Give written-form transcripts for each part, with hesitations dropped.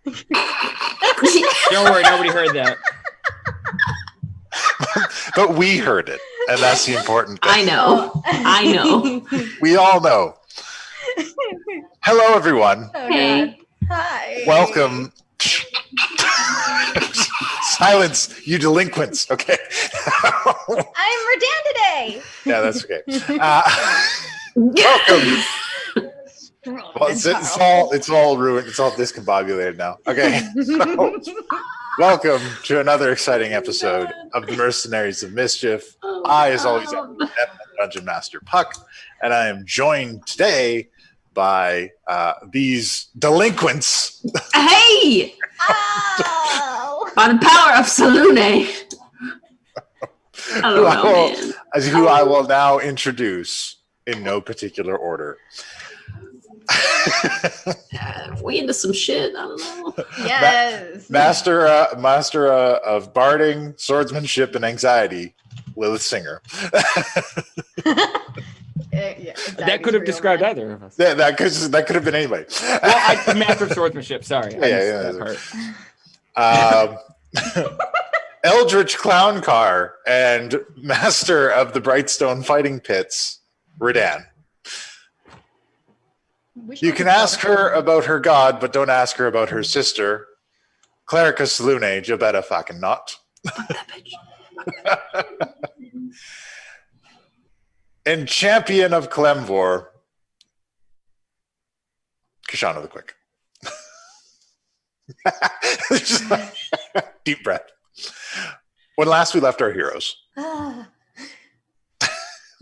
Don't worry, nobody heard that. But we heard it, and that's the important thing. I know. We all know. Hello, everyone. Oh, Hey. God. Hi. Welcome. Silence, you delinquents. Okay. I'm Redan today. Yeah, that's okay. Welcome. Well, it's all ruined. It's all discombobulated now. Okay. So, welcome to another exciting episode of the Mercenaries of Mischief. I, as always, am Dungeon Master Puck, and I am joined today by these delinquents. Hey! Oh. By the power of Salune. Who I will now introduce in no particular order. We into some shit. I don't know. Yes. Master of barding, swordsmanship, and anxiety, Lilith Singer. That could have described either of us. Yeah, that could have been anybody. Well, master of swordsmanship. Sorry, that part. Eldritch Clown Car and master of the Brightstone Fighting Pits, Redan. You can ask her about her god, but don't ask her about her sister, Clerica Salune, you better fucking not. And champion of Clemvor, Kishana the Quick. Deep breath. When last we left our heroes,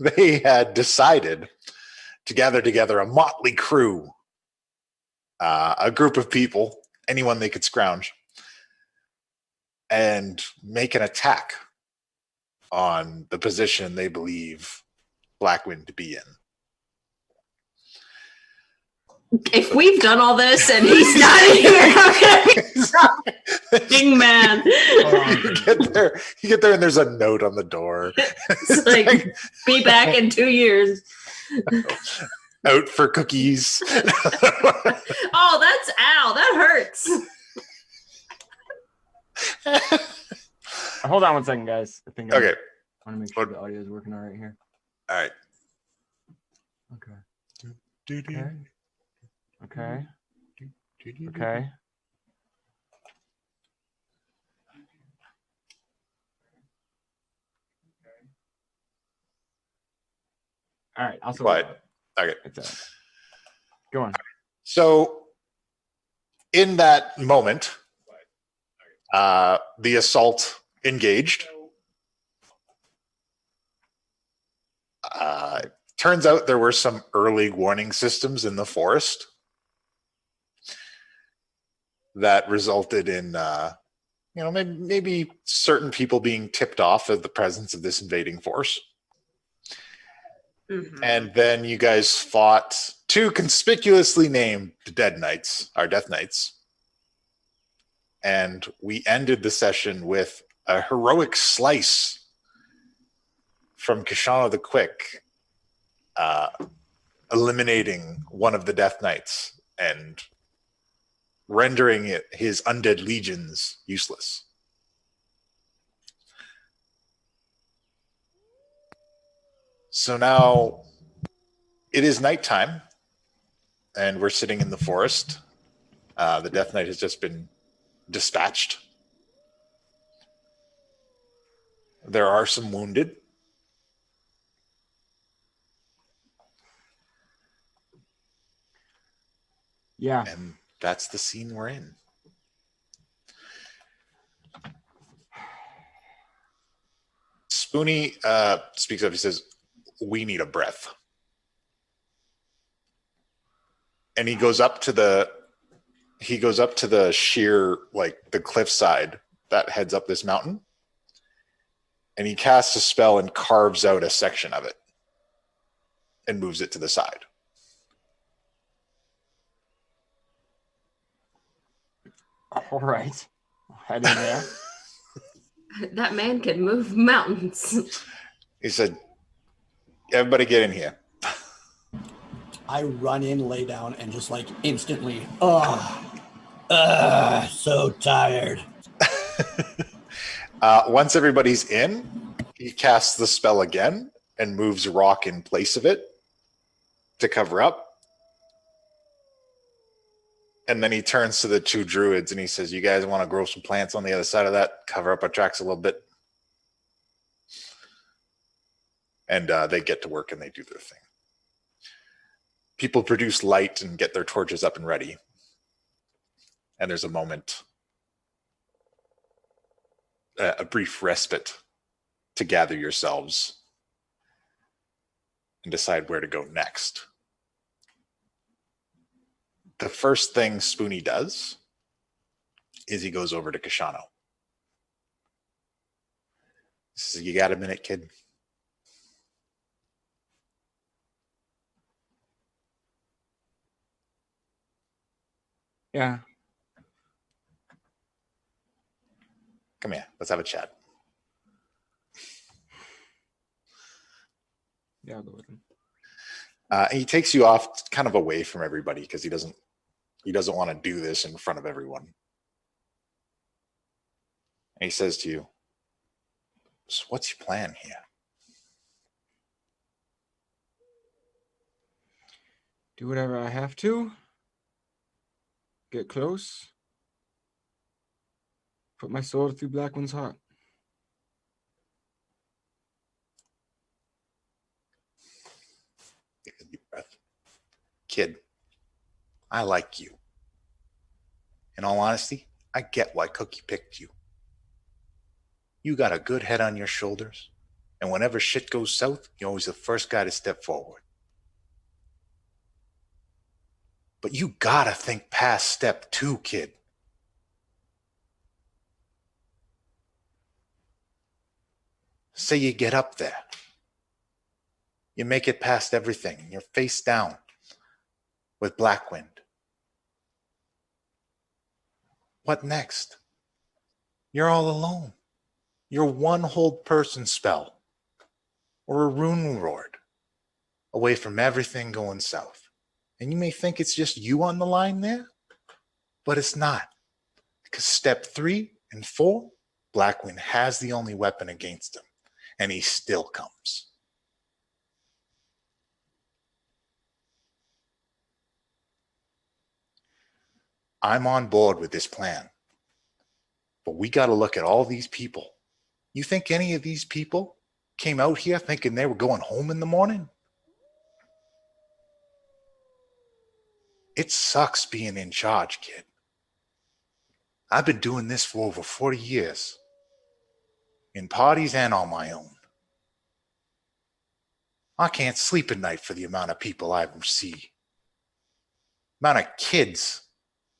they had decided to gather together a motley crew, a group of people, anyone they could scrounge, and make an attack on the position they believe Blackwind to be in. If we've done all this and he's not here, how can fucking man? You get there and there's a note on the door. It's like, be back in 2 years. Out for cookies. Oh, that hurts. Hold on one second, guys. I want to make sure the audio is working all right here. All right. Okay. All right. Also, quiet. Okay. Go on. So, in that moment, the assault engaged. Turns out there were some early warning systems in the forest that resulted in, maybe certain people being tipped off of the presence of this invading force. Mm-hmm. And then you guys fought two conspicuously named Death Knights. And we ended the session with a heroic slice from Kishana the Quick, eliminating one of the Death Knights and rendering his undead legions useless. So now it is nighttime, and we're sitting in the forest. The Death Knight has just been dispatched. There are some wounded. Yeah. And that's the scene we're in. Spoonie speaks up. He says, "We need a breath." And he goes up to the sheer, like the cliffside that heads up this mountain. And he casts a spell and carves out a section of it and moves it to the side. All right. Head in there. That man can move mountains. He said, "Everybody get in here." I run in, lay down, and just like instantly, So tired. Once everybody's in, he casts the spell again and moves rock in place of it to cover up. And then he turns to the two druids and he says, you guys want to grow some plants on the other side of that? Cover up our tracks a little bit. And they get to work and they do their thing. People produce light and get their torches up and ready. And there's a moment, a brief respite to gather yourselves and decide where to go next. The first thing Spoonie does is he goes over to Kashano. He says, you got a minute, kid? Yeah. Come here, let's have a chat. Yeah, I'll go with him. And he takes you off kind of away from everybody because he doesn't want to do this in front of everyone. And he says to you, so what's your plan here? Do whatever I have to. Get close. Put my sword through Blackwind's heart. Take a deep breath. Kid, I like you. In all honesty, I get why Cookie picked you. You got a good head on your shoulders, and whenever shit goes south, you're always the first guy to step forward. But you gotta think past step 2, kid. Say you get up there. You make it past everything. You're face down with Blackwind. What next? You're all alone. You're one hold person spell or a rune ward away from everything going south. And you may think it's just you on the line there, but it's not. Because step 3 and 4, Blackwind has the only weapon against him, and he still comes. I'm on board with this plan, but we got to look at all these people. You think any of these people came out here thinking they were going home in the morning? It sucks being in charge, kid. I've been doing this for over 40 years, in parties and on my own. I can't sleep at night for the amount of people I see. Amount of kids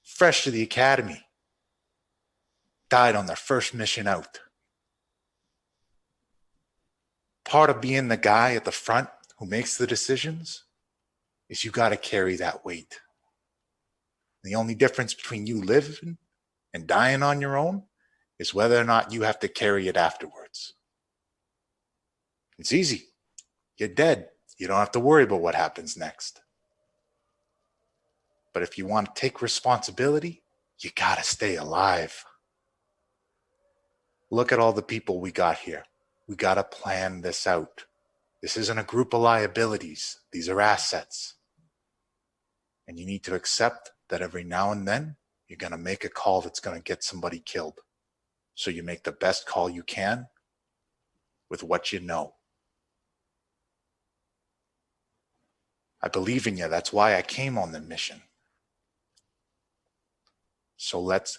fresh to the academy died on their first mission out. Part of being the guy at the front who makes the decisions is you got to carry that weight. The only difference between you living and dying on your own is whether or not you have to carry it afterwards. It's easy. You're dead. You don't have to worry about what happens next. But if you want to take responsibility, you got to stay alive. Look at all the people we got here. We got to plan this out. This isn't a group of liabilities. These are assets. And you need to accept that every now and then, you're going to make a call that's going to get somebody killed. So you make the best call you can with what you know. I believe in you. That's why I came on the mission. So let's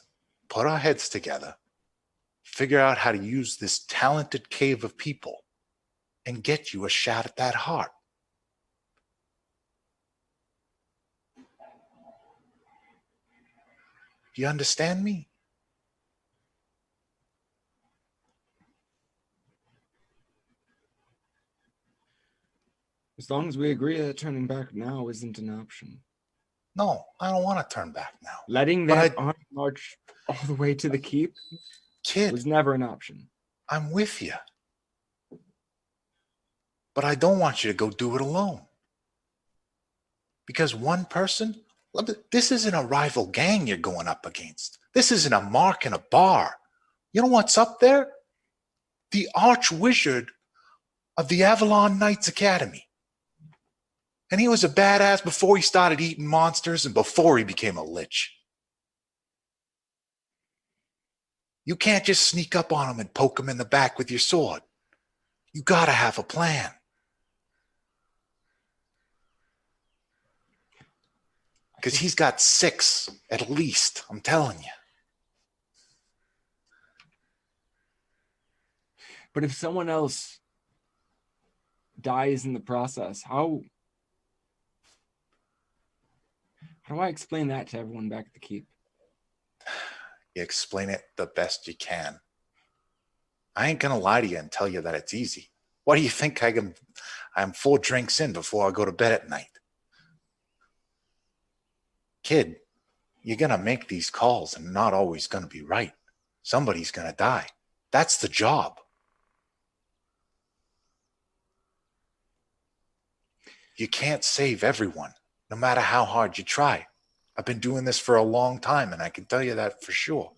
put our heads together, figure out how to use this talented cave of people, and get you a shot at that heart. Do you understand me? As long as we agree that turning back now isn't an option. No, I don't want to turn back now. Letting that army march all the way to the keep was never an option. I'm with you. But I don't want you to go do it alone. Because one person This isn't a rival gang you're going up against. This isn't a mark in a bar. You know what's up there? The arch-wizard of the Avalon Knights Academy. And he was a badass before he started eating monsters and before he became a lich. You can't just sneak up on him and poke him in the back with your sword. You gotta have a plan. Because he's got 6 at least, I'm telling you. But if someone else dies in the process, how do I explain that to everyone back at the keep? You explain it the best you can. I ain't gonna lie to you and tell you that it's easy. What do you think I'm 4 drinks in before I go to bed at night? Kid, you're gonna make these calls and not always gonna be right. Somebody's gonna die. That's the job. You can't save everyone, no matter how hard you try. I've been doing this for a long time, and I can tell you that for sure.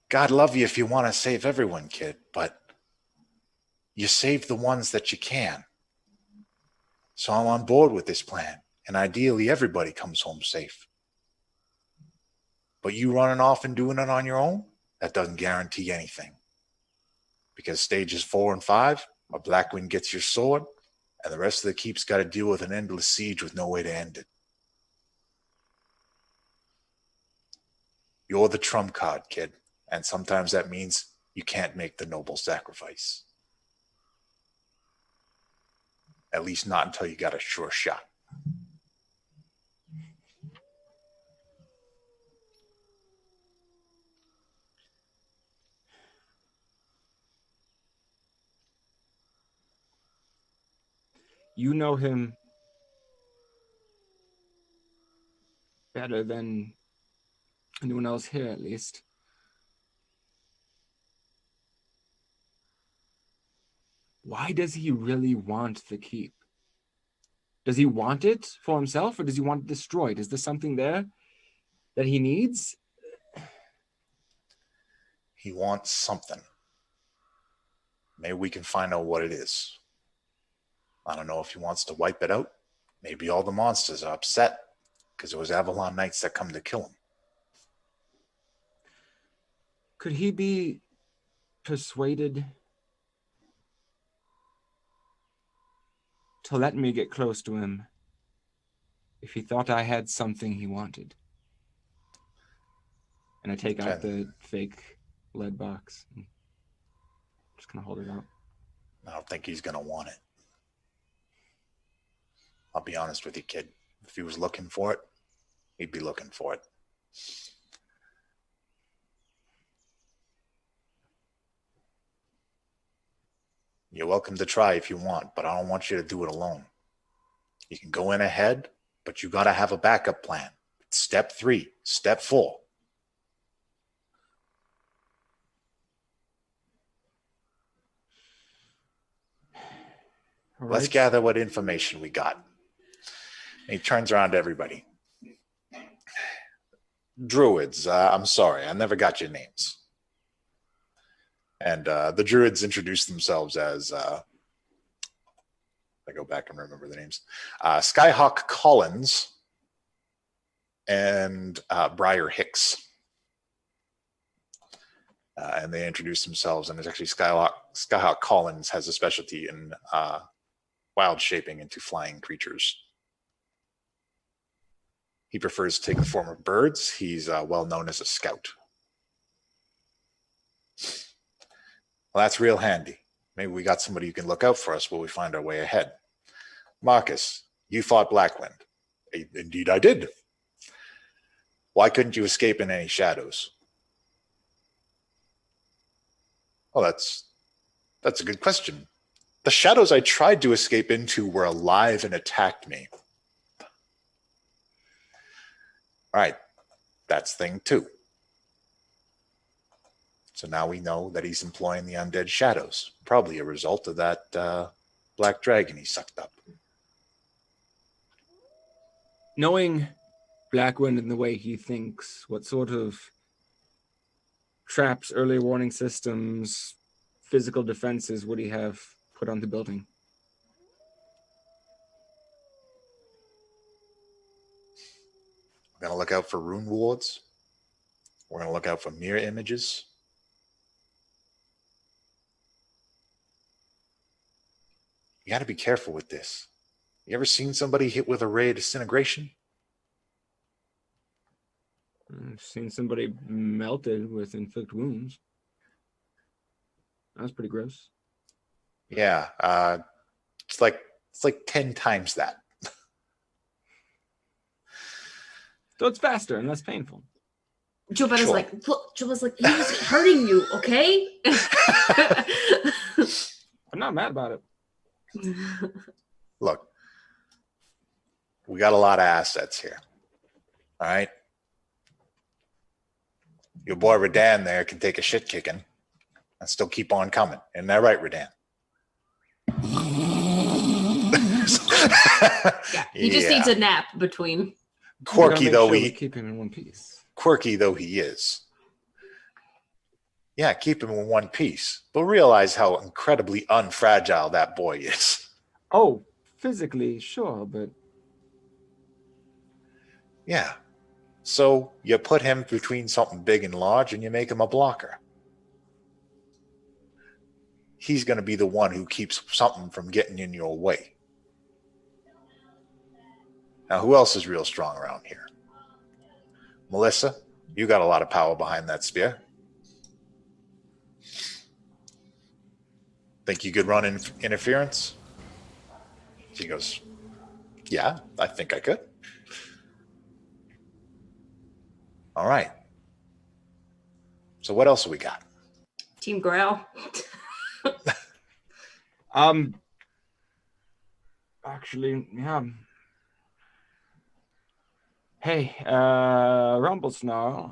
God love you if you want to save everyone, kid, but you save the ones that you can. So I'm on board with this plan, and ideally everybody comes home safe. But you running off and doing it on your own, that doesn't guarantee anything. Because stages 4 and 5, a Blackwind gets your sword, and the rest of the keep's got to deal with an endless siege with no way to end it. You're the trump card, kid, and sometimes that means you can't make the noble sacrifice. At least not until you got a sure shot. You know him better than anyone else here, at least. Why does he really want the keep? Does he want it for himself, or does he want it destroyed? Is there something there that he needs? He wants something. Maybe we can find out what it is. I don't know if he wants to wipe it out. Maybe all the monsters are upset because it was Avalon Knights that come to kill him. Could he be persuaded to let me get close to him if he thought I had something he wanted? And I take out the fake lead box. I'm just gonna hold it out. I don't think he's going to want it. I'll be honest with you, kid. If he was looking for it, he'd be looking for it. You're welcome to try if you want, but I don't want you to do it alone. You can go in ahead, but you got to have a backup plan. Step 3, step 4. All Let's right. gather what information we got. And he turns around to everybody. Druids, I'm sorry, I never got your names. And the druids introduce themselves as, I go back and remember the names, Skyhawk Collins and Briar Hicks. And they introduce themselves, and it's actually Skyhawk Collins has a specialty in wild shaping into flying creatures. He prefers to take the form of birds. He's well known as a scout. Well, that's real handy. Maybe we got somebody who can look out for us while we find our way ahead. Marcus, you fought Blackwind. Indeed I did. Why couldn't you escape in any shadows? Oh, that's a good question. The shadows I tried to escape into were alive and attacked me. All right, that's thing 2. So now we know that he's employing the undead shadows, probably a result of that black dragon he sucked up. knowing Blackwind and the way he thinks, what sort of traps, early warning systems, physical defenses would he have put on the building? We're going to look out for rune wards. We're going to look out for mirror images. You got to be careful with this. You ever seen somebody hit with a ray of disintegration? I've seen somebody melted with inflict wounds. That was pretty gross. Yeah, it's like 10 times that. So it's faster and less painful. Joe Betta's Sure. like, look, Joe was like, he was hurting you, okay? I'm not mad about it. Look, we got a lot of assets here. All right? Your boy Redan there can take a shit kicking and still keep on coming. Isn't that right, Redan? Yeah, he just needs a nap between. Quirky though we he keep him in one piece. quirky though he is. Yeah, keep him in one piece. But realize how incredibly unfragile that boy is. Oh, physically, sure, but Yeah. So you put him between something big and large and you make him a blocker. He's going to be the one who keeps something from getting in your way. Now, who else is real strong around here? Melissa, you got a lot of power behind that spear. Think you could run interference? She goes, yeah, I think I could. All right. So what else have we got? Team Growl. actually, yeah. Hey, Rumblesnarl.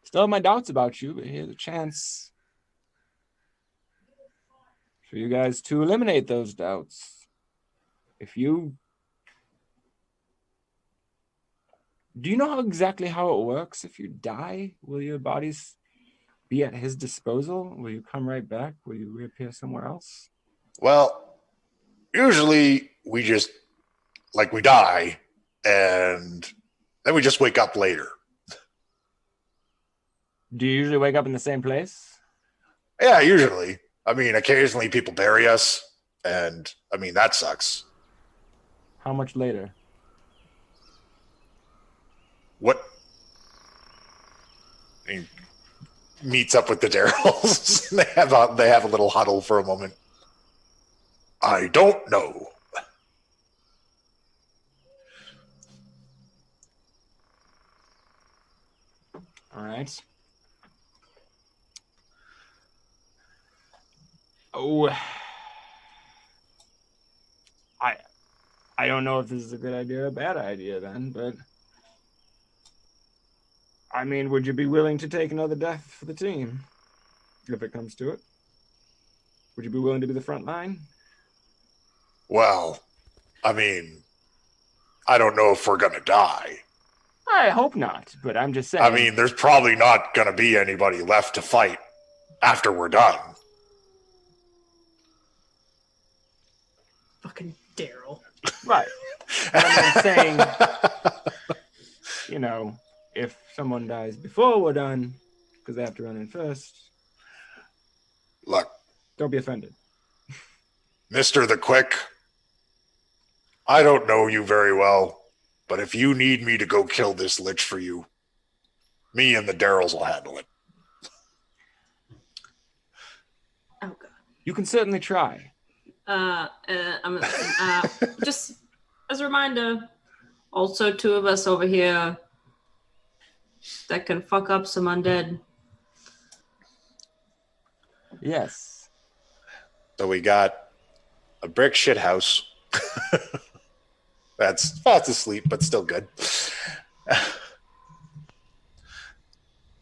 Still have my doubts about you, but here's a chance for you guys to eliminate those doubts. Do you know exactly how it works? If you die, will your bodies be at his disposal? Will you come right back? Will you reappear somewhere else? Well, usually we just, we die, and then we just wake up later. Do you usually wake up in the same place? Yeah, usually. I mean, occasionally people bury us, and, I mean, that sucks. How much later? What? He meets up with the Daryls. they have a little huddle for a moment. I don't know. All right. Oh, I don't know if this is a good idea or a bad idea then, but I mean, would you be willing to take another death for the team if it comes to it? Would you be willing to be the front line? Well, I mean, I don't know if we're going to die. I hope not, but I'm just saying. I mean, there's probably not going to be anybody left to fight after we're done. Fucking Daryl. Right. I'm saying, if someone dies before we're done, because they have to run in first. Look. Don't be offended. Mr. the Quick, I don't know you very well, but if you need me to go kill this Lich for you, me and the Daryls will handle it. Oh, God. You can certainly try. Just as a reminder, also 2 of us over here that can fuck up some undead. Yes. So we got a brick shit house. That's fast asleep, but still good.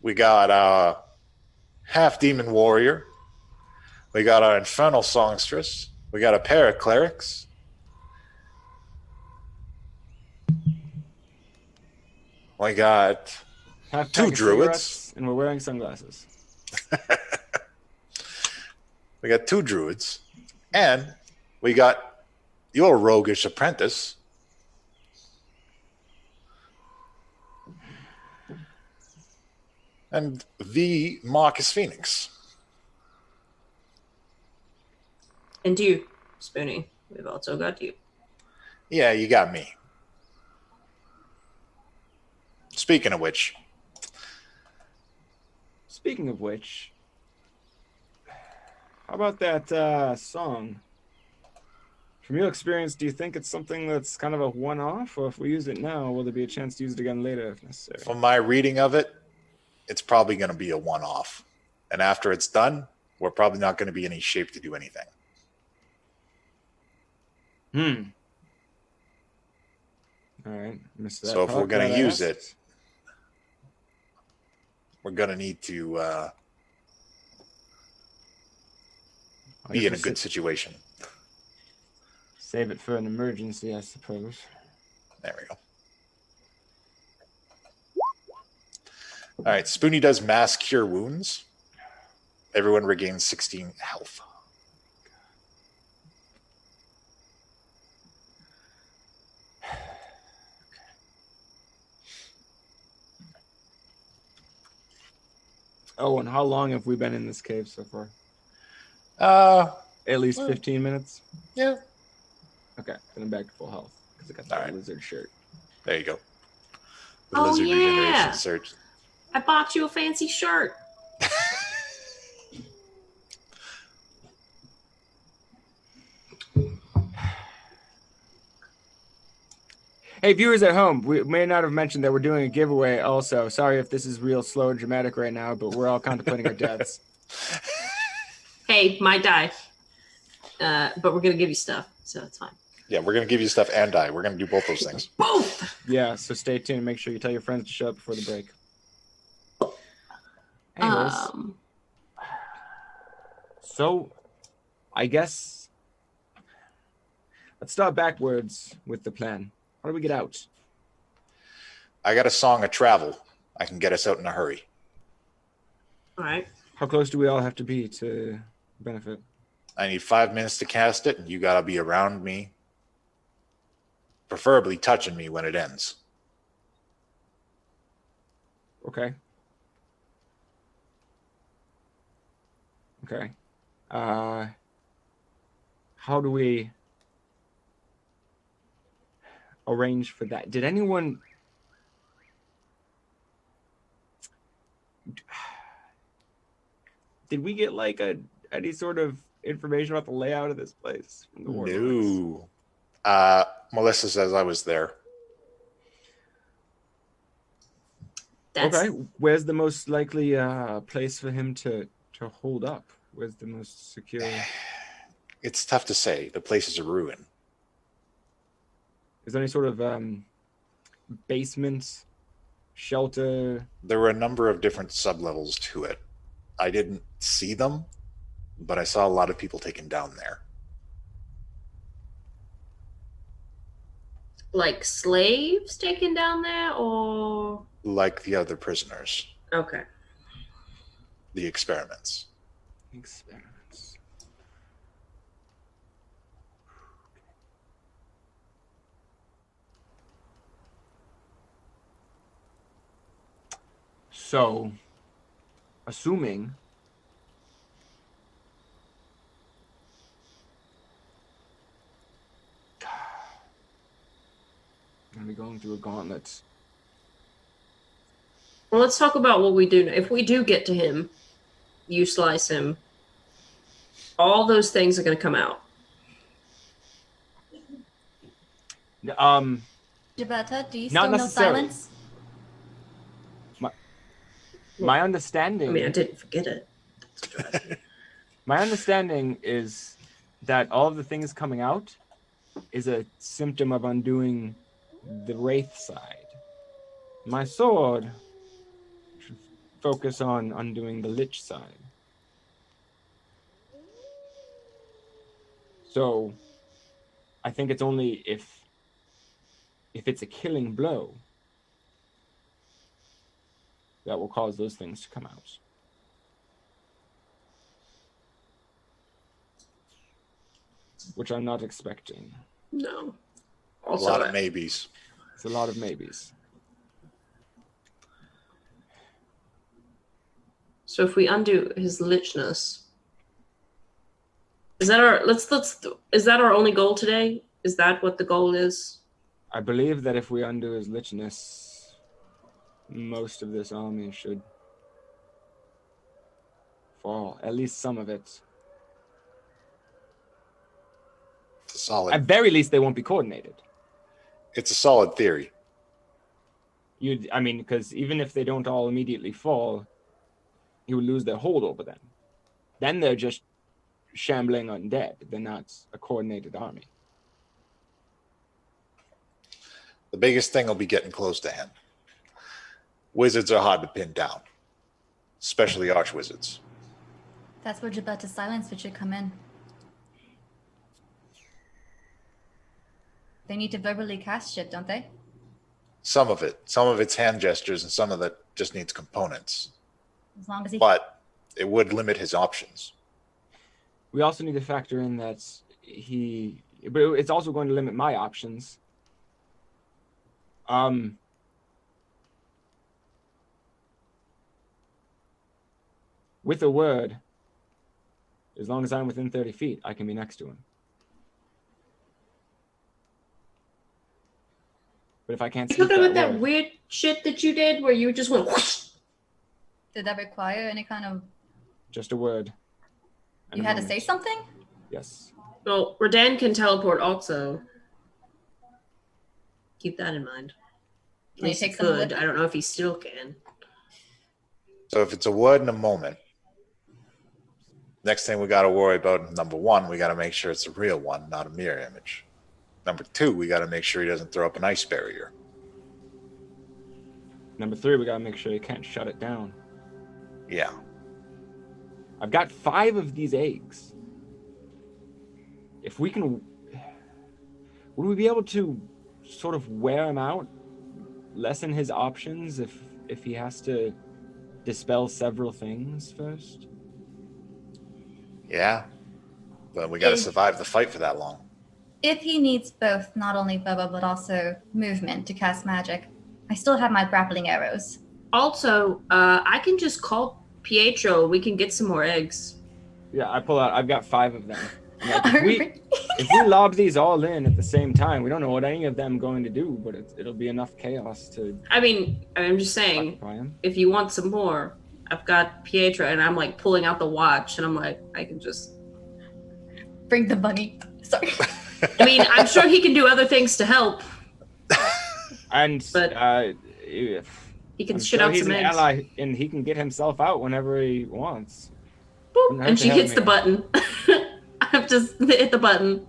We got a half demon warrior. We got our infernal songstress. We got a pair of clerics. We got Half two pack of druids. cigarettes, and we're wearing sunglasses. We got 2 druids. And we got your roguish apprentice. And the Marcus Phoenix. And you, Spoonie. We've also got you. Yeah, you got me. Speaking of which, how about that song? From your experience, do you think it's something that's kind of a one-off, or if we use it now, will there be a chance to use it again later if necessary? from my reading of it, it's probably going to be a one-off. And after it's done, we're probably not going to be in any shape to do anything. All right. Missed that So if part, we're going glad to I use asked. it, we're going to need to I be guess in a we'll good situation. save it for an emergency, I suppose. There we go. All right, Spoonie does mass cure wounds. Everyone regains 16 health. Oh, and how long have we been in this cave so far? At least Well, 15 minutes? Yeah. Okay, then I'm back to full health because I got All the right. lizard shirt. There you go. The Oh, lizard yeah. regeneration surge. I bought you a fancy shirt. Hey, viewers at home, we may not have mentioned that we're doing a giveaway also. Sorry if this is real slow and dramatic right now, but we're all contemplating our deaths. Hey, might die. But we're going to give you stuff, so it's fine. Yeah, we're going to give you stuff and die. We're going to do both those things. Both! Yeah, so stay tuned. Make sure you tell your friends to show up before the break. Anyways, so I guess let's start backwards with the plan. How do we get out? I got a song of travel. I can get us out in a hurry. All right. How close do we all have to be to benefit? I need 5 minutes to cast it, and you got to be around me, preferably touching me when it ends. Okay. Okay. How do we arrange for that? Did anyone... Did we get like any sort of information about the layout of this place from the Warlocks? No. Melissa says I was there. That's, Okay, where's the most likely place for him to hold up? Where's the most secure? It's tough to say. The place is a ruin. Is there any sort of basement, shelter? There were a number of different sublevels to it. I didn't see them, but I saw a lot of people taken down there. like slaves taken down there, or Like the other prisoners, okay. the experiments. Experiments. So, assuming I'm gonna be going through a gauntlet. Well, let's talk about what we do. If we do get to him, you slice him, all those things are going to come out. Gibetta, do you Not still know necessarily. silence? My understanding. I mean, I didn't forget it. My understanding is that all of the things coming out is a symptom of undoing the Wraith side. My sword should focus on undoing the Lich side. So I think it's only if it's a killing blow that will cause those things to come out. Which I'm not expecting. No. A Also, lot of maybes. It's a lot of maybes. so if we undo his lichness, is that our only goal today? Is that what the goal is? I believe that if we undo his lichness, most of this army should fall. At least some of it. It's a solid. At very least, they won't be coordinated. It's a solid theory. Because even if they don't all immediately fall, you would lose their hold over them. Then they're just shambling undead. They're not a coordinated army. The biggest thing will be getting close to him. Wizards are hard to pin down, especially archwizards. That's where Jabata Silence should come in. They need to verbally cast shit, don't they? Some of it's hand gestures, and some of it just needs components. As long as he... But it would limit his options. We also need to factor in that but it's also going to limit my options. With a word, as long as I'm within 30 feet, I can be next to him. But if I can't You speak talking about that word, weird shit that you did where you just went whoosh? Did that require any kind of... just a word. and You a had to moment. say something? Yes. Well, Radan can teleport also. Keep that in mind. At Can you least take he someone could. with I don't know if he still can. So if it's a word in a moment, next thing we got to worry about, number one, we got to make sure it's a real one, not a mirror image. Number two, we got to make sure he doesn't throw up an ice barrier. Number 3, we gotta make sure you can't shut it down. Yeah. I've got 5 of these eggs. If we can... Would we be able to sort of wear him out? Lessen his options if he has to dispel several things first? Yeah. But we got to If- survive the fight for that long. If he needs both, not only Bubba, but also movement to cast magic, I still have my grappling arrows. Also, I can just call Pietro. We can get some more eggs. Yeah, I've got 5 of them. I'm like, if we lob these all in at the same time, we don't know what any of them going to do, but it'll be enough chaos to I mean, I'm just saying, occupy him. if you want some more, I've got Pietro, and I'm like pulling out the watch, and I'm like, I can just... Bring the bunny. Sorry. I mean, I'm sure he can do other things to help. And But- if He can I'm shit sure out he's some an eggs. ally, and he can get himself out whenever he wants. Boop, and she Have hits me. the button. I've just hit the button.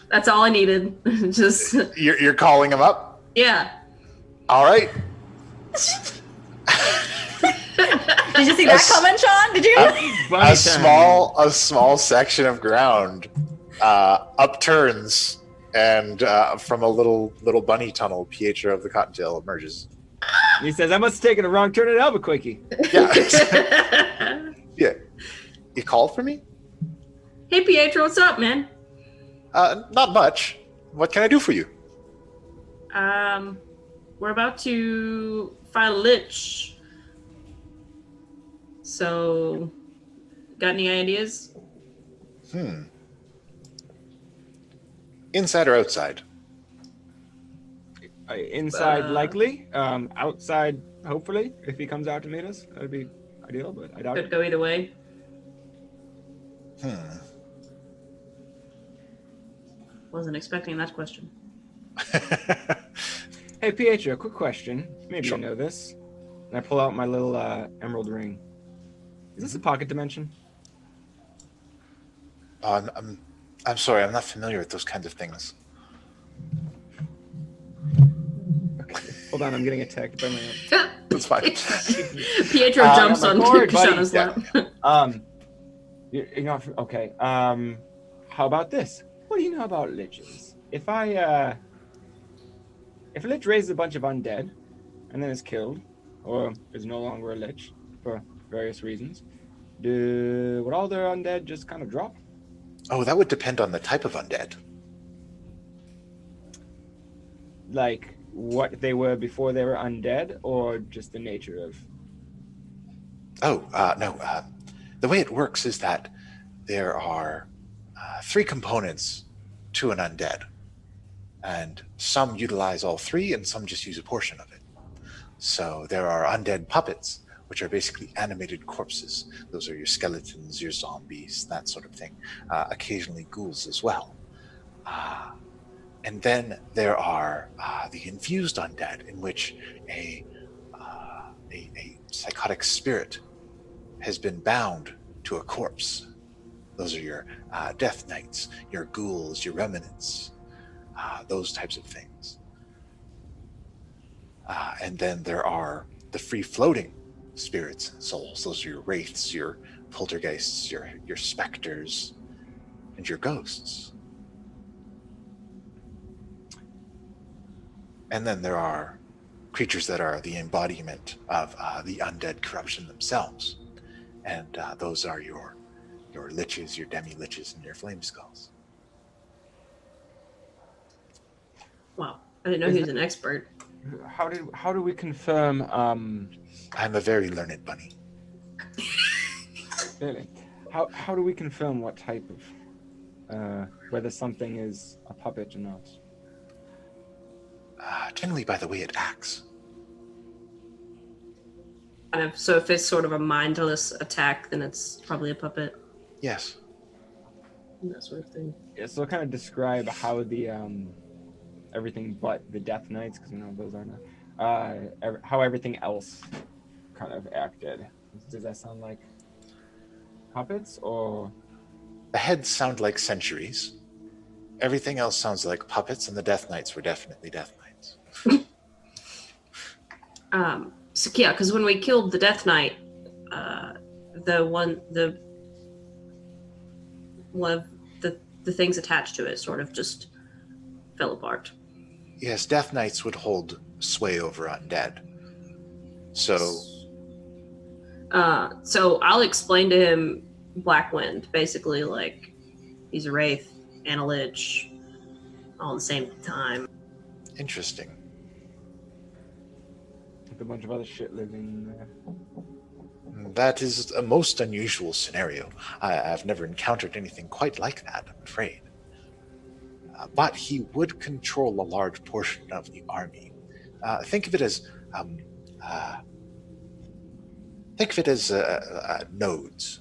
That's all I needed. Just You're calling him up? yeah. All right. Did you see that comment, Sean? Did you? Bunny A small section of ground upturns, and from a little bunny tunnel, Pietro of the Cottontail emerges. He says, I must have taken a wrong turn at Albuquerque. Yeah. Yeah. You called for me? Hey Pietro, what's up, man? Not much. What can I do for you? We're about to fight a Lich. So, got any ideas? Inside or outside? Inside, likely. Outside, hopefully. If he comes out to meet us, that would be ideal, but I doubt Could it. go either way. Wasn't expecting that question. Hey, Pietro, quick question. Maybe Sure. you know this. And I pull out my little emerald ring. Is this a pocket dimension? I'm sorry, I'm not familiar with those kinds of things. Okay. Hold on, I'm getting attacked by my own. That's fine. Pietro jumps my on cord, buddy. Kishana's lap. You know, okay. How about this? What do you know about liches? If a lich raises a bunch of undead and then is killed, or is no longer a lich for various reasons, would all their undead just kind of drop? Oh, that would depend on the type of undead. Like what they were before they were undead, or just the nature of? No. The way it works is that there are 3 components to an undead, and some utilize all 3, and some just use a portion of it. So there are undead puppets, which are basically animated corpses. Those are your skeletons, your zombies, that sort of thing. Occasionally ghouls as well. And then there are the infused undead, in which a psychotic spirit has been bound to a corpse. Those are your death knights, your ghouls, your remnants, those types of things. And then there are the free-floating spirits and souls. Those are your wraiths, your poltergeists, your specters, and your ghosts. And then there are creatures that are the embodiment of the undead corruption themselves. And those are your liches, your demi-liches, and your flame skulls. Wow, I didn't know he was an expert. How do we confirm? I'm a very learned bunny. Really, how do we confirm what type of whether something is a puppet or not? Generally by the way it acts. So if it's sort of a mindless attack, then it's probably a puppet. Yes. That sort of thing. Yeah, so kind of describe how the everything but the Death Knights, because those are not how everything else kind of acted. Does that sound like puppets or? The heads sound like centuries. Everything else sounds like puppets, and the Death Knights were definitely Death Knights. So yeah, because when we killed the Death Knight, one of the things attached to it sort of just fell apart. Yes, Death Knights would hold sway over undead. So I'll explain to him Blackwind, basically like he's a wraith and a lich all at the same time. interesting. With a bunch of other shit living there. That is a most unusual scenario. I've never encountered anything quite like that, I'm afraid. But he would control a large portion of the army. Think of it as nodes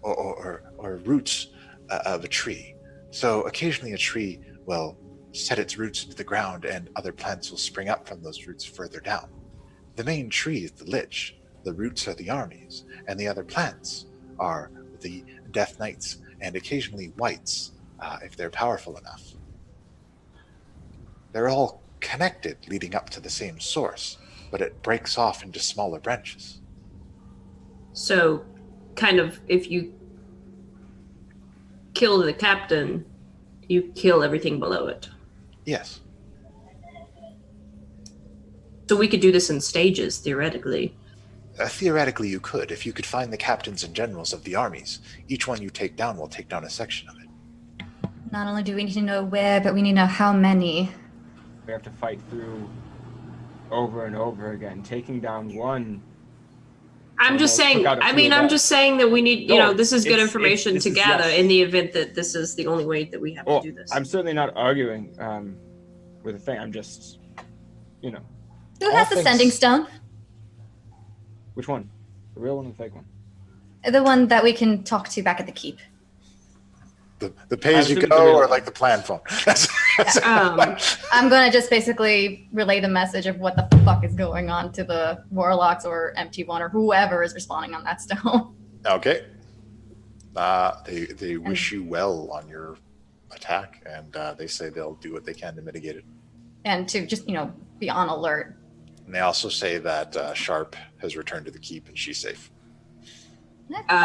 or roots of a tree. So occasionally a tree will set its roots into the ground, and other plants will spring up from those roots further down. The main tree is the lich. The roots are the armies, and the other plants are the Death Knights and occasionally Whites, if they're powerful enough. They're all connected, leading up to the same source, but it breaks off into smaller branches. So, kind of, if you kill the captain, you kill everything below it. Yes. So we could do this in stages, theoretically. Theoretically, you could, if you could find the captains and generals of the armies. Each one you take down will take down a section of it. Not only do we need to know where, but we need to know how many. We have to fight through over and over again, taking down one. I'm just saying, I'm just saying that we need, this is good information to gather in the event that this is the only way that we have to do this. I'm certainly not arguing with the thing. I'm just, Who has the sending stone? Which one? The real one or the fake one? The one that we can talk to back at the keep. The pay-as-you-go or like the plan phone? I'm going to just basically relay the message of what the fuck is going on to the Warlocks or MT1 or whoever is responding on that stone. Okay. They wish you well on your attack, and they say they'll do what they can to mitigate it. And to just, be on alert. And they also say that Sharp has returned to the keep and she's safe. I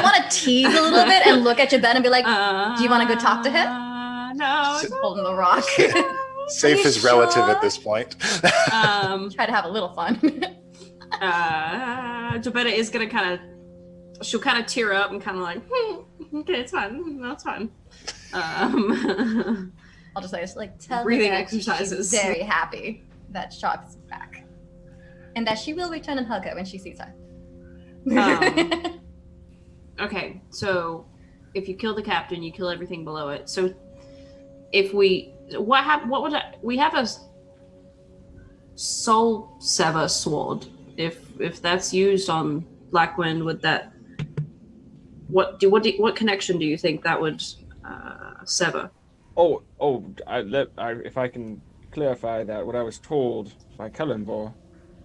want to tease a little bit and look at Jabet and be like, do you want to go talk to him? No. Just holding the rock. Safe you is relative sure? at this point. Try to have a little fun. Jabetta is gonna she'll kind of tear up and kind of like, okay, it's fine. No, it's fine. I'll just say it's like tell her Breathing that exercises. She's very happy that Sharp is back, and that she will return and hug her when she sees her. Okay, so if you kill the captain, you kill everything below it. So if we, we have a soul sever sword. If that's used on Blackwind, would that what connection do you think that would sever? If I can clarify that, what I was told by Kellenvor.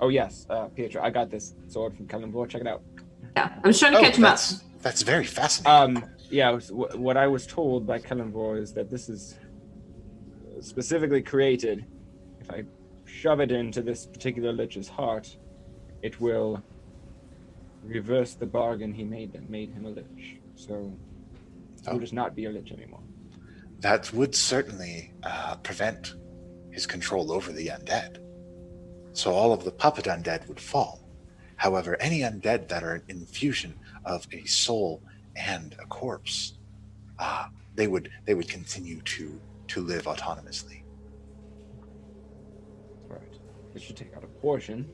Oh yes, Pietro, I got this sword from Kellenvor. Check it out. Yeah, I'm just trying to catch him up. That's very fascinating. What I was told by Kellenvor is that this is specifically created. If I shove it into this particular Lich's heart, it will reverse the bargain he made that made him a Lich. So he will just not be a Lich anymore. That would certainly prevent his control over the undead. So all of the puppet undead would fall. However, any undead that are an infusion of a soul and a corpse, they would continue to live autonomously. Right. It should take out a portion.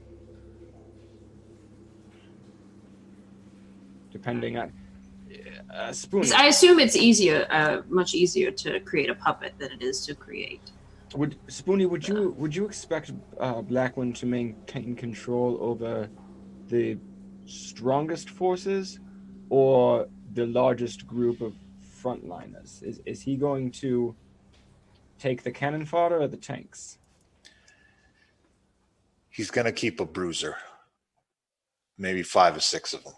Depending on Spoon. I assume it's much easier to create a puppet than it is to create. Would you expect Blackwind to maintain control over the strongest forces or the largest group of frontliners? Is he going to take the cannon fodder or the tanks? He's going to keep a bruiser. Maybe 5 or 6 of them.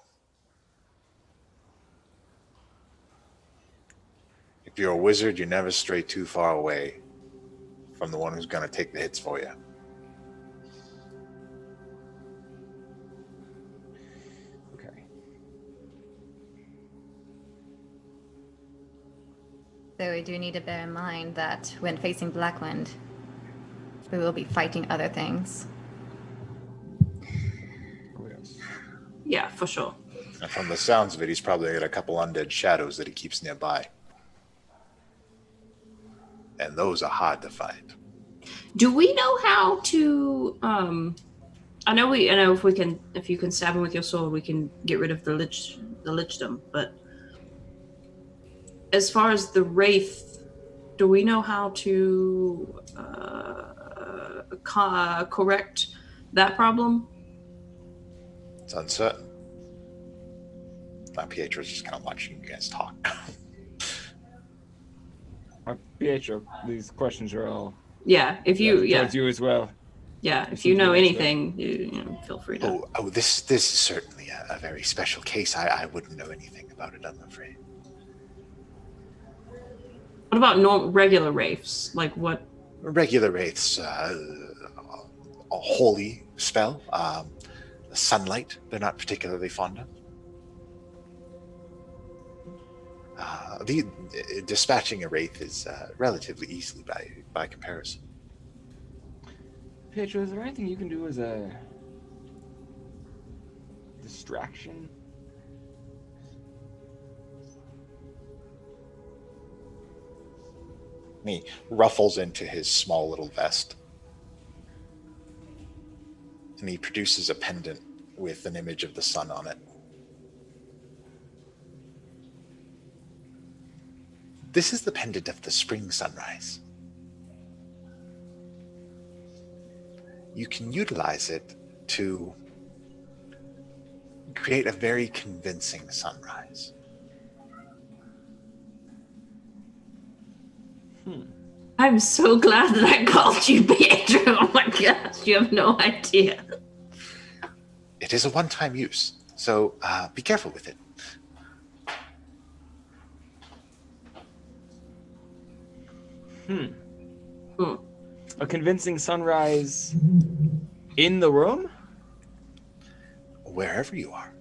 If you're a wizard, you never stray too far away from the one who's going to take the hits for you. Okay. So we do need to bear in mind that when facing Blackwind, we will be fighting other things. Oh, yes. Yeah, for sure. And from the sounds of it, he's probably got a couple undead shadows that he keeps nearby. And those are hard to find. Do we know how to? I know if you can stab him with your sword, we can get rid of the lichdom. But as far as the wraith, do we know how to correct that problem? It's uncertain. Now Pietro's just kind of watching you guys talk. Pietro, these questions are all If you towards you as well. if you know anything, feel free to. This is certainly a very special case. I wouldn't know anything about it, I'm afraid. What about regular wraiths? Like what? Regular wraiths, a holy spell, sunlight, they're not particularly fond of. Dispatching a wraith is relatively easily by comparison. Pietro, is there anything you can do as a distraction? And he ruffles into his small little vest. And he produces a pendant with an image of the sun on it. This is the pendant of the spring sunrise. You can utilize it to create a very convincing sunrise. I'm so glad that I called you Pietro. Oh my gosh, you have no idea. It is a one-time use, so be careful with it. A convincing sunrise in the room? Wherever you are.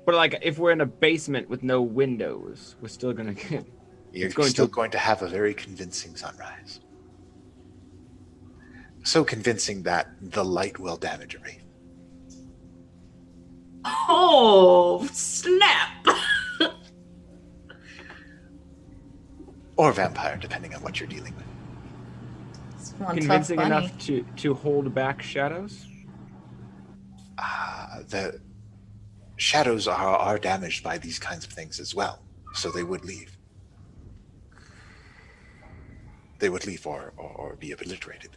But like, if we're in a basement with no windows, we're still gonna get You're It's going still to- going to have a very convincing sunrise. So convincing that the light will damage a wraith. Oh, snap! Or vampire, depending on what you're dealing with. It's one Convincing tough bunny. enough to hold back shadows? The shadows are damaged by these kinds of things as well, so they would leave. They would leave or be obliterated.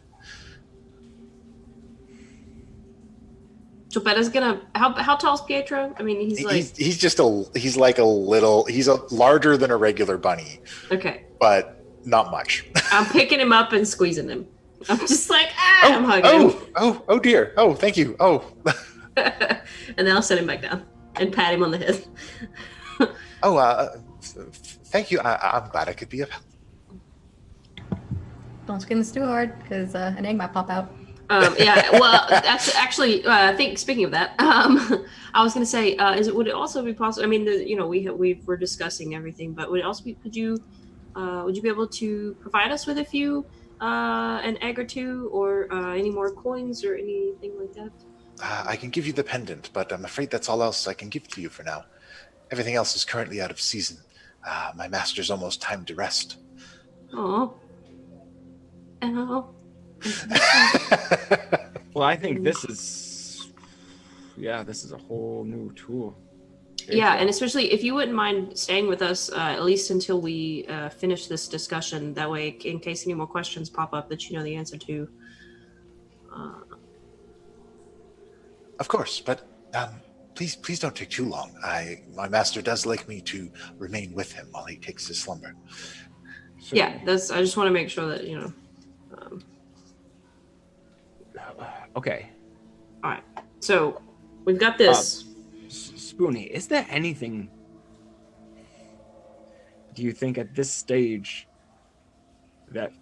So Betta's gonna. How tall is Pietro? I mean, he's like. He's like a little. He's larger than a regular bunny, Okay. but not much. I'm picking him up and squeezing him. I'm just like, I'm hugging him. Oh dear. Oh, thank you. Oh. And then I'll set him back down and pat him on the head. Thank you. I'm glad I could be of help. Don't squeeze this too hard, because an egg might pop out. Yeah, well, that's actually. I think speaking of that, I was going to say, would it also be possible? I mean, we're discussing everything, but would it also be? Would you be able to provide us with a few, an egg or two, or any more coins or anything like that? I can give you the pendant, but I'm afraid that's all else I can give to you for now. Everything else is currently out of season. My master's almost time to rest. Oh. Well, I think this is a whole new tool. Yeah, and especially if you wouldn't mind staying with us at least until we finish this discussion. That way, in case any more questions pop up that you know the answer to. Of course, but please don't take too long. My master does like me to remain with him while he takes his slumber. So, Yeah, I just want to make sure that okay. All right, so we've got this. Spoony, is there anything, do you think at this stage, that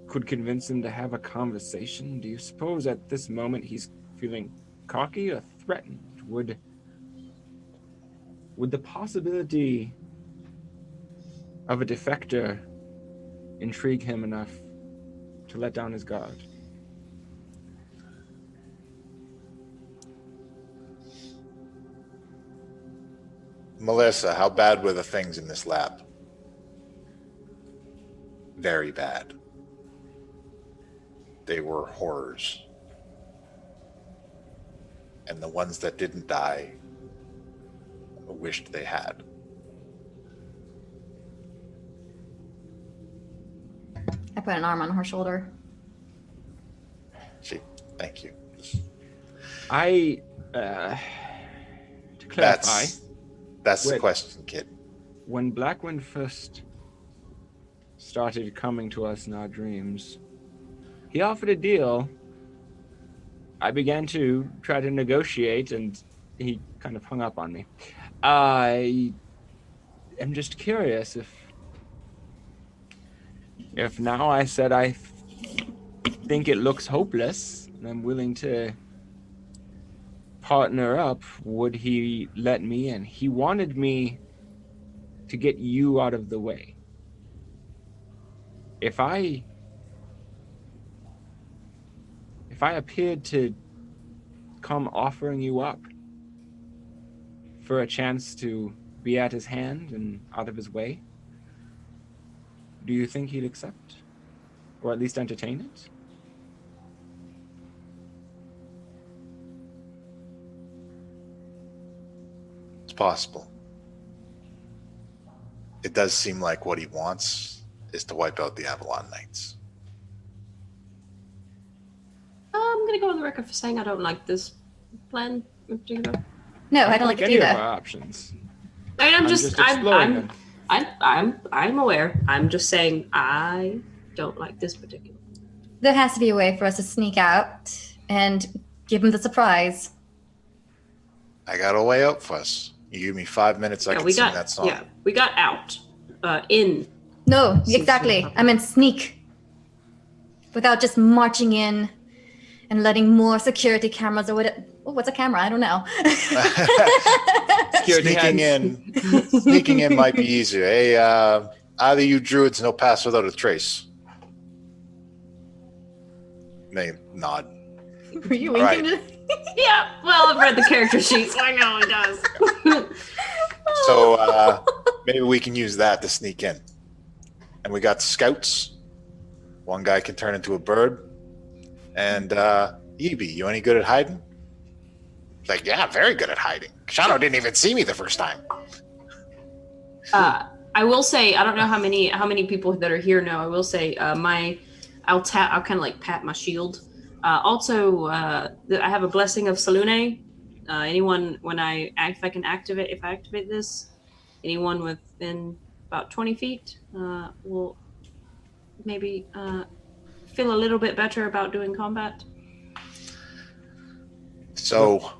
could convince him to have a conversation? Do you suppose at this moment he's feeling cocky or threatened? Would the possibility of a defector intrigue him enough to let down his guard? Melissa, how bad were the things in this lab? Very bad. They were horrors. And the ones that didn't die wished they had. I put an arm on her shoulder. Thank you. To clarify, That's the Wait. question, kid. when Blackwind first started coming to us in our dreams, he offered a deal. I began to try to negotiate, and he kind of hung up on me. I am just curious if now I said I think it looks hopeless and I'm willing to partner up, would he let me in? He wanted me to get you out of the way. If I appeared to come offering you up for a chance to be at his hand and out of his way, do you think he'd accept? Or at least entertain it? It's possible. It does seem like what he wants is to wipe out the Avalon Knights. I'm gonna go on the record for saying I don't like this plan in particular. No, I don't like it any of our either. options. I mean, I'm exploring them. I'm aware. I'm just saying I don't like this particular. There has to be a way for us to sneak out and give him the surprise. I got a way out for us. You give me 5 minutes, I can sing that song. Yeah, we got out. In. No, Sneak exactly. up. I meant sneak. Without just marching in and letting more security cameras or Oh, what's a camera? I don't know. Security Sneaking in might be easier. Hey, either you druids no pass without a trace. They nod. Were you All right. winking? Yeah, well, I've read the character sheets. I know he does. So maybe we can use that to sneak in. And we got scouts. One guy can turn into a bird. And Ebi, you any good at hiding? He's like, yeah, very good at hiding. Shano didn't even see me the first time. I will say, I don't know how many people that are here know. I will say, I'll kind of like pat my shield. Also, I have a blessing of Salune. Anyone, if I activate this, anyone within about 20 feet will maybe feel a little bit better about doing combat. So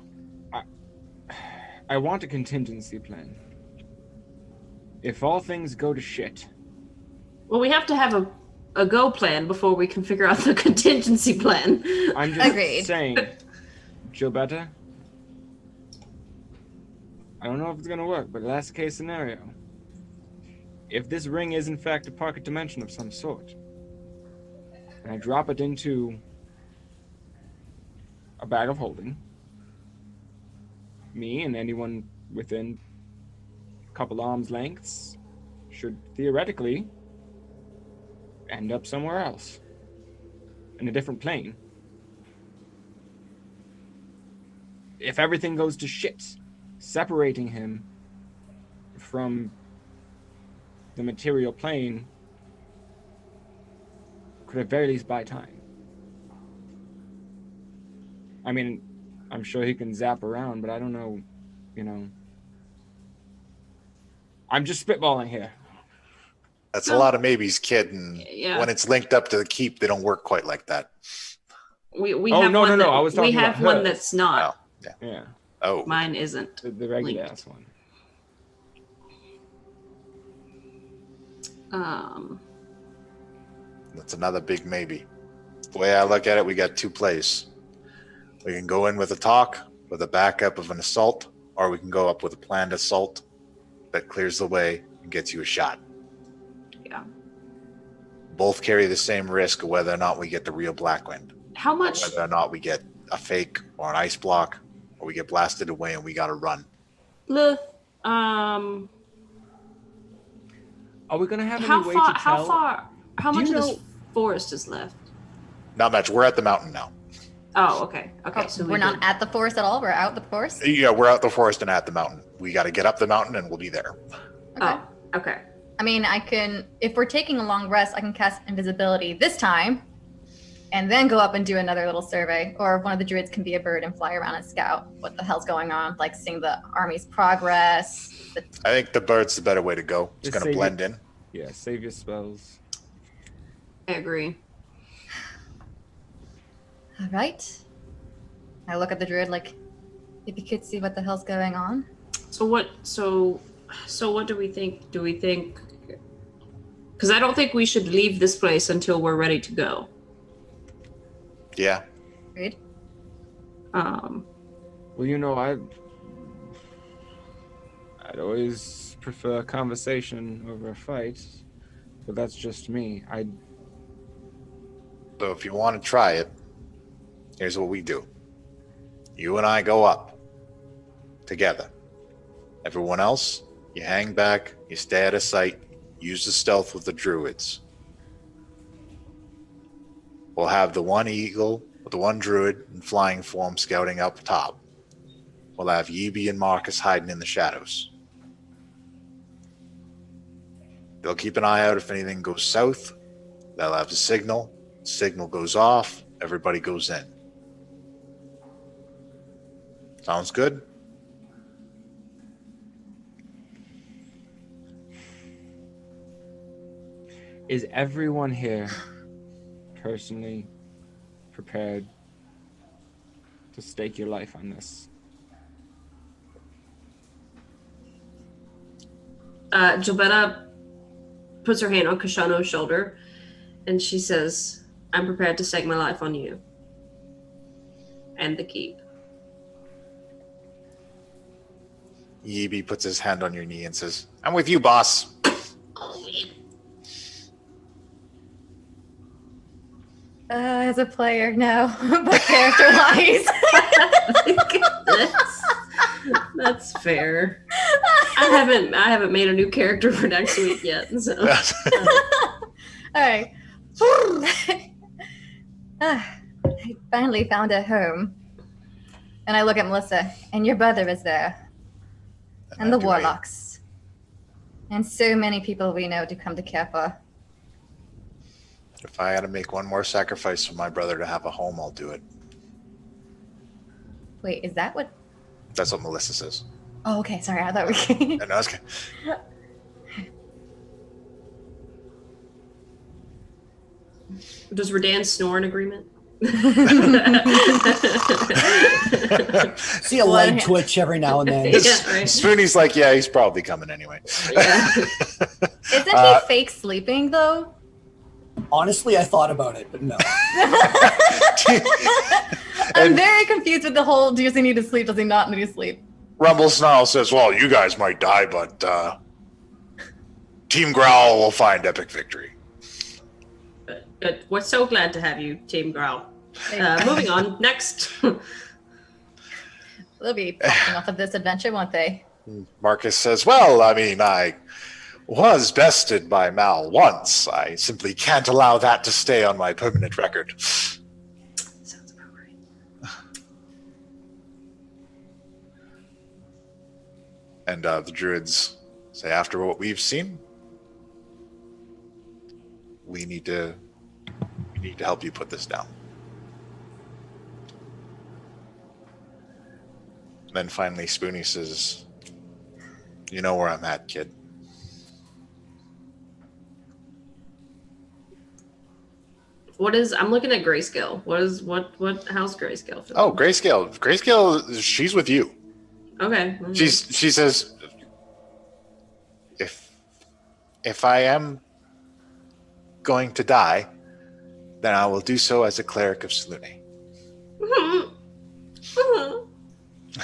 I want a contingency plan. If all things go to shit. Well, we have to have a go plan before we can figure out the contingency plan. I'm just Agreed. saying, Gilberta, I don't know if it's going to work, but last case scenario. If this ring is in fact a pocket dimension of some sort, and I drop it into a bag of holding, me and anyone within a couple arms lengths should theoretically end up somewhere else, in a different plane. If everything goes to shit, separating him from the material plane could at very least buy time. I mean, I'm sure he can zap around, but I don't know, I'm just spitballing here. that's a lot of maybes, kid. And Yeah. when it's linked up to the keep, they don't work quite like that. We Oh, have no, one no, that, no, I was talking we have about one hers. that's not. Oh, yeah. Yeah, Oh, Mine isn't. the regular Linked. ass one. that's another big maybe. The way I look at it, we got two plays. We can go in with a talk, with a backup of an assault, or we can go up with a planned assault that clears the way and gets you a shot. Yeah. Both carry the same risk of whether or not we get the real Blackwind, How much? whether or not we get a fake or an ice block, or we get blasted away and we got to run. Lith, Are we gonna have how any way far? to How tell? far? How Do much you of this know- forest is left? Not much. We're at the mountain now. Oh, okay. Okay, Oh, so we're not at the forest at all. We're out the forest. Yeah, we're out the forest and at the mountain. We got to get up the mountain and we'll be there. Okay. Oh, okay. I mean, I can. If we're taking a long rest, I can cast invisibility this time, and then go up and do another little survey. Or one of the druids can be a bird and fly around and scout what the hell's going on, like seeing the army's progress. I think the bird's the better way to go. It's Just going to save blend it. in. Yeah, save your spells. I agree. All right. I look at the druid like, if you could see what the hell's going on. So what? So what do we think? Do we think? Because I don't think we should leave this place until we're ready to go. Yeah. Agreed. Well, I'd always prefer a conversation over a fight, but that's just me. So if you want to try it, here's what we do. You and I go up together. Everyone else, you hang back, you stay out of sight, use the stealth with the druids. We'll have the one eagle, the one druid in flying form scouting up top. We'll have Yibi and Marcus hiding in the shadows. They'll keep an eye out if anything goes south. They'll have the signal. Signal goes off. Everybody goes in. Sounds good? Is everyone here personally prepared to stake your life on this? Gilberta puts her hand on Kashano's shoulder, and she says, "I'm prepared to stake my life on you and the keep." Yibi puts his hand on your knee and says, "I'm with you, boss." As a player, no, but character-wise, That's fair. I haven't made a new character for next week yet, so. all right. I finally found a home, and I look at Melissa, and your brother is there, and the warlocks, and so many people we know to come to care for. If I had to make one more sacrifice for my brother to have a home, I'll do it. Wait, is that what? That's what Melissa says. Oh, okay. Sorry, I thought we. And I was okay. Does Redan snore in agreement? See a leg twitch every now and then. Yeah, right. Spoonie's like, yeah, he's probably coming anyway. Yeah. Isn't he fake sleeping though? Honestly, I thought about it, but no. I'm very confused with the whole. Does he need to sleep? Does he not need to sleep? Rumble Snarl says, well, you guys might die, but Team Growl will find epic victory. Good. We're so glad to have you, Team Growl. Moving on. Next. They'll be popping off of this adventure, won't they? Marcus says, well, I mean, I was bested by Mal once. I simply can't allow that to stay on my permanent record. Sounds about right. And the druids say, after what we've seen, we need to help you put this down. Then finally Spoonie says, you know where I'm at, kid. I'm looking at Grayscale. How's Grayscale? Oh, Grayscale, she's with you. Okay. She says, if I am going to die, then I will do so as a cleric of Selûne.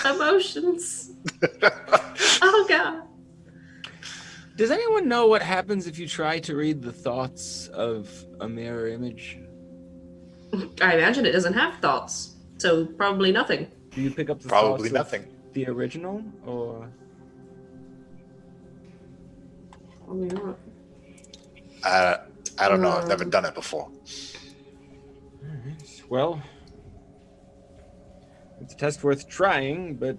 Emotions. Oh god. Does anyone know what happens if you try to read the thoughts of a mirror image? I imagine it doesn't have thoughts, so probably nothing. Do you pick up the Probably thoughts nothing. of the original, or? Probably not. I don't know. I've never done it before. Alright. Well, it's a test worth trying, but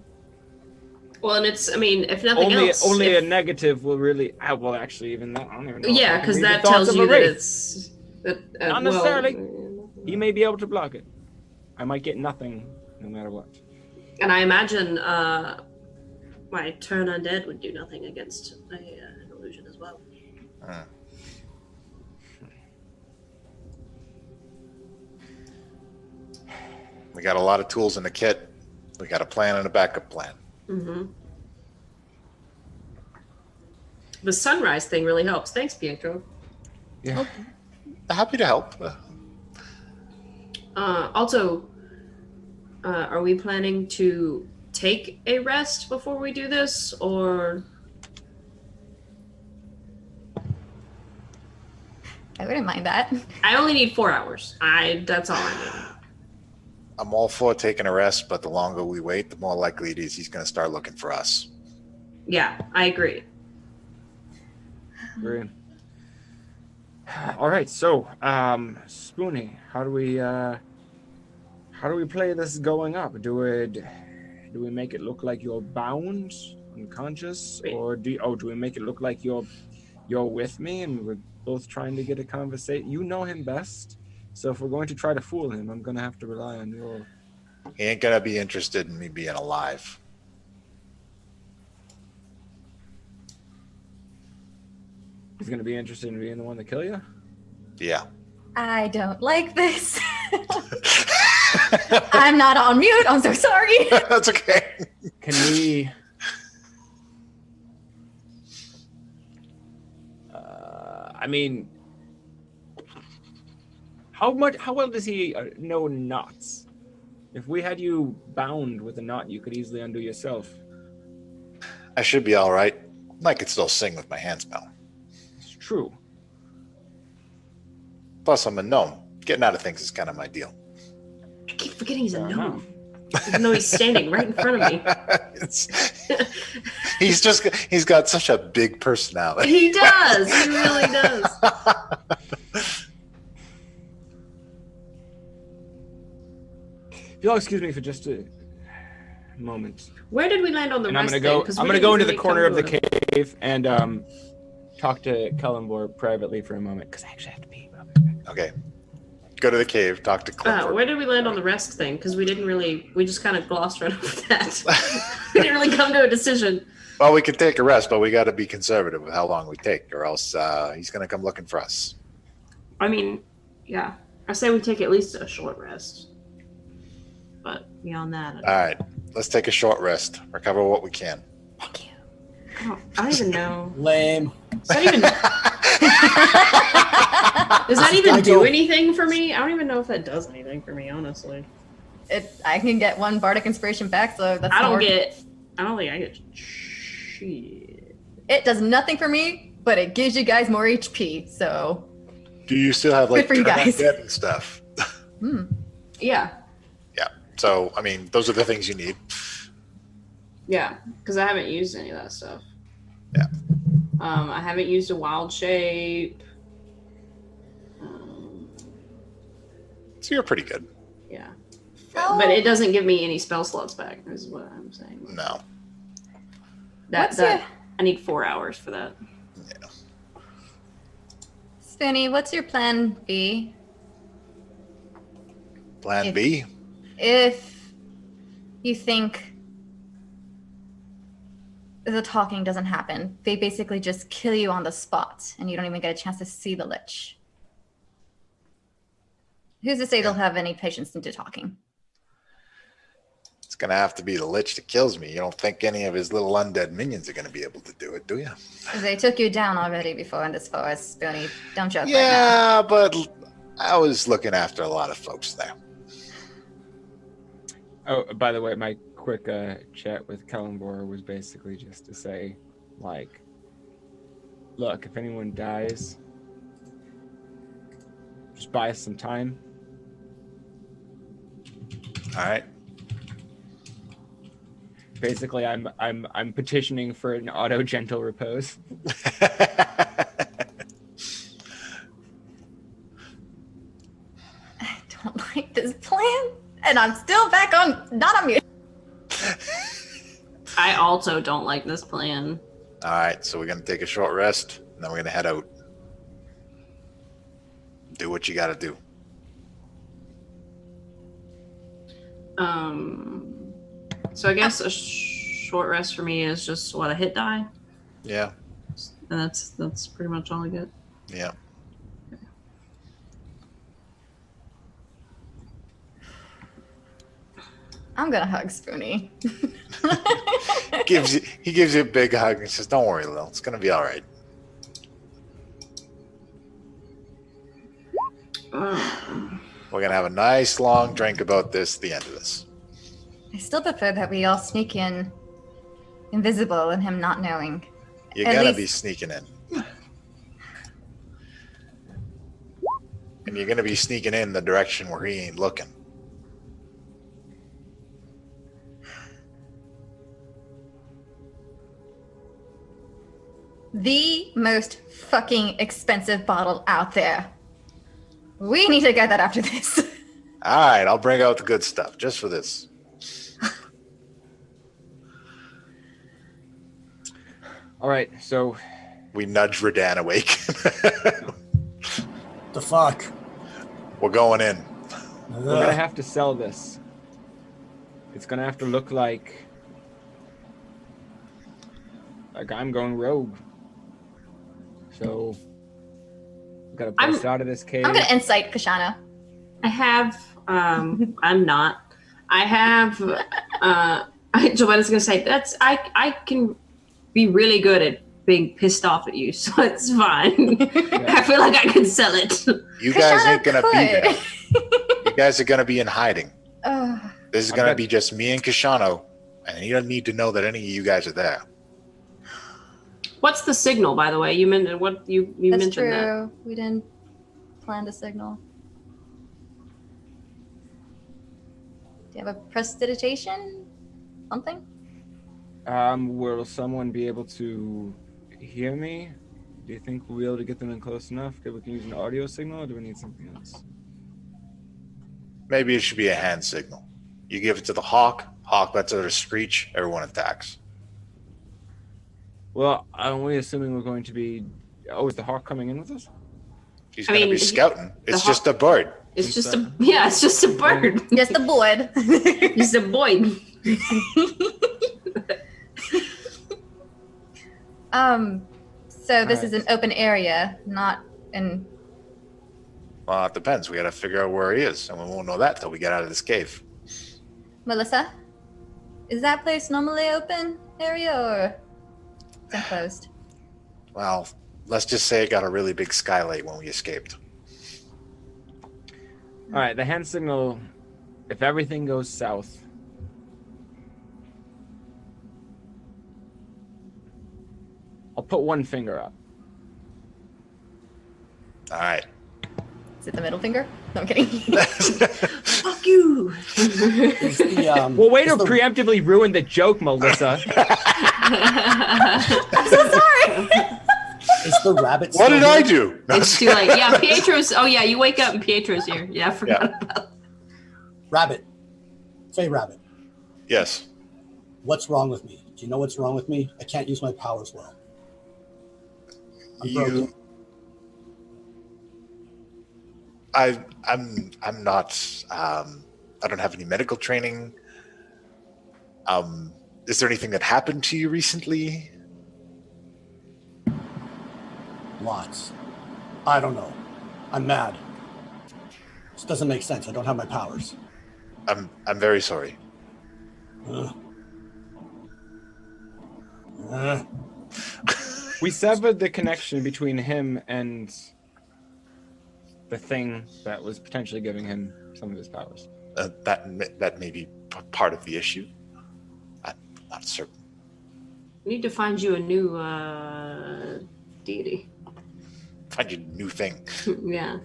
Well, and it's, I mean, if nothing else. only a negative will really. Well, actually, even that, I don't even know. Yeah, because that tells you that it's. Not necessarily. He may be able to block it. I might get nothing, no matter what. And I imagine my turn undead would do nothing against an illusion as well. We got a lot of tools in the kit. We got a plan and a backup plan. Mm-hmm. The sunrise thing really helps. Thanks, Pietro. Yeah. Happy to help. Also, are we planning to take a rest before we do this, or? I wouldn't mind that. I only need 4 hours. That's all I need. I'm all for taking a rest, but the longer we wait, the more likely it is he's going to start looking for us. Yeah, I agree. Great. All right, so Spoonie, how do we play this going up? Do we make it look like you're bound, unconscious, or do we make it look like you're with me and we're both trying to get a conversation? You know him best, so if we're going to try to fool him, I'm going to have to rely on your. He ain't going to be interested in me being alive. He's going to be interested in being the one to kill you? Yeah. I don't like this. I'm not on mute. I'm so sorry. That's okay. Can we? I mean, how well does he know knots? If we had you bound with a knot, you could easily undo yourself. I should be all right. I could still sing with my hand spell. It's true. Plus, I'm a gnome. Getting out of things is kind of my deal. I keep forgetting he's a Fair gnome. enough. Even though he's standing right in front of me. He's got such a big personality. He does. He really does. If you'll excuse me for just a moment. Where did we land on the And I'm rest gonna thing? go. 'Cause I'm we gonna didn't go into really the corner come of the to cave and talk to Kellenborg privately for a moment because I actually have to pee. Okay. Go to the cave, talk to Clifford. where did we land on the rest thing? Because we just kind of glossed right over that. We didn't really come to a decision. Well, we can take a rest, but we got to be conservative with how long we take, or else he's going to come looking for us. I mean, yeah. I say we take at least a short rest. But beyond that, All right. Let's take a short rest. Recover what we can. thank you. I don't even know. Lame. Does that even do anything for me? I don't even know if that does anything for me, honestly. I can get one bardic inspiration back, so that's I don't more. think I get shit. It does nothing for me, but it gives you guys more HP. So Do you still have like Good for you turn guys. undead and stuff? Yeah. Yeah. So, I mean, those are the things you need. Yeah. Because I haven't used any of that stuff. Yeah. I haven't used a wild shape. So you're pretty good. Yeah. Oh. But it doesn't give me any spell slots back, is what I'm saying. No. What's your- I need 4 hours for that. Spinny, what's your plan B? Plan If- B? If you think the talking doesn't happen, they basically just kill you on the spot and you don't even get a chance to see the Lich. Who's to say they'll have any patience into talking? It's going to have to be the Lich that kills me. You don't think any of his little undead minions are going to be able to do it, do you? They took you down already before in this forest, Spoonie. Don't joke right now. Yeah, but I was looking after a lot of folks there. Oh, by the way, my quick chat with Kellenborg was basically just to say, like, look, if anyone dies, just buy us some time. All right. Basically, I'm petitioning for an auto gentle repose. I don't like this plan. And I'm still back on, not on mute. I also don't like this plan. All right, so we're going to take a short rest, and then we're going to head out. Do what you got to do. So I guess a short rest for me is just what, a hit die, Yeah, and that's pretty much all I get. yeah. I'm gonna hug Spoonie. He gives you a big hug and says, "Don't worry, Lil. It's going to be all right." We're going to have a nice long drink about this at the end of this. I still prefer that we all sneak in invisible and him not knowing. You're At going to least- be sneaking in. And you're going to be sneaking in the direction where he ain't looking. The most fucking expensive bottle out there. We need to get that after this. All right, I'll bring out the good stuff just for this. All right, so We nudge Radan awake. The fuck? We're going in. we're gonna have to sell this. It's gonna have to look like I'm going rogue. So we gotta bust out of this cave. I'm gonna insight Kashana. I have. I'm not. I have. Joanna's gonna say that's. I can be really good at being pissed off at you, so it's fine. I feel like I can sell it. You guys Kashana ain't going to be could. there. You guys are going to be in hiding. Ugh. This is I going to bet- be just me and Kashano, and he doesn't need to know that any of you guys are there. What's the signal, by the way? You mentioned you That's mentioned true. that. We didn't plan the signal. Do you have a prestidigitation? Something? Will someone be able to hear me? Do you think we'll be able to get them in close enough? We can use an audio signal, or do we need something else? Maybe it should be a hand signal. You give it to the hawk. Hawk lets out a screech. Everyone attacks. Well, are we assuming we're going to be... Oh, is the hawk coming in with us? He's going to be scouting. It's hawk- just a bird. It's just a it's just a bird. Just the boy. Just a boy. So this is an open area, not in. Well, it depends. We got to figure out where he is, and we won't know that till we get out of this cave. Melissa, is that place normally open area or it's enclosed? Well, let's just say it got a really big skylight when we escaped. All right, the hand signal, if everything goes south, I'll put one finger up. All right. Is it the middle finger? No, I'm kidding. Fuck you. Is the, Well, way is to the- preemptively ruin the joke, Melissa. I'm so sorry. Is the rabbit What still did I here? do? It's too late. Yeah, Pietro's. Oh yeah, you wake up and Pietro's here. Yeah, I forgot about. Rabbit. Say rabbit. Yes. What's wrong with me? Do you know what's wrong with me? I can't use my powers well. I'm broken. I'm not. I don't have any medical training. Is there anything that happened to you recently? Lots. I don't know. I'm mad. This doesn't make sense. I don't have my powers. I'm very sorry. We severed the connection between him and the thing that was potentially giving him some of his powers. That may be part of the issue. I'm not certain. We need to find you a new deity. Find you a new thing. Yeah.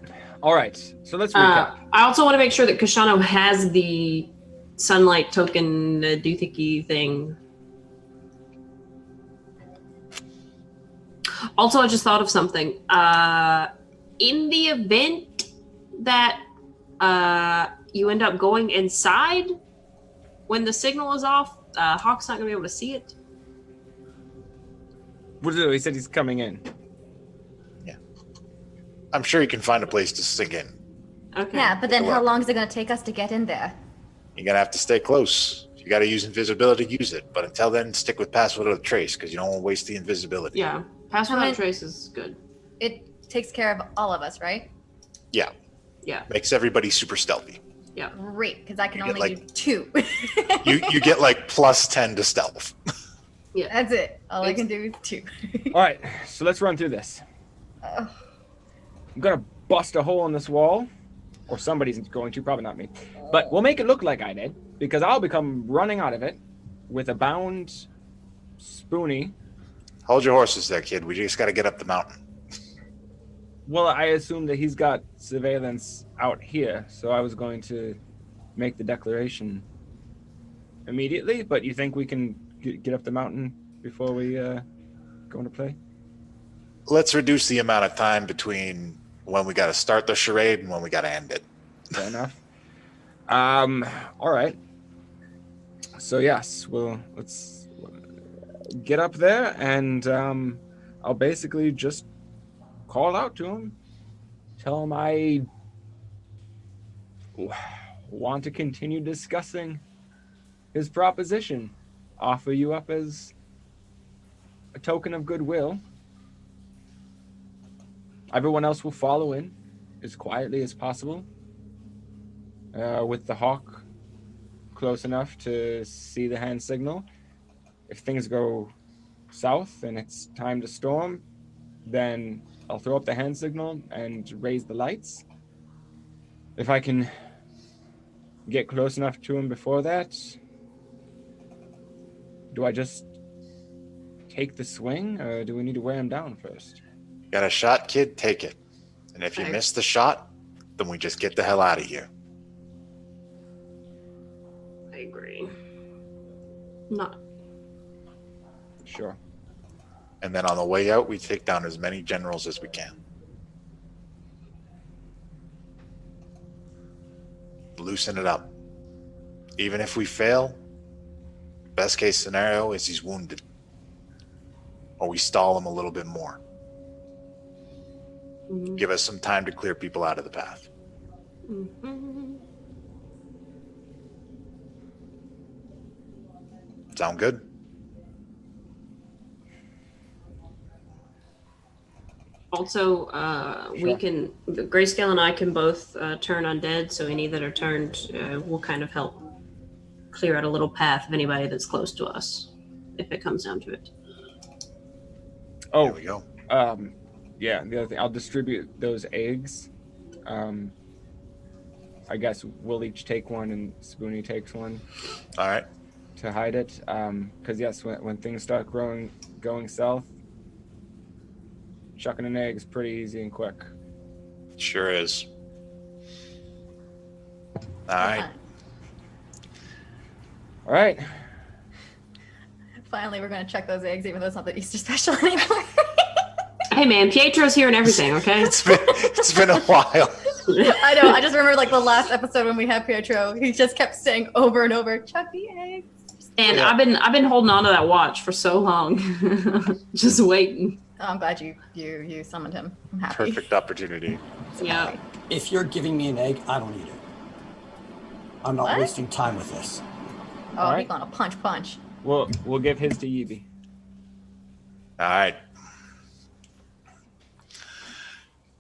All right, so let's recap. I also want to make sure that Kashano has the sunlight token doohickey thing. Also, I just thought of something. In the event that you end up going inside when the signal is off, Hawk's not going to be able to see it. What did he said he's coming in? I'm sure you can find a place to sink in. Okay. Yeah, but then how long is it going to take us to get in there? You're gonna have to stay close. If you got to use invisibility, use it. But until then, stick with password without trace because you don't want to waste the invisibility. Yeah. Password How on many- trace is good. It takes care of all of us, right? Yeah. Yeah. Makes everybody super stealthy. Great, because I can You get, only do 2. You get like +10 to stealth. That's it. All I can do is 2. All right, so let's run through this. I'm gonna bust a hole in this wall, or somebody's going to, probably not me. But we'll make it look like I did, because I'll become running out of it with a bound Spoonie. Hold your horses there, kid. We just got to get up the mountain. Well, I assume that he's got surveillance out here, so I was going to make the declaration immediately. But you think we can get up the mountain before we go into play? Let's reduce the amount of time between when we got to start the charade and when we got to end it. Fair enough. All right. So yes, let's get up there, and I'll basically just call out to him, tell him I want to continue discussing his proposition, offer you up as a token of goodwill. Everyone else will follow in as quietly as possible, with the hawk close enough to see the hand signal. If things go south and it's time to storm, then I'll throw up the hand signal and raise the lights. If I can get close enough to him before that, do I just take the swing, or do we need to wear him down first? Got a shot, kid? Take it. And if you Okay. miss the shot, then we just get the hell out of here. I agree. Not. Sure. And then on the way out, we take down as many generals as we can. Loosen it up. Even if we fail, best case scenario is he's wounded. Or we stall him a little bit more. Mhm. Give us some time to clear people out of the path. Mhm. Sound good? Also, we Sure. can, Grayscale and I can both turn undead, so any that are turned will kind of help clear out a little path of anybody that's close to us, if it comes down to it. There Oh, we go. yeah. The other thing, I'll distribute those eggs. I guess we'll each take one, and Spoonie takes one All right. to hide it. Because yes, when things start going south, chucking an egg is pretty easy and quick. Sure is. All right. All right. Finally, we're going to check those eggs, even though it's not the Easter special anymore. Hey man, Pietro's here and everything, okay? It's been a while. I know. I just remember like the last episode when we had Pietro. He just kept saying over and over, "Chuck the eggs." And Yeah. I've been holding on to that watch for so long, just waiting. Oh, I'm glad you summoned him. I'm happy. Perfect opportunity. Yeah. If you're giving me an egg, I don't eat it. I'm not What? wasting time with this. Oh, All he's right. gonna punch. We'll give his to Yee. All right.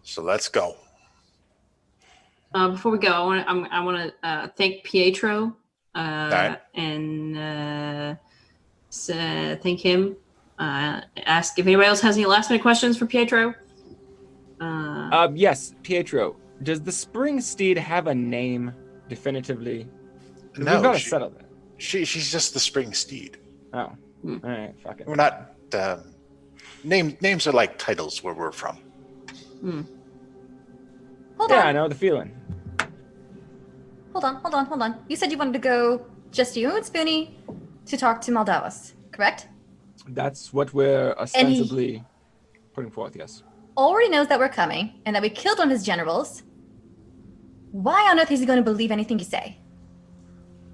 So let's go. Before we go, I want to thank Pietro right. and thank him. Ask if anybody else has any last minute questions for Pietro. Yes, Pietro. Does the spring steed have a name definitively? 'Cause No, we've got to she- settle that. She's just the spring steed. Oh, all right, fuck it. We're not. Names are like titles where we're from. Hold Yeah, I on. know the feeling. Hold on. You said you wanted to go just you and Spoonie to talk to Maldavas, correct? That's what we're ostensibly putting forth. Yes. Already knows that we're coming and that we killed one of his generals. Why on earth is he going to believe anything you say?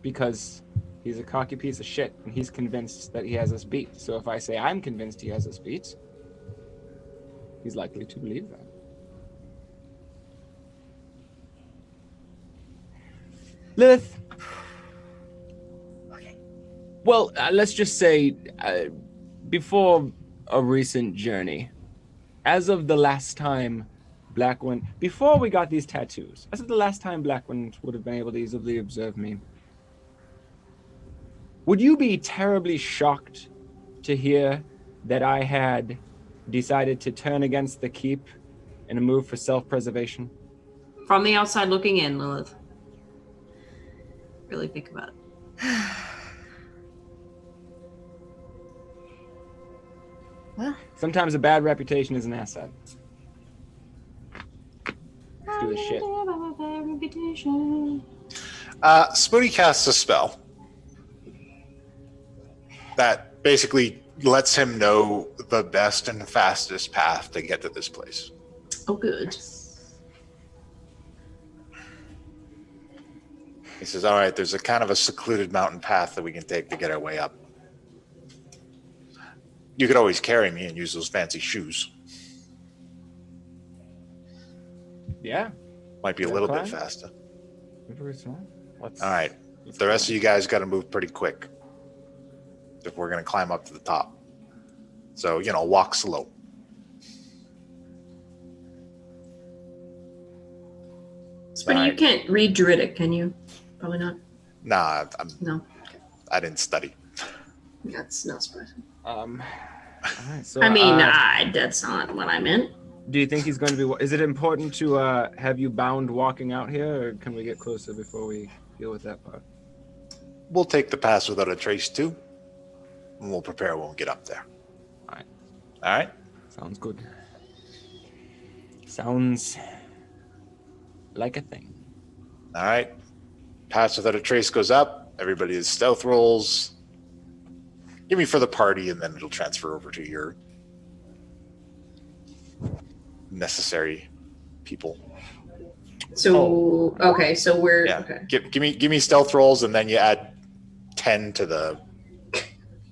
Because he's a cocky piece of shit, and he's convinced that he has us beat. So if I say I'm convinced he has us beat, he's likely to believe that. Lilith. Okay. Well, let's just say, before a recent journey, as of the last time Blackwind, before we got these tattoos, as of the last time Blackwind would have been able to easily observe me, would you be terribly shocked to hear that I had decided to turn against the keep in a move for self-preservation? From the outside looking in, Lilith. Really think about it. Well, Sometimes a bad reputation is an asset. Let's do this shit. Spoonie casts a spell that basically lets him know the best and fastest path to get to this place. Oh, good. He says, all right, there's a kind of a secluded mountain path that we can take to get our way up. You could always carry me and use those fancy shoes. Yeah. Might be a Is that little fine? bit faster. Very small. Let's- All right. let's The rest go. of you guys got to move pretty quick if we're going to climb up to the top. So, walk slow. But you Alright. can't read Druidic, can you? Probably not. Nah, No. I didn't study. That's not surprising. All right, so, I mean, that's not what I meant. do you think he's going to be? Is it important to have you bound walking out here, or can we get closer before we deal with that part? We'll take the pass without a trace too, and we'll prepare when we get up there. All right. Sounds good. Sounds like a thing. All right. Pass without a trace goes up. Everybody's stealth rolls. Give me for the party, and then it'll transfer over to your necessary people. So okay, so we're Yeah. okay. Give me stealth rolls, and then you add 10 to the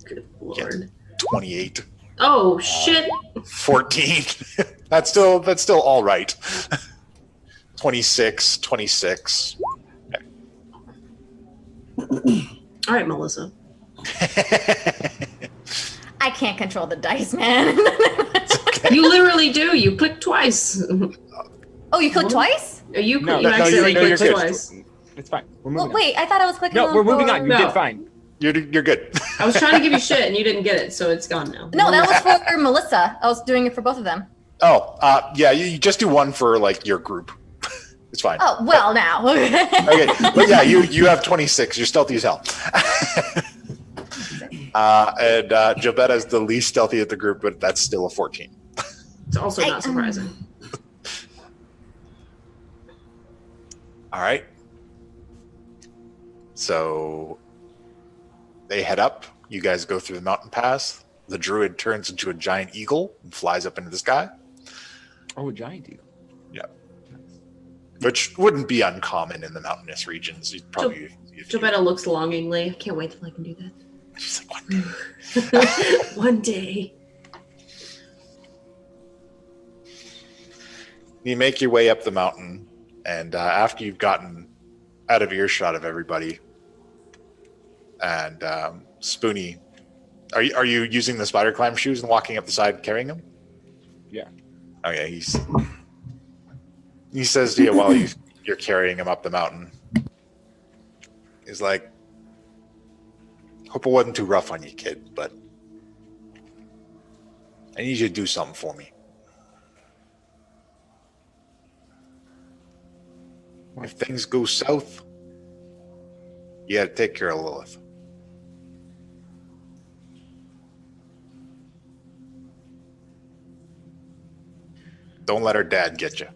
Good Lord. 28. Oh shit. 14. That's still all right. 26. All right, Melissa. I can't control the dice, man. You literally do. You click twice. Oh, you clicked twice? You No, you accidentally you're clicked good. twice. It's fine. We're Well, moving on. wait, I thought I was clicking No, on we're moving on. You No. did fine. You're good. I was trying to give you shit and you didn't get it, so it's gone now. No, that was for Melissa. I was doing it for both of them. Oh, yeah. You just do one for like your group. It's fine. Oh, well, now. Okay, but yeah, you have 26. You're stealthy as hell. And Jobetta is the least stealthy of the group, but that's still a 14. It's also not surprising. All right. So they head up. You guys go through the mountain pass. The druid turns into a giant eagle and flies up into the sky. Oh, a giant eagle. Yeah. Which wouldn't be uncommon in the mountainous regions. You'd probably Jobetta looks longingly. I can't wait till I can do that. She's like, what? One day. You make your way up the mountain, and after you've gotten out of earshot of everybody, and Spoonie, are you using the spider climb shoes and walking up the side carrying them? Yeah. Okay. He says to you while you're carrying him up the mountain, he's like, "Hope it wasn't too rough on you, kid, but I need you to do something for me. If things go south, you gotta take care of Lilith." Don't let her dad get you,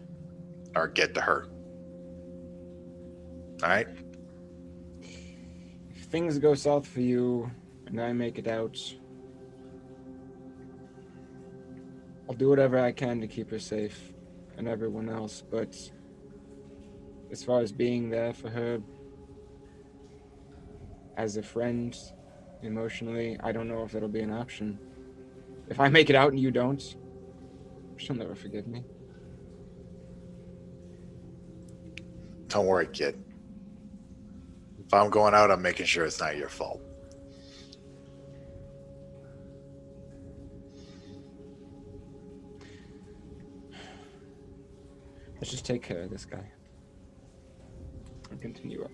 or get to her. All right? If things go south for you and I make it out, I'll do whatever I can to keep her safe and everyone else, but as far as being there for her as a friend emotionally, I don't know if that'll be an option. If I make it out and you don't, she'll never forgive me. Don't worry, kid. If I'm going out, I'm making sure it's not your fault. Let's just take care of this guy. And continue up.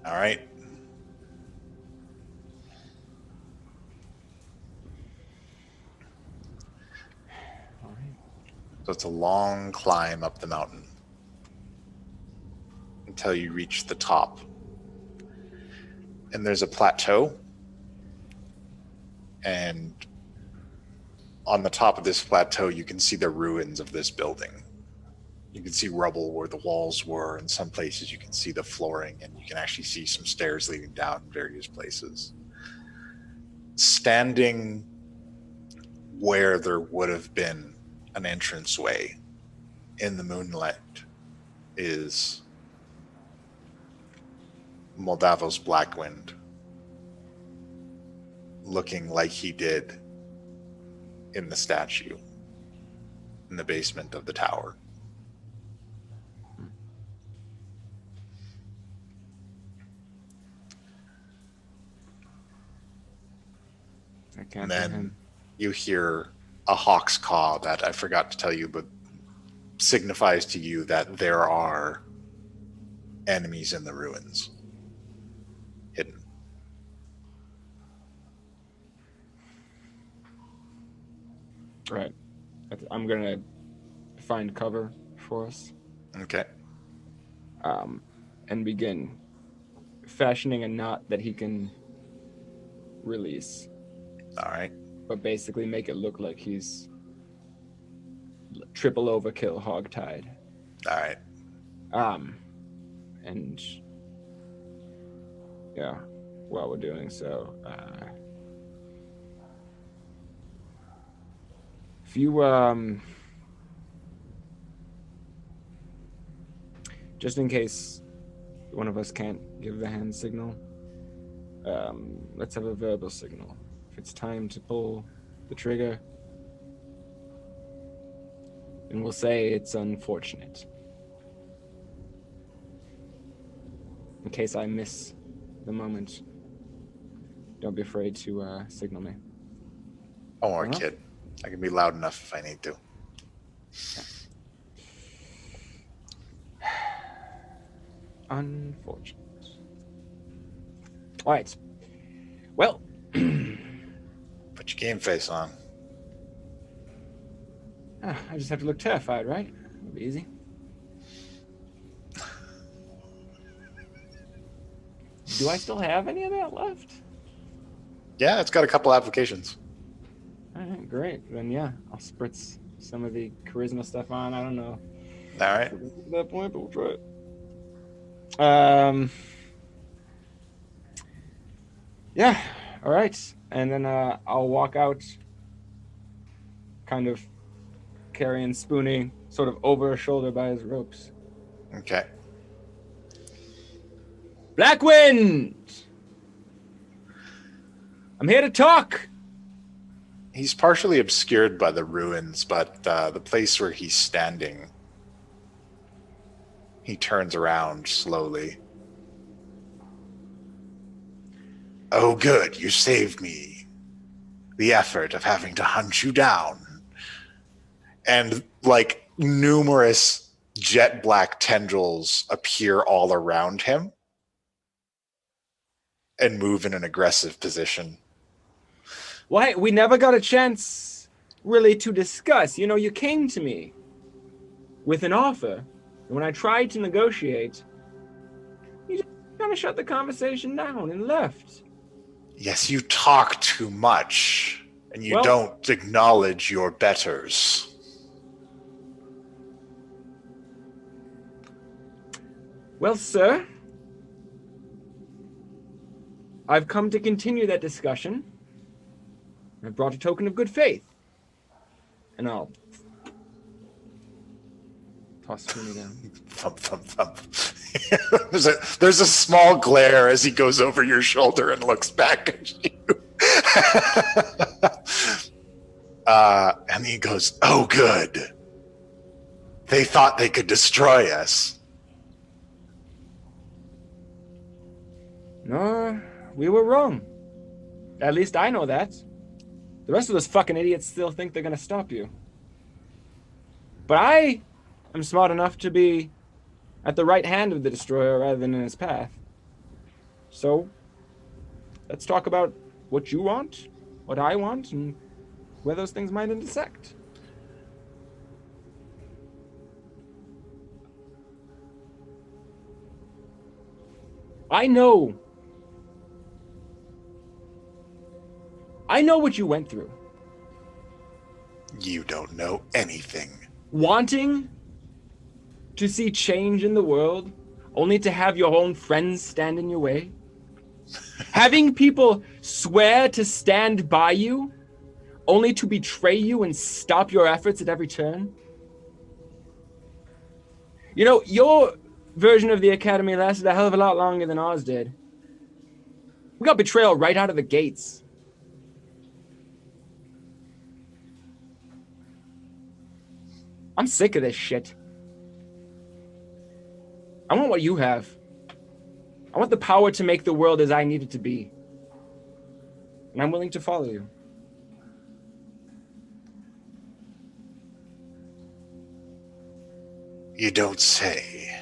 All right? All right. So it's a long climb up the mountain until you reach the top. And there's a plateau. And on the top of this plateau, you can see the ruins of this building. You can see rubble where the walls were. In some places, you can see the flooring, and you can actually see some stairs leading down in various places. Standing where there would have been an entranceway in the moonlight is Moldavo's Blackwind, looking like he did in the statue in the basement of the tower. I can't And do then him. you hear a hawk's caw that I forgot to tell you, but signifies to you that there are enemies in the ruins, hidden. Right. I'm gonna find cover for us. Okay. And begin fashioning a knot that he can release. All right. but basically make it look like he's triple overkill hogtied. All right. And yeah, while we're doing so, if you just in case one of us can't give the hand signal, let's have a verbal signal. If it's time to pull the trigger, and we'll say it's unfortunate. In case I miss the moment, don't be afraid to signal me. Don't worry, Uh-huh. kid. I can be loud enough if I need to. Unfortunate. All right. Well, Put your game face on. I just have to look terrified, right? It'll be easy. Do I still have any of that left? Yeah, it's got a couple applications. All right, great. Then yeah, I'll spritz some of the charisma stuff on. I don't know All right. at that point, but we'll try it. Yeah. All right, and then I'll walk out, kind of carrying Spoonie sort of over her shoulder by his ropes. Okay. Blackwind! I'm here to talk! He's partially obscured by the ruins, but the place where he's standing, he turns around slowly. Oh, good. You saved me the effort of having to hunt you down. And like numerous jet black tendrils appear all around him and move in an aggressive position. Why? We never got a chance really to discuss. You know, you came to me with an offer, and when I tried to negotiate, you just kind of shut the conversation down and left. Yes, you talk too much, and you don't acknowledge your betters. Well, sir, I've come to continue that discussion. I've brought a token of good faith. And I'll toss Spoonie down. Thump, thump, thump. there's a small glare as he goes over your shoulder and looks back at you. And he goes, oh, good. They thought they could destroy us. No, we were wrong. At least I know that. The rest of those fucking idiots still think they're gonna stop you. But I am smart enough to be at the right hand of the destroyer rather than in his path. So, let's talk about what you want, what I want, and where those things might intersect. I know what you went through. You don't know anything. Wanting to see change in the world, only to have your own friends stand in your way. Having people swear to stand by you, only to betray you and stop your efforts at every turn. You know, your version of the Academy lasted a hell of a lot longer than ours did. We got betrayal right out of the gates. I'm sick of this shit. I want what you have. I want the power to make the world as I need it to be. And I'm willing to follow you. You don't say.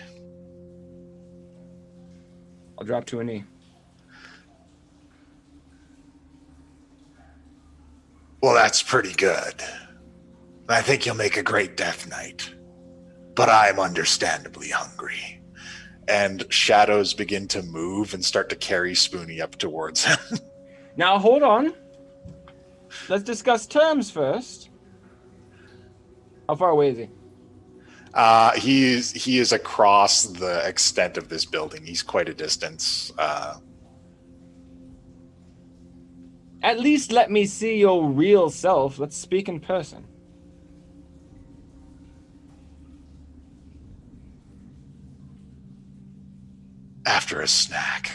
I'll drop to a knee. Well, that's pretty good. I think you'll make a great Death Knight. But I'm understandably hungry. And shadows begin to move and start to carry Spoonie up towards him. Now, hold on. let's discuss terms first. How far away is he? He is across the extent of this building. He's quite a distance. At least let me see your real self. Let's speak in person. After a snack,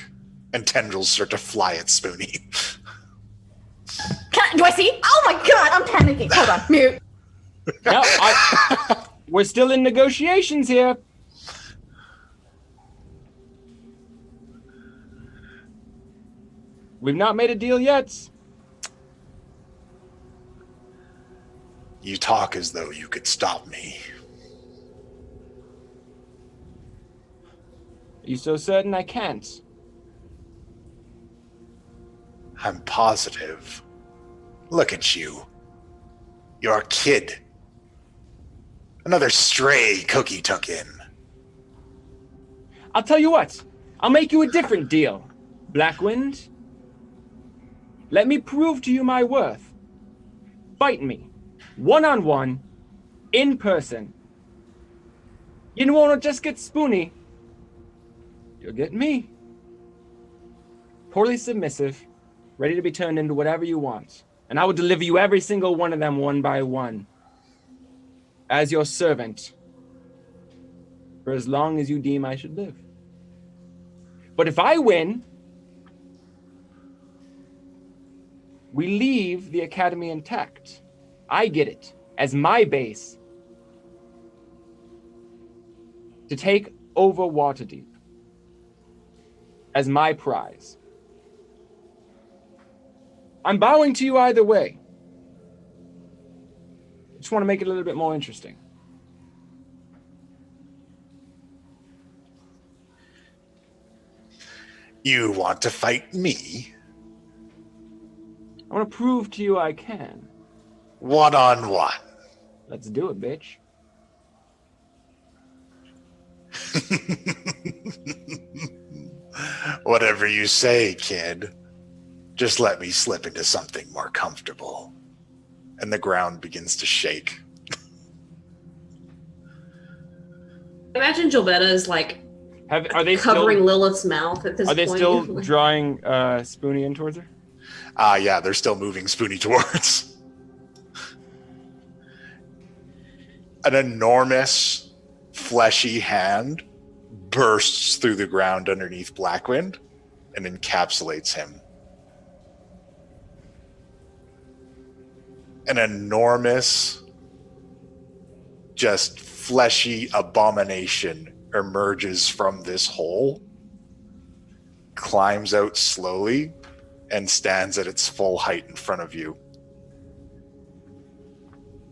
and tendrils start to fly at Spoonie. Do I see? Oh my god, I'm panicking. Hold on, mute. No, we're still in negotiations here. We've not made a deal yet. You talk as though you could stop me. Are you so certain I can't? I'm positive. Look at you. You're a kid. Another stray Cookie took in. I'll tell you what. I'll make you a different deal, Blackwind. Let me prove to you my worth. Fight me, one-on-one, in person. You won't just get Spoonie. You'll get me. Poorly submissive, ready to be turned into whatever you want. And I will deliver you every single one of them one by one. As your servant. For as long as you deem I should live. But if I win, we leave the academy intact. I get it as my base to take over Waterdeep as my prize. I'm bowing to you either way. I just want to make it a little bit more interesting. You want to fight me? I want to prove to you I can. One-on-one. Let's do it, bitch. Whatever you say, kid. Just let me slip into something more comfortable. And the ground begins to shake. Imagine Gilbetta is like Are they covering still, Lilith's mouth at this Are they point. still drawing Spoonie in towards her? Yeah, they're still moving Spoonie towards. An enormous, fleshy hand bursts through the ground underneath Blackwind and encapsulates him. An enormous, just fleshy abomination emerges from this hole, climbs out slowly, and stands at its full height in front of you.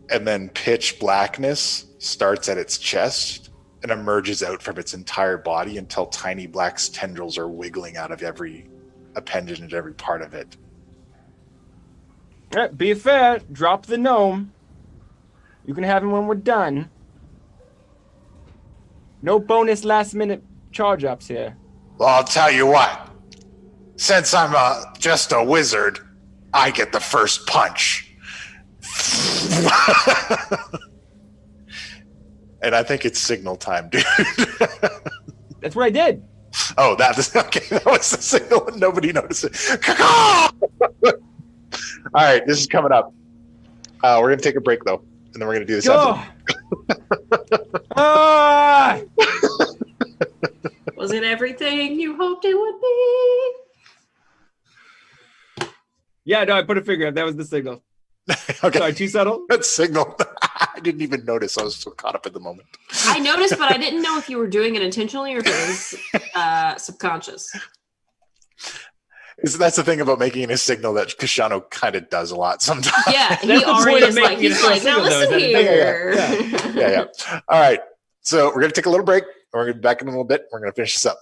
And then pitch blackness starts at its chest and emerges out from its entire body until tiny black tendrils are wiggling out of every appendage and every part of it. Be fair, drop the gnome. You can have him when we're done. No bonus last-minute charge-ups here. Well, I'll tell you what. Since I'm just a wizard, I get the first punch. And I think it's signal time, dude. That's what I did. Oh, that's okay. That was the signal and nobody noticed it. All right, this is coming up. We're going to take a break, though, and then we're going to do this Go! Was it everything you hoped it would be? Yeah, no, I put a figure. That was the signal. Okay. Sorry, too subtle? That's signal. I didn't even notice. I was so caught up in the moment. I noticed, but I didn't know if you were doing it intentionally or if it was subconscious. That's the thing about making a signal that Kashano kind of does a lot sometimes. Yeah, he That's the already point of is like, making it he's a like, now signal, though, listen is that- here. Yeah. All right. So we're going to take a little break. We're going to be back in a little bit. We're going to finish this up.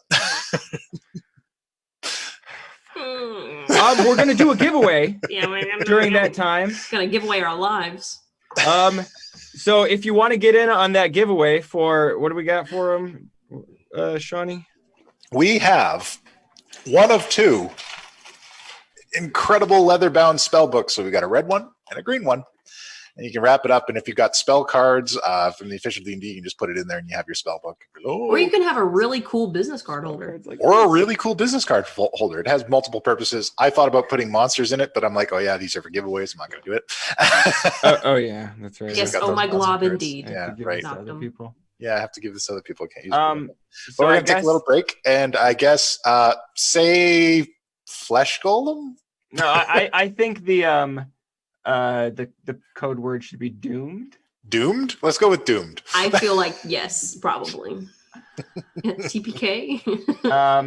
We're going to do a giveaway Yeah, we're during that time. gonna give away our lives. So if you want to get in on that giveaway for, what do we got for him, Shawnee? We have one of two. incredible leather-bound spell books. So we got a red one and a green one. And you can wrap it up, and if you've got spell cards from the official D&D, you can just put it in there and you have your spell book. Or you can have a really cool business card holder. Or a really cool business card holder. It has multiple purposes. I thought about putting monsters in it, but I'm like, oh yeah, these are for giveaways. I'm not going to do it. Oh yeah, that's right. Yes, Got oh those my monster glob, cards. indeed. Yeah, Give right. this to other people. Yeah, I have to give this to other people. I can't use it. So But we're I going to take a little break, and I guess say flesh golem? No, I think the code word should be doomed. Doomed? Let's go with doomed. I feel like yes, probably. TPK.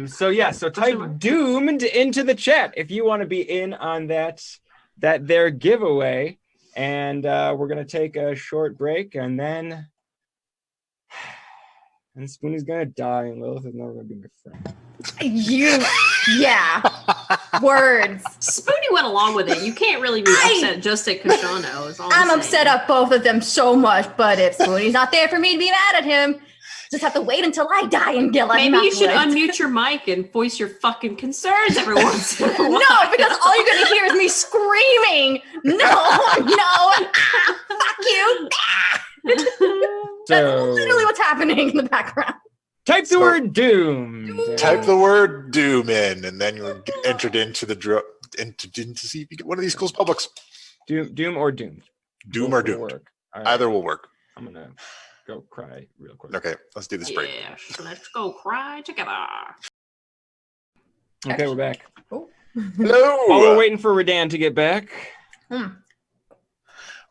So type doomed into the chat if you want to be in on that their giveaway, and we're gonna take a short break, and then Spoonie's gonna die, and Lilith is never gonna be my friend. Words. Spoonie went along with it. You can't really be upset just at Kashano. Is all I'm saying. upset at both of them so much, but if Spoonie's not there for me to be mad at him, just have to wait until I die and get like Maybe you should unmute your mic and voice your fucking concerns every once in a while. No, because all you're gonna hear is me screaming. No, fuck you. That's literally what's happening in the background. Type the word doomed. Type the word doom in, and then you're entered into the to see if you get one of these cool spell books. Doom or doomed. Doom Both or will doomed. work. All right. Either will work. I'm gonna go cry real quick. Okay, let's do this break. Yes, let's go cry together. Okay, we're back. Hello. While we're waiting for Redan to get back.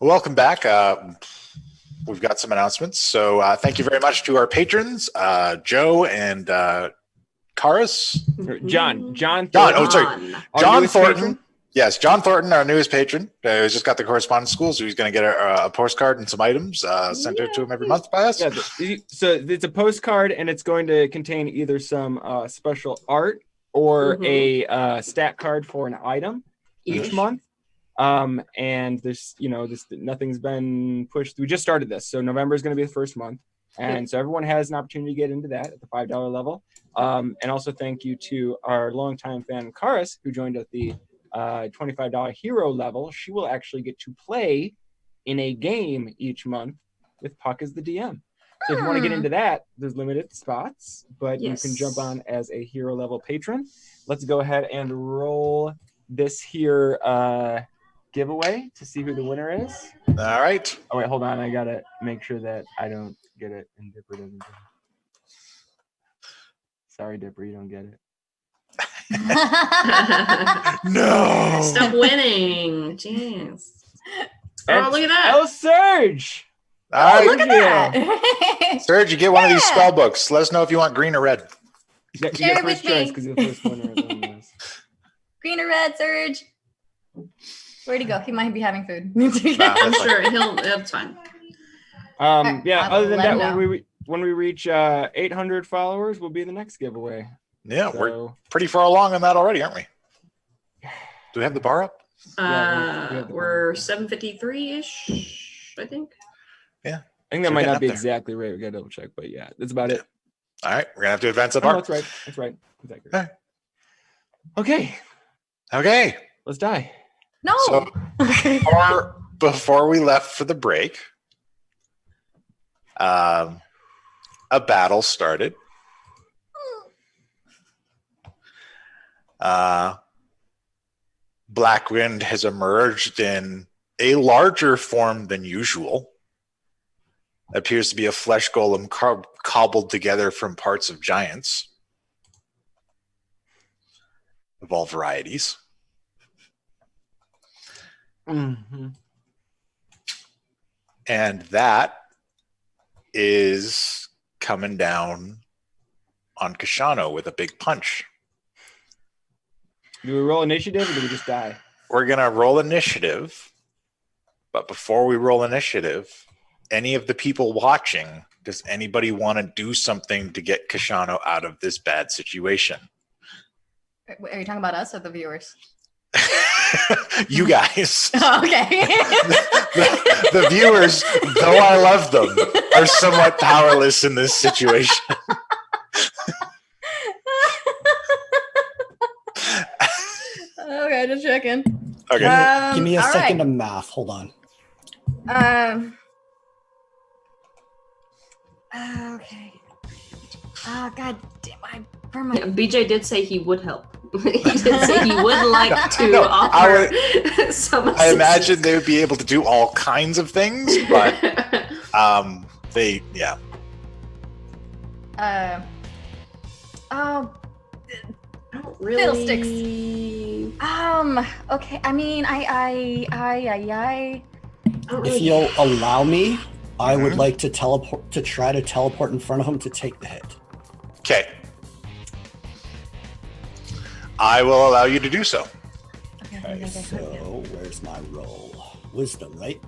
Welcome back. We've got some announcements. So thank you very much to our patrons, Joe and Karis. John. Oh, sorry. Our John newest Thornton. patron? Yes, John Thornton, our newest patron. He's just got the correspondence school, so he's going to get a postcard and some items sent to him every month by us. Yeah, so it's a postcard, and it's going to contain either some special art or a stat card for an item each month. And there's nothing's been pushed. We just started this, so November is going to be the first month, and so everyone has an opportunity to get into that at the $5 level. And also thank you to our longtime fan Karis, who joined at the $25 hero level. She will actually get to play in a game each month with Puck as the DM. So if you want to get into that, there's limited spots, but you can jump on as a hero level patron. Let's go ahead and roll this here giveaway to see who the winner is. All right. Oh wait, hold on. I gotta make sure that I don't get it and Dipper doesn't get it. Sorry, Dipper, you don't get it. No. Stop winning. Jeez. Oh, look at that. El Surge. All right. Look at that. Serge, you get one of these spell books. Let us know if you want green or red. You Share get it with first choice me. because you're the first winner of this. Green or red, Surge? Where'd he go? He might be having food. I'm sure that's fine. Yeah. I'll Other than let him that, know. when we reach 800 followers, will be the next giveaway. Yeah, So, we're pretty far along on that already, aren't we? Do we have the bar up? We're 753-ish, I think. I think that So might getting not up be there. exactly right. We gotta double check, but yeah, that's about it. All right, we're gonna have to advance the Oh, bar. that's right. That's right. Exactly. All right. Okay, Okay. let's die. No. So before we left for the break, a battle started. Blackwind has emerged in a larger form than usual. Appears to be a flesh golem cobbled together from parts of giants of all varieties. Mm-hmm. And that is coming down on Kashano with a big punch. Do we roll initiative or do we just die? We're going to roll initiative. But before we roll initiative, any of the people watching, does anybody want to do something to get Kashano out of this bad situation? Are you talking about us or the viewers? You guys. Oh, okay. The viewers, though I love them, are somewhat powerless in this situation. Okay, just checking. second. Okay. Give me a all second right. of math. Hold on. Okay. Oh god damn! Where am I? BJ did say he would help. He did say he would like to No, offer some I imagine assistance. they would be able to do all kinds of things, but they, yeah. Oh. I don't really. Okay. I mean, I don't If really- you'll allow me, I would Mhm. like to try to teleport in front of him to take the hit. Okay. I will allow you to do so. Okay, so where's my roll? Wisdom, right?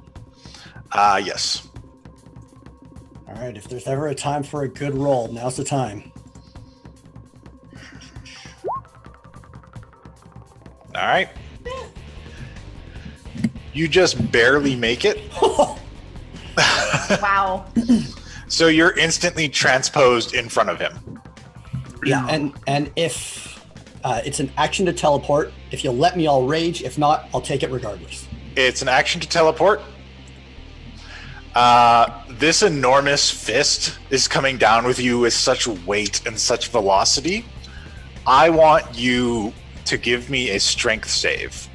Yes. All right, if there's ever a time for a good roll, now's the time. All right. You just barely make it. wow. So you're instantly transposed in front of him. Yeah, and if it's an action to teleport, if you'll let me, I'll rage. If not, I'll take it regardless. It's an action to teleport. This enormous fist is coming down with you with such weight and such velocity. I want you to give me a strength save.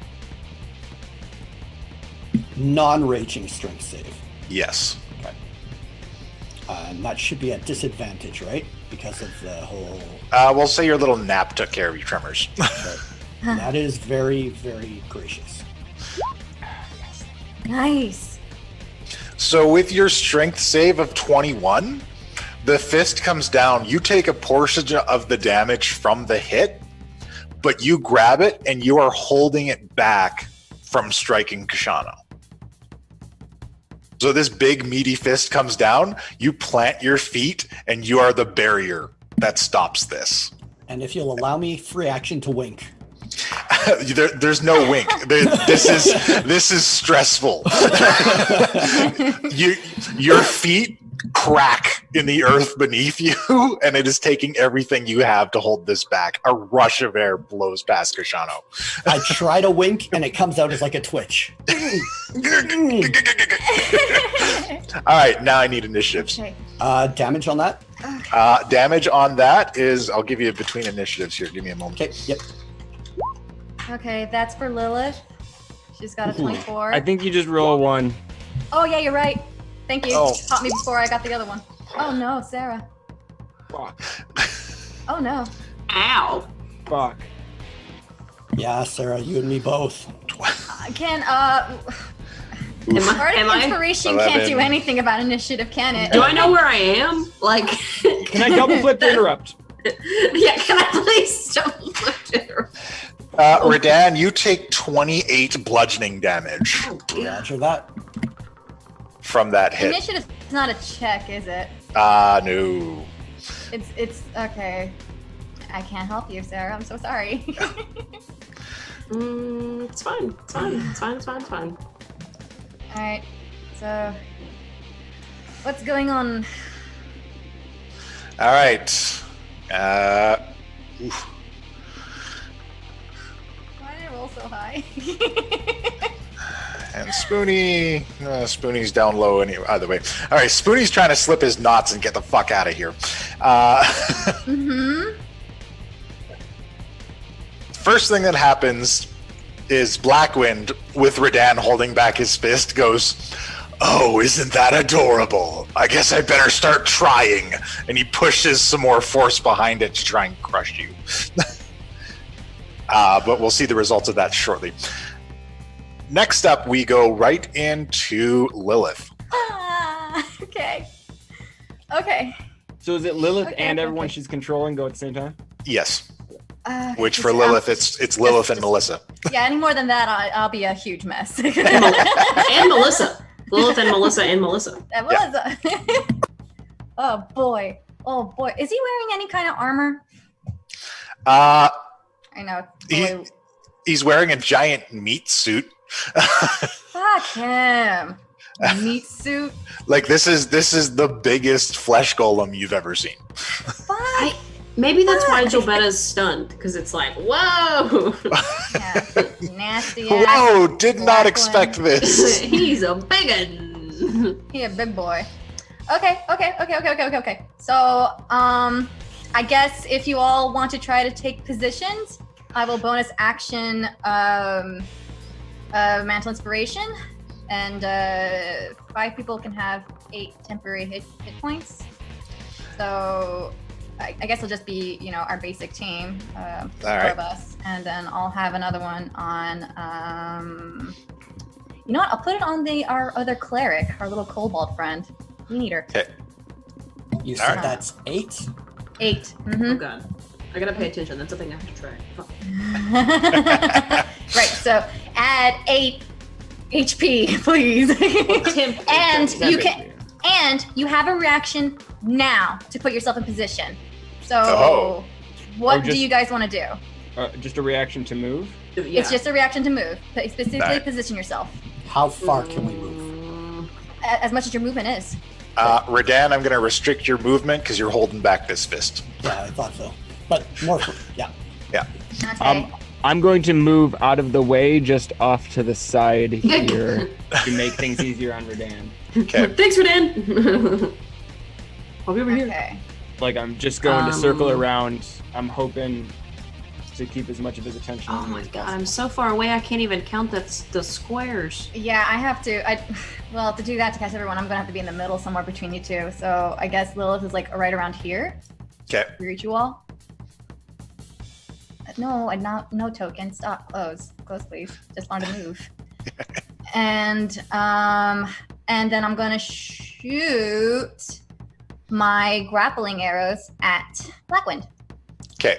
Non-raging strength save. Yes. And that should be at disadvantage, right? Because of the whole... We'll say your little nap took care of your tremors. That is very, very gracious. Nice. So with your strength save of 21, the fist comes down. You take a portion of the damage from the hit, but you grab it and you are holding it back from striking Kashano. So this big meaty fist comes down, you plant your feet, and you are the barrier that stops this. And if you'll allow me, free action to wink. There's no wink. This is stressful. Your feet crack in the earth beneath you, and it is taking everything you have to hold this back. A rush of air blows past Kashano. I try to wink, and it comes out as like a twitch. All right, now I need initiatives. Okay. Damage on that? Damage on that is, I'll give you between initiatives here. Give me a moment. Okay, yep. Okay, that's for Lilith. She's got a 24. I think you just roll a 1. Oh yeah, you're right. Thank you. Oh. Caught me before I got the other one. Oh no, Sarah. Fuck. Oh no. Ow. Fuck. Yeah, Sarah, you and me both. Bardic Am I? Inspiration can't 11. do anything about initiative, can it? Do I know where I am? Like, Can I double flip to interrupt? Yeah, can I please double flip to interrupt? Redan, you take 28 bludgeoning damage Oh, dear. Roger that. from that hit. Initiative is not a check, is it? No. It's okay. I can't help you, Sarah. I'm so sorry. It's fine. It's fine. It's fine. It's fine. It's fine. All right. So, what's going on? All right. Oof. Why did I roll so high? And Spoonie, Spoonie's down low anyway. Either way. All right, Spoonie's trying to slip his knots and get the fuck out of here. First thing that happens is Blackwind, with Redan holding back his fist, goes, "Oh, isn't that adorable? I guess I better start trying." And he pushes some more force behind it to try and crush you. But we'll see the results of that shortly. Next up, we go right into Lilith. Okay. Okay. So is it Lilith Okay, and okay, everyone okay. she's controlling go at the same time? Yes, which for it's- Lilith, it's Lilith and Melissa. Yeah, any more than that, I'll be a huge mess. And Melissa. Lilith and Melissa and Melissa. That was Oh boy. Oh boy. Is he wearing any kind of armor? Uh, I know. He- Boy, he's wearing a giant meat suit. fuck him. Meat suit. Like this is the biggest flesh golem you've ever seen. Fuck Maybe that's why Gilbetta's stunned, because it's like, whoa! Yeah, nasty. Whoa! Did not Blackwind. expect this. He's a biggin. He a big boy. Okay. So, I guess if you all want to try to take positions, I will bonus action Mantle Inspiration, and 5 people can have 8 temporary hit points. So I guess it'll just be, our basic team, All 4 right. of us, and then I'll have another one on. You know what? I'll put it on our other cleric, our little kobold friend. We need her. Okay. You All said right. that's 8? 8. Oh Mm-hmm. god. I gotta pay attention. That's something I have to track. Fuck. Right. So add 8 HP, please. And you can. And you have a reaction now to put yourself in position. So, Oh. what Oh, do just- you guys want to do? Just a reaction to move. Yeah. It's just a reaction to move. Specifically, Right. position yourself How far can we move? as much as your movement is. Redan, I'm going to restrict your movement because you're holding back this fist. Yeah, I thought so. But more, yeah. Okay. I'm going to move out of the way, just off to the side here, to make things easier on Redan. Okay. Thanks, Redan. I'll be over here. Okay. Like I'm just going to circle around. I'm hoping to keep as much of his attention. Oh on me my as god, possible. I'm so far away I can't even count the squares. Yeah, I have to. Well, to do that to catch everyone, I'm gonna have to be in the middle somewhere between you two. So I guess Lilith is like right around here. Okay. To reach you all. No, no token. Stop. Close, please. Just learn to move. and then I'm gonna shoot my grappling arrows at Blackwind. Okay.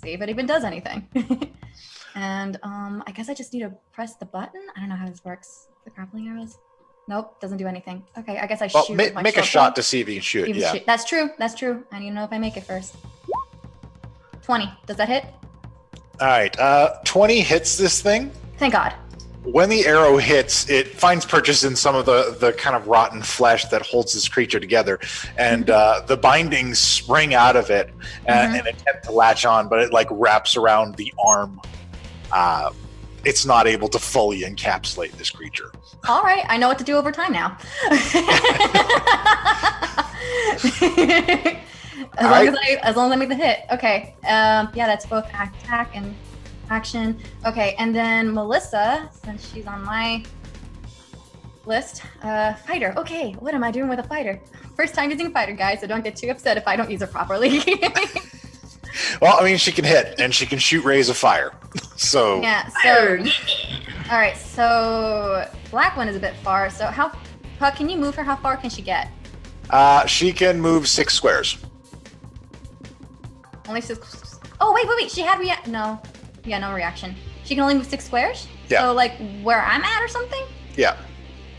See if it even does anything. And I guess I just need to press the button. I don't know how this works. The grappling arrows. Nope, doesn't do anything. Okay, I guess I Well, shoot. make with my a short shot bow. to see if you can shoot. Even Yeah. shoot. That's true. I need to know if I make it first. 20. Does that hit? All right. 20 hits this thing. Thank God. When the arrow hits, it finds purchase in some of the kind of rotten flesh that holds this creature together, and the bindings spring out of it and attempt to latch on, but it like wraps around the arm. It's not able to fully encapsulate this creature. All right, I know what to do over time now. As long as I make the hit. Okay. Yeah, that's both attack and action. Okay, and then Melissa, since she's on my list, fighter. Okay, what am I doing with a fighter? First time using fighter, guys, so don't get too upset if I don't use it properly. Well, I mean, she can hit and she can shoot rays of fire. So Yeah, so all right, so Blackwind is a bit far. So how can you move her? How far can she get? she can move 6 squares. Only 6. Oh wait. She had no reaction. She can only move 6 squares. Yeah. So like where I'm at or something. Yeah.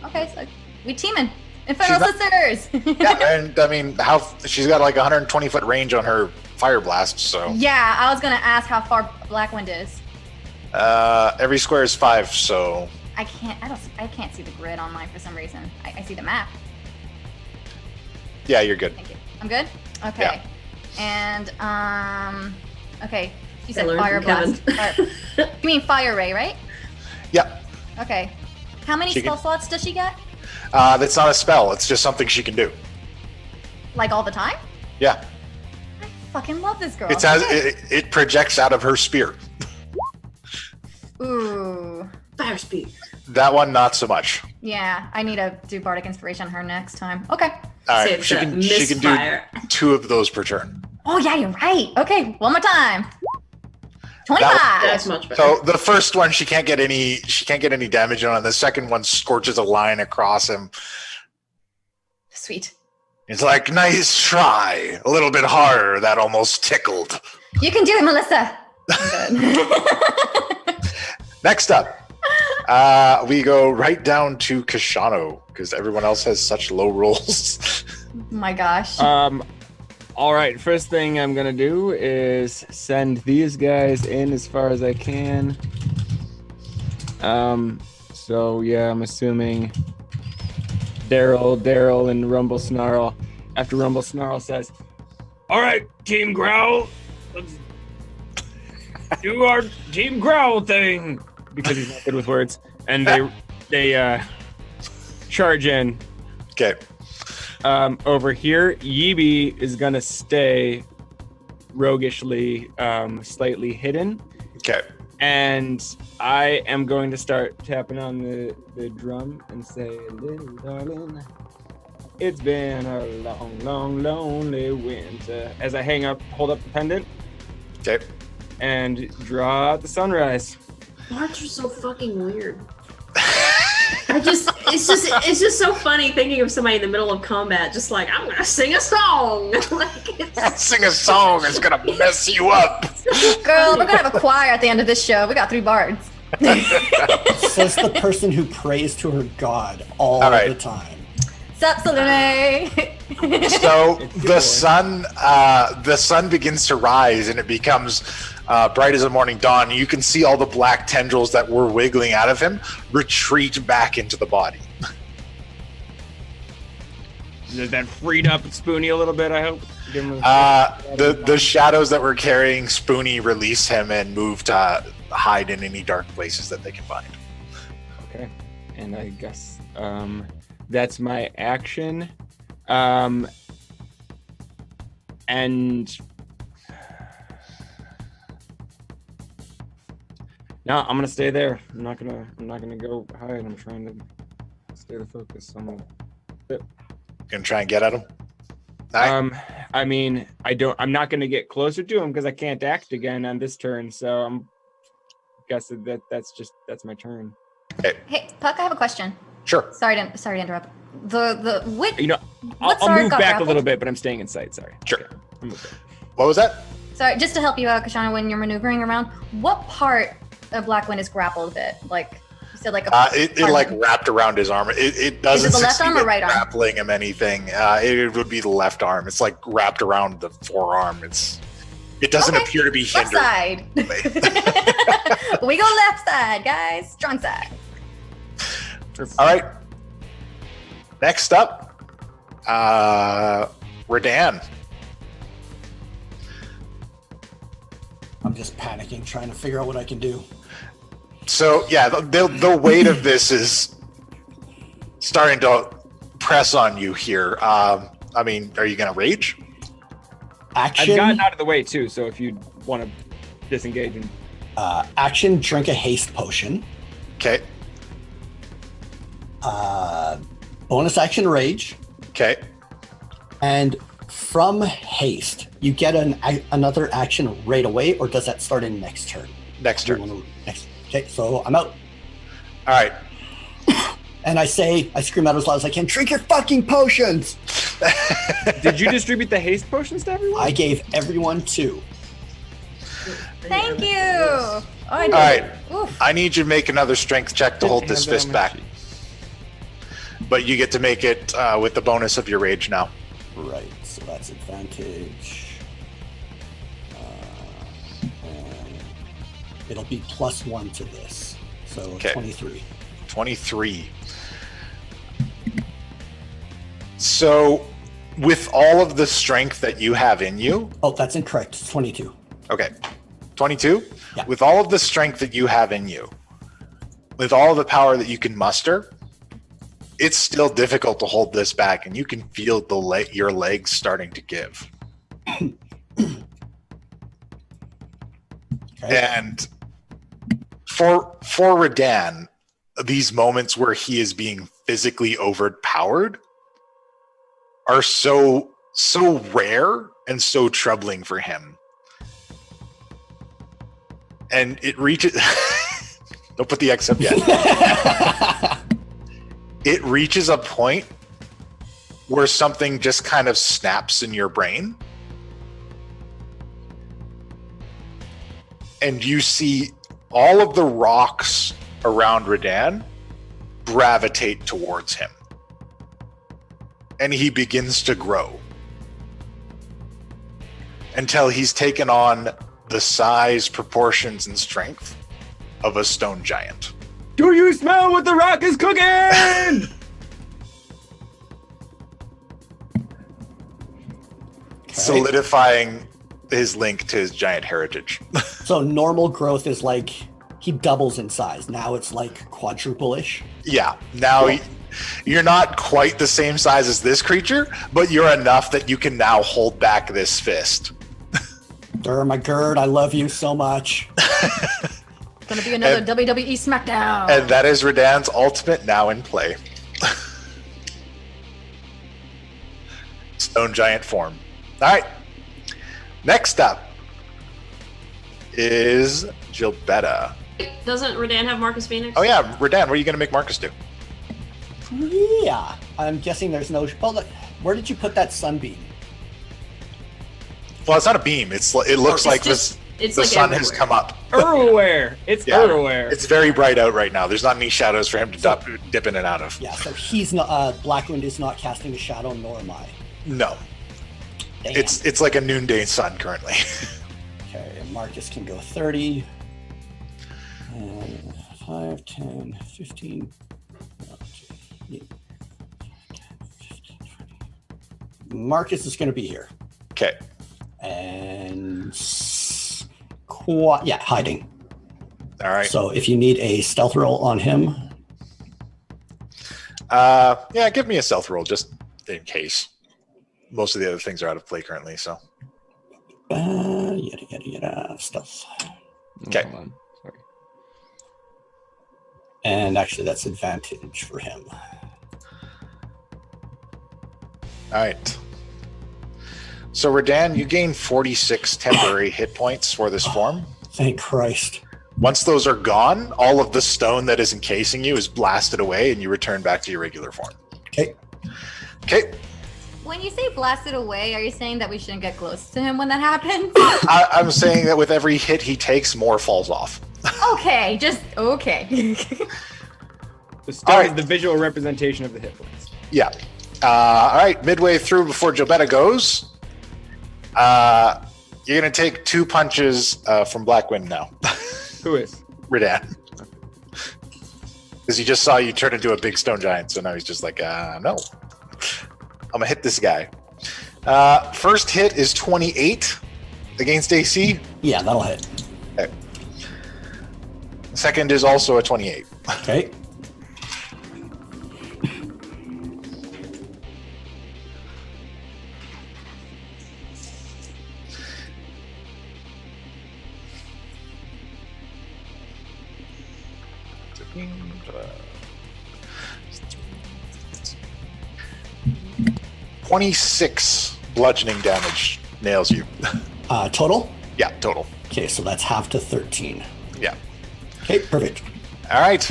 Okay, so we teaming. Infernal She's Sisters. Yeah, and I mean, she's got like 120-foot range on her fire blast. So Yeah, I was gonna ask how far Blackwind is. every square is 5. So I can't see the grid on mine for some reason. I see the map. yeah, you're good. Thank you. I'm good? Okay. And okay. You said I learned fire from blast. You mean fire ray, right? Yeah. Okay. How many She spell can- slots does she get? That's not a spell. It's just something she can do. Like all the time? Yeah. I fucking love this girl. It has it projects out of her spear. Ooh. Fire speed. That one, not so much. Yeah, I need to do Bardic Inspiration on her next time. Okay. All right, Save she that can do misfire. 2 of those per turn. Oh yeah, you're right. Okay, one more time. 25. That's much better. So the first one she can't get any damage on, and the second one scorches a line across him. Sweet. It's like, nice try. A little bit harder. That almost tickled. You can do it, Melissa. I'm good. Next up, we go right down to Kashano because everyone else has such low rolls. Oh my gosh. All right, first thing I'm gonna do is send these guys in as far as I can. So yeah, I'm assuming Daryl, and Rumble Snarl. After Rumble Snarl says, All right, Team Growl, let's do our Team Growl thing because he's not good with words, and they charge in. Okay. Over here, Yibi is gonna stay roguishly, slightly hidden. Okay. And I am going to start tapping on the drum and say, little darling, it's been a long, long, lonely winter. As I hold up the pendant. Okay. And draw out the sunrise. Bards are so fucking weird. It's just so funny thinking of somebody in the middle of combat, just like, I'm gonna sing a song. Sing a song is gonna mess you up. Girl, we're gonna have a choir at the end of this show. We got 3 bards. Says the person who prays to her god all right. the time. Sup, Salune? So the sun begins to rise and it becomes bright as a morning dawn. You can see all the black tendrils that were wiggling out of him retreat back into the body. That freed up Spoonie a little bit, I hope. The shadows that were carrying Spoonie release him and move to hide in any dark places that they can find. Okay, and I guess that's my action. And no, I'm gonna stay there. I'm not gonna go hide. I'm trying to stay the focus. Gonna try and get at him. Right. I mean, I'm not gonna get closer to him because I can't act again on this turn. So I'm guessing that's my turn. Okay. Hey, Puck, I have a question. Sure. Sorry to interrupt. I'll move back a little bit, but I'm staying in sight. Sorry. Sure. Okay, What was that? Sorry, just to help you out, Kashana, when you're maneuvering around, what part of Blackwind is grappled a bit? Like, you said like a It like wrapped around his arm. It doesn't Is it the left succeed arm or at right arm? grappling him anything. It would be the left arm. It's like wrapped around the forearm. It doesn't Okay. appear to be left hindered. side. We go left side, guys. Strong side. All right. Next up, Radan. I'm just panicking, trying to figure out what I can do. So yeah, the weight of this is starting to press on you here. I mean, are you gonna rage? Action. I've gotten out of the way too, so if you want to disengage and Action. Drink a haste potion. Okay. Bonus action. Rage. Okay. And from haste, you get another action right away, or does that start in next turn? Next turn. Okay, so I'm out. All right. And I scream out as loud as I can, drink your fucking potions! did you distribute the haste potions to everyone? I gave everyone 2. Thank you. Oh, I did. All right. Oof. I need you to make another strength check to hold this Have that fist on my back. sheet. But you get to make it with the bonus of your rage now. Right, so that's advantage. And it'll be +1 to this. So Okay. 23. 23. So, with all of the strength that you have in you, Oh, that's incorrect. It's 22. okay, 22? Yeah. With all of the strength that you have in you, with all of the power that you can muster, it's still difficult to hold this back, and you can feel your legs starting to give. Okay. And for Radan, these moments where he is being physically overpowered are so rare and so troubling for him. And it reaches don't put the X up yet. It reaches a point where something just kind of snaps in your brain. And you see all of the rocks around Radan gravitate towards him. And he begins to grow until he's taken on the size, proportions, and strength of a stone giant. Do you smell what the rock is cooking? solidifying his link to his giant heritage. So normal growth is like he doubles in size. Now it's like quadruple-ish. Yeah. Now you're not quite the same size as this creature, but you're enough that you can now hold back this fist. My Gerd, I love you so much. Gonna be another WWE SmackDown. And that is Radan's ultimate now in play. Stone giant form. All right. Next up is Gilbetta. Doesn't Radan have Marcus Phoenix? Oh yeah, Radan, what are you going to make Marcus do? Yeah, I'm guessing there's no. Well, where did you put that sunbeam? Well, it's not a beam. It looks like the sun has come up. Everywhere. It's everywhere. It's very bright out right now. There's not any shadows for him to dip in and out of. Yeah, so he's not. Blackwind is not casting a shadow, nor am I. No. Damn. It's like a noonday sun currently. Okay, Marcus can go 30. 5, 10, 15. Marcus is going to be here. Okay. And hiding. All right. So if you need a stealth roll on him. Yeah, give me a stealth roll just in case. Most of the other things are out of play currently, so. Stealth. Okay. Hold on. Sorry. And actually, that's advantage for him. All right. So, Radan, you gain 46 temporary hit points for this form. Thank Christ. Once those are gone, all of the stone that is encasing you is blasted away, and you return back to your regular form. Okay. Okay. When you say blasted away, are you saying that we shouldn't get close to him when that happens? I'm saying that with every hit he takes, more falls off. Okay, just okay. The stone All right. is the visual representation of the hit points. Yeah. All right. Midway through, before Gilbetta goes, you're going to take 2 punches from Blackwind now. Who is? Radan. Because he just saw you turn into a big stone giant, so now he's just like, no. I'm going to hit this guy. First hit is 28 against AC. Yeah, that'll hit. Okay. Second is also a 28. Okay. $26 bludgeoning damage nails you. Total? Yeah, total. Okay, so that's half to 13. Yeah. Okay, perfect. All right.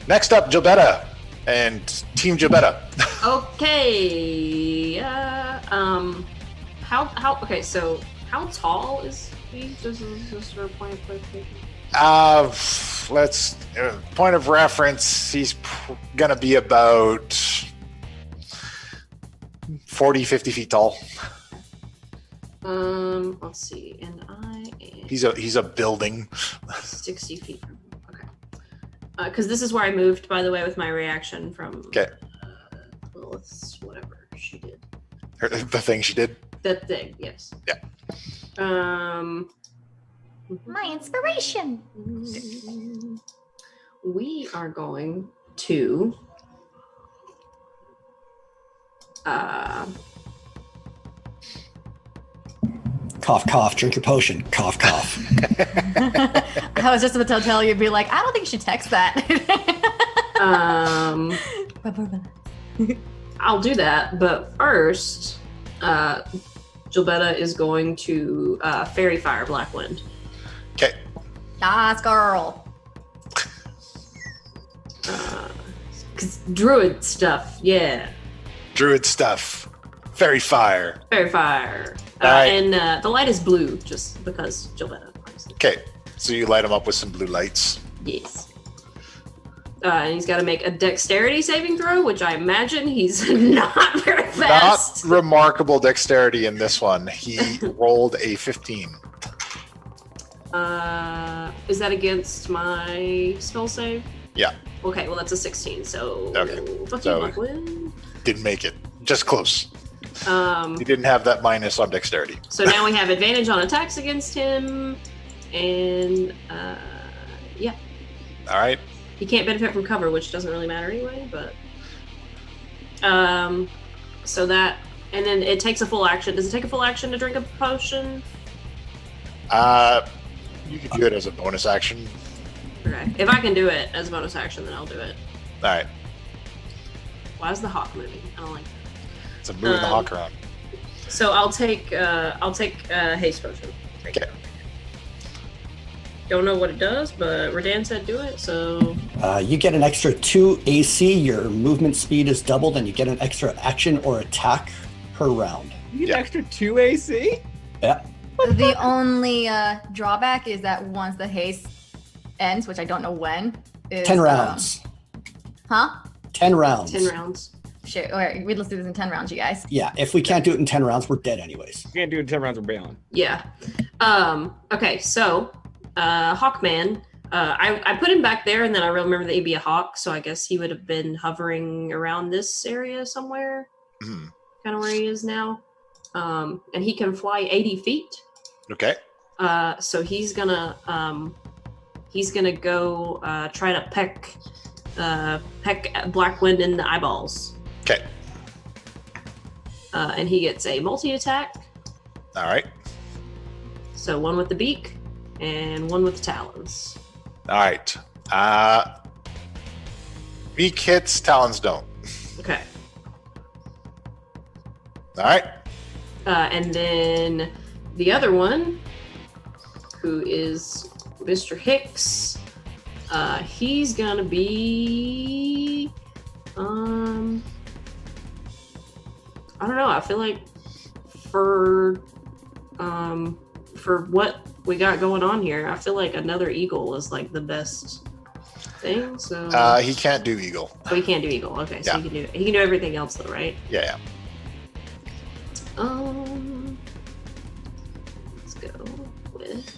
Next up, Gilbetta and Team Gilbetta. Okay. Okay, so how tall is he? Just for a point of clarification. Let's point of reference. He's gonna be about 40, 50 feet tall. Let's see, and I am He's a building. 60 feet from him. Okay. Because this is where I moved, by the way, with my reaction from Lilith's whatever she did. The thing she did. That thing, yes. Yeah. My inspiration. We are going to Cough, cough, drink your potion. Cough, cough. I was just about to tell you, be like, I don't think you should text that. I'll do that, but first, Gilbetta is going to Fairy Fire Blackwind. Okay. Nice girl. Cause druid stuff, yeah. Druid stuff. Fairy fire. Fairy Fire. Alright. And the light is blue, just because Gilbetta. Obviously. Okay. So you light him up with some blue lights. Yes. And he's got to make a dexterity saving throw, which I imagine he's not very fast. Not remarkable dexterity in this one. He rolled a 15. Is that against my spell save? Yeah. Okay, well that's a 16, so Okay. fuck So- you, Blackwind. Didn't make it. Just close. He didn't have that minus on dexterity. So now we have advantage on attacks against him, and yeah. All right. He can't benefit from cover, which doesn't really matter anyway. But so that, and then it takes a full action. Does it take a full action to drink a potion? You could do it as a bonus action. Okay. If I can do it as a bonus action, then I'll do it. All right. Why is the hawk moving? I don't like that. It's a moving the hawk around. So I'll take haste potion. Okay. Don't know what it does, but Redan said do it, so You get an extra 2 AC. Your movement speed is doubled, and you get an extra action or attack per round. You get an extra 2 AC? Yeah. The only drawback is that once the haste ends, which I don't know when, is 10 rounds. 10 rounds. 10 rounds. Sure. All right, let's do this in 10 rounds, you guys. Yeah, if we can't do it in 10 rounds, we're dead anyways. You can't do it in 10 rounds, we're bailing. Yeah. Okay, so Hawkman, I put him back there, and then I remember that he'd be a hawk, so I guess he would have been hovering around this area somewhere, kind of where he is now. And he can fly 80 feet. Okay. So he's gonna go try to peck Blackwind in the eyeballs. Okay. And he gets a multi-attack. All right. So one with the beak and one with the talons. All right. Beak hits, talons don't. Okay. All right. And then the other one, who is Mr. Hicks, he's gonna be I don't know, I feel like for what we got going on here, I feel like another eagle is like the best thing. So He can't do eagle. oh, he can't do eagle. Okay, so Yeah. he can do everything else though, right? Yeah. Let's go with,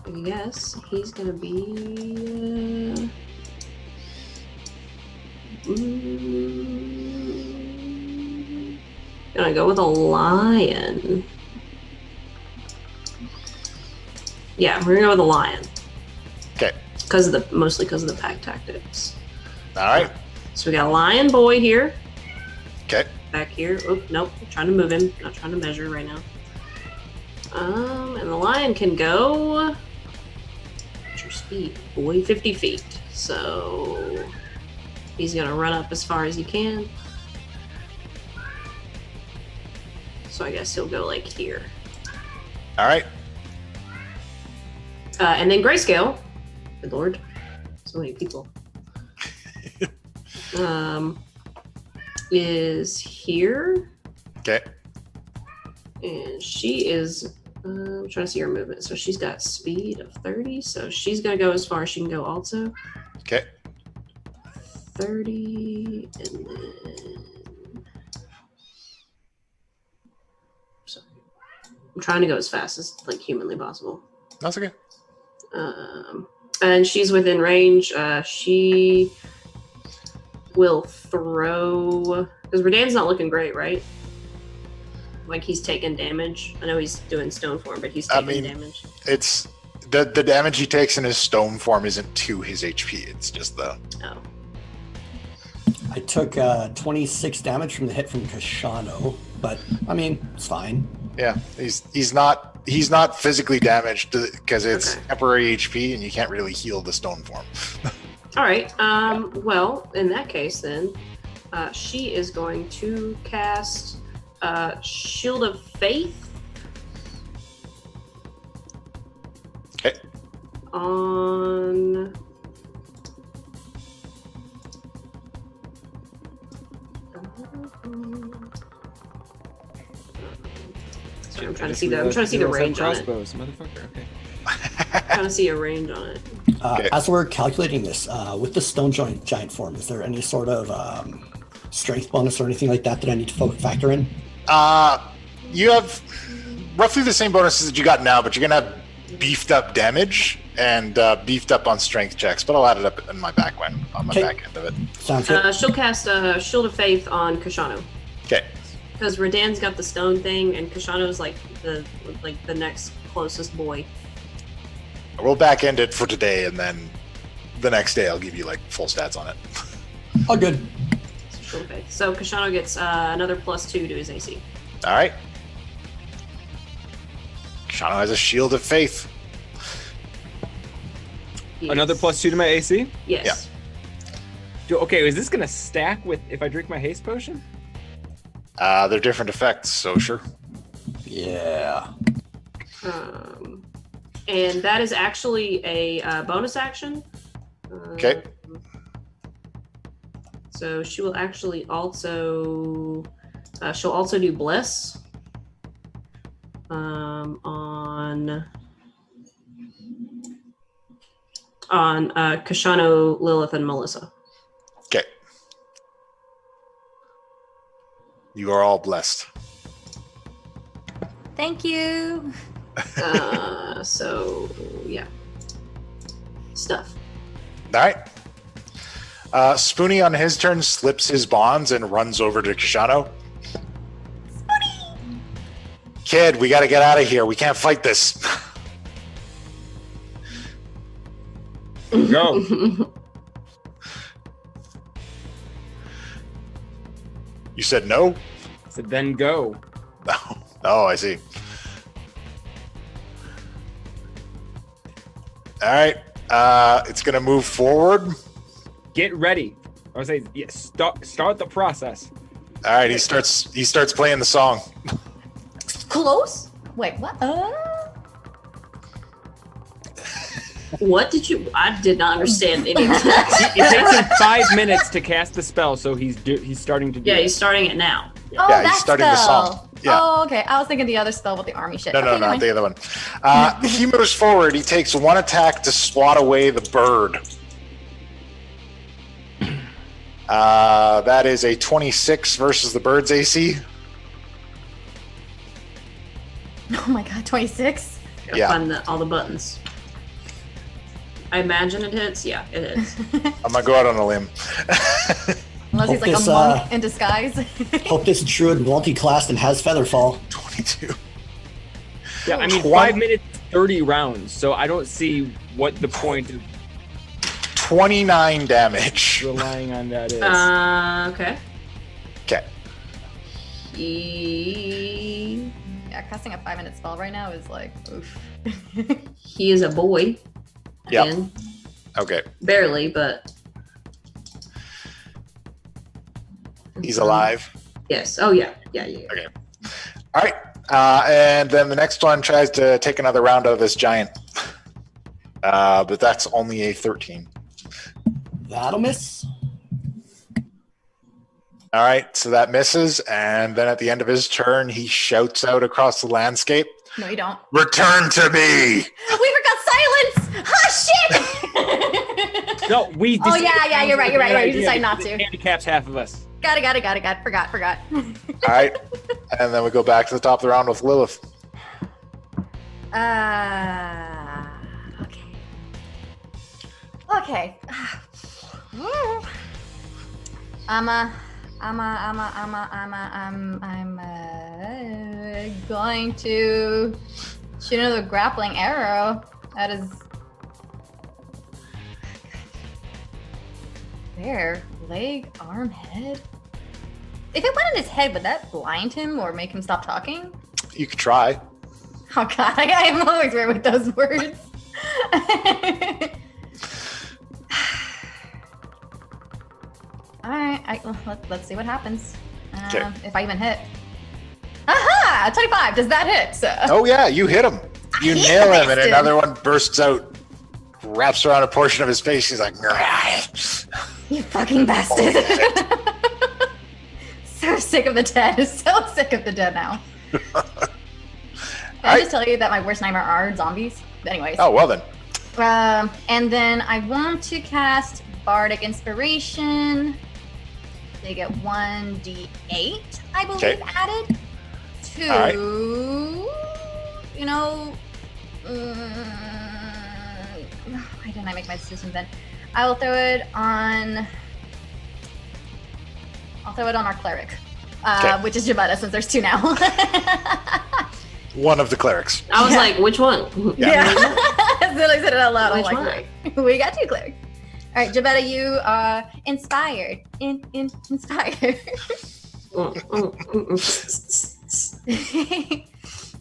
I guess he's gonna be gonna go with a lion. Yeah, we're gonna go with a lion. Okay. Mostly because of the pack tactics. All right. So we got a lion boy here. Okay. Back here. Oh, nope. Trying to move him. Not trying to measure right now. And the lion can go. What's your speed, boy? 50 feet. So he's gonna run up as far as he can. So I guess he'll go like here. All right. And then Grayscale. Good lord. So many people. Is here. Okay. And she is, I'm trying to see her movement. So she's got speed of 30. So she's going to go as far as she can go also. Okay. 30. And then. Sorry. I'm trying to go as fast as like humanly possible. That's okay. And she's within range. She will throw, because Redan's not looking great, right? Like he's taking damage. I know he's doing stone form, but he's taking damage. It's the damage he takes in his stone form isn't to his HP. It's just the. Oh. I took 26 damage from the hit from Kashano, but I mean, it's fine. Yeah, he's not physically damaged because it's temporary HP and you can't really heal the stone form. All right. Well, in that case, then she is going to cast Shield of Faith. Okay. On. Sorry, I'm trying to see the range on it. Crossbows, motherfucker. Okay. Trying to see a range on it. As we're calculating this, with the stone giant form, is there any sort of strength bonus or anything like that I need to factor in? You have roughly the same bonuses that you got now, but you're gonna have beefed up damage and beefed up on strength checks. But I'll add it up in my back end of it. Sounds good. She'll cast Shield of Faith on Kashano. Okay. Because Radan's got the stone thing, and Kashano's like the next closest boy. We'll back end it for today, and then the next day I'll give you like full stats on it. Oh, good. Okay, so Kashano gets another +2 to his AC. All right. Kashano has a shield of faith. Yes. Another +2 to my AC? Yes. Okay, is this gonna stack with if I drink my haste potion? They're different effects, so sure. Yeah. And that is actually a bonus action. Okay. So she will actually also she'll also do Bliss on Kashano, Lilith, and Melissa. Okay. You are all blessed. Thank you. So yeah, stuff. All right. Spoonie on his turn slips his bonds and runs over to Kashano. Spoonie! Kid, we got to get out of here. We can't fight this. Go. You said no? So then go. Oh, I see. All right. It's going to move forward. Get ready. I would say start the process. All right, he starts playing the song. Close? Wait, what? What did you? I did not understand any of that. It takes him 5 minutes to cast the spell, so he's starting to do Yeah, it. he's starting it now. Oh, Yeah, he's that starting the spell. song. Yeah. Oh, okay. I was thinking the other spell with the army shit. No, Okay, not never the other one. He moves forward. He takes one attack to swat away the bird. That is a 26 versus the bird's AC. Oh my god, 26? Gotta Yeah. find all the buttons. I imagine it hits. Yeah, it hits. I'm gonna go out on a limb. Unless he's like Hope a this, monk in disguise. Hope this druid multi-classed and has Featherfall. 22. Yeah, I mean, 20 5 minutes, 30 rounds, so I don't see what the point of 29 damage. relying on that is. Okay. Okay. Yeah, casting a 5-minute spell right now is like, oof. He is a boy. Yep. Again. Okay. Barely, but He's alive. yes. Oh yeah. Yeah. Okay. All right. And then the next one tries to take another round out of this giant. But that's only a 13. That'll miss. All right. So that misses. And then at the end of his turn, he shouts out across the landscape, No, you don't. "Return to me!" We forgot silence! Oh, shit! No, we. Oh, yeah, you're right. You decided not to. It handicaps half of us. Got it. Forgot. All right. And then we go back to the top of the round with Lilith. Okay. I'm going to shoot another grappling arrow. That is there. Leg, arm, head. If it went in his head, would that blind him or make him stop talking? You could try. Oh god, I'm always weird with those words. Alright, let's see what happens. Okay. If I even hit. Aha! 25! Does that hit? So. Oh, yeah. You hit him. You He nail him, and bastard. another one bursts out, wraps around a portion of his face. He's like, You fucking bastard. So sick of the dead. So sick of the dead now. Can I just tell you that my worst nightmare are zombies? Anyways. "Oh, well then." And then I want to cast Bardic Inspiration. They get 1d8, I believe, Okay. added to, Alright. Why didn't I make my decision then? I will throw it on. I'll throw it on our cleric. which is Jabetta, since there's 2 now. One of the clerics. I was like, which one? Yeah. As soon as I said it out loud, I'm Which like, we got 2 clerics. All right, Jabetta, you are inspired. Inspired.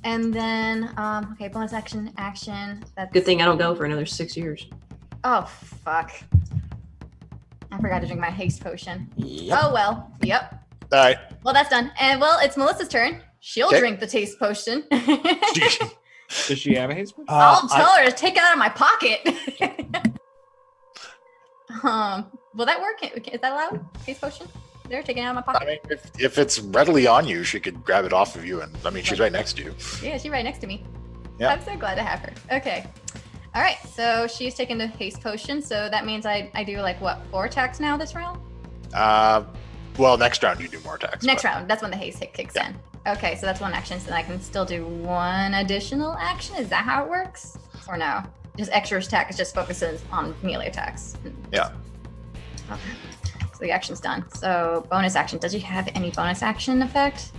And then, okay, bonus action. That's... Good thing I don't go for another 6 years. Oh, fuck. I forgot to drink my haste potion. Yep. Oh, well. Yep. All right. Well, that's done. And, well, it's Melissa's turn. She'll Okay. drink the taste potion. Does she have a haste potion? I'll tell her to take it out of my pocket. Will that work? Is that allowed? Taste potion? They're taking it out of my I pocket. mean, if it's readily on you, she could grab it off of you, and I mean, she's right next to you. Yeah, she's right next to me. Yeah. I'm so glad to have her. Okay. All right, so she's taking the haste potion, so that means I do like what, 4 attacks now this round? Well, next round you do more attacks. Next but- round, that's when the haste hit kicks in. Okay, so that's 1 action, so I can still do 1 additional action. Is that how it works? Or no? Just extra attack is just focuses on melee attacks. Yeah. Okay. So the action's done. So bonus action. Does she have any bonus action effect?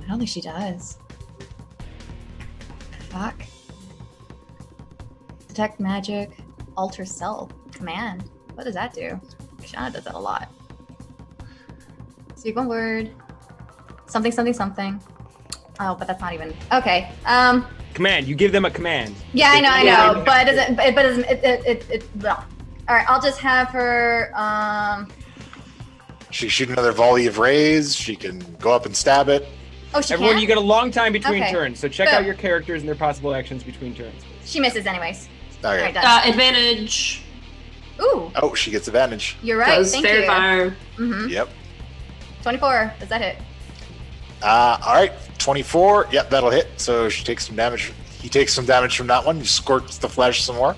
I don't think she does. Fuck. Detect magic. Alter self. Command. What does that do? Shana does that a lot. Speak 1 word. Something, something, something. Oh, but that's not even... Okay. Command. You give them a command. Yeah, I know, Yeah. but it doesn't. Well. All right, I'll just have her. She can shoot another volley of rays. She can go up and stab it. Oh, she Everyone, can. you get a long time between Okay. turns, so check Boom. out your characters and their possible actions between turns. She misses anyways. All Okay. right, done. Advantage. Ooh, Oh, she gets advantage. you're right. Does Thank fair you. fire. Mm-hmm. Yep. 24. Does that hit? All right. 24. Yep, that'll hit. So she takes some damage. He takes some damage from that one. He squirts the flesh some more.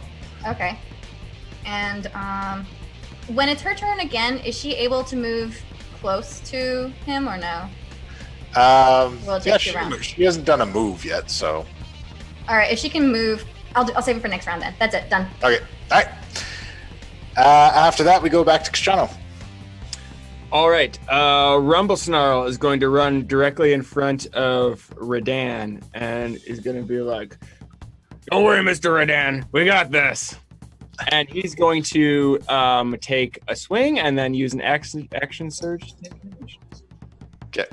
Okay. And when it's her turn again, is she able to move close to him or no? Well, it Yeah, takes 2 rounds. she hasn't done a move yet, so. All right, if she can move, I'll save it for next round then. That's it. Done. Okay. All right. After that, we go back to Kashano. All right, Rumble Snarl is going to run directly in front of Radan and is going to be like, "Don't worry, Mr. Radan, we got this." And he's going to take a swing and then use an action surge to take damage. Okay.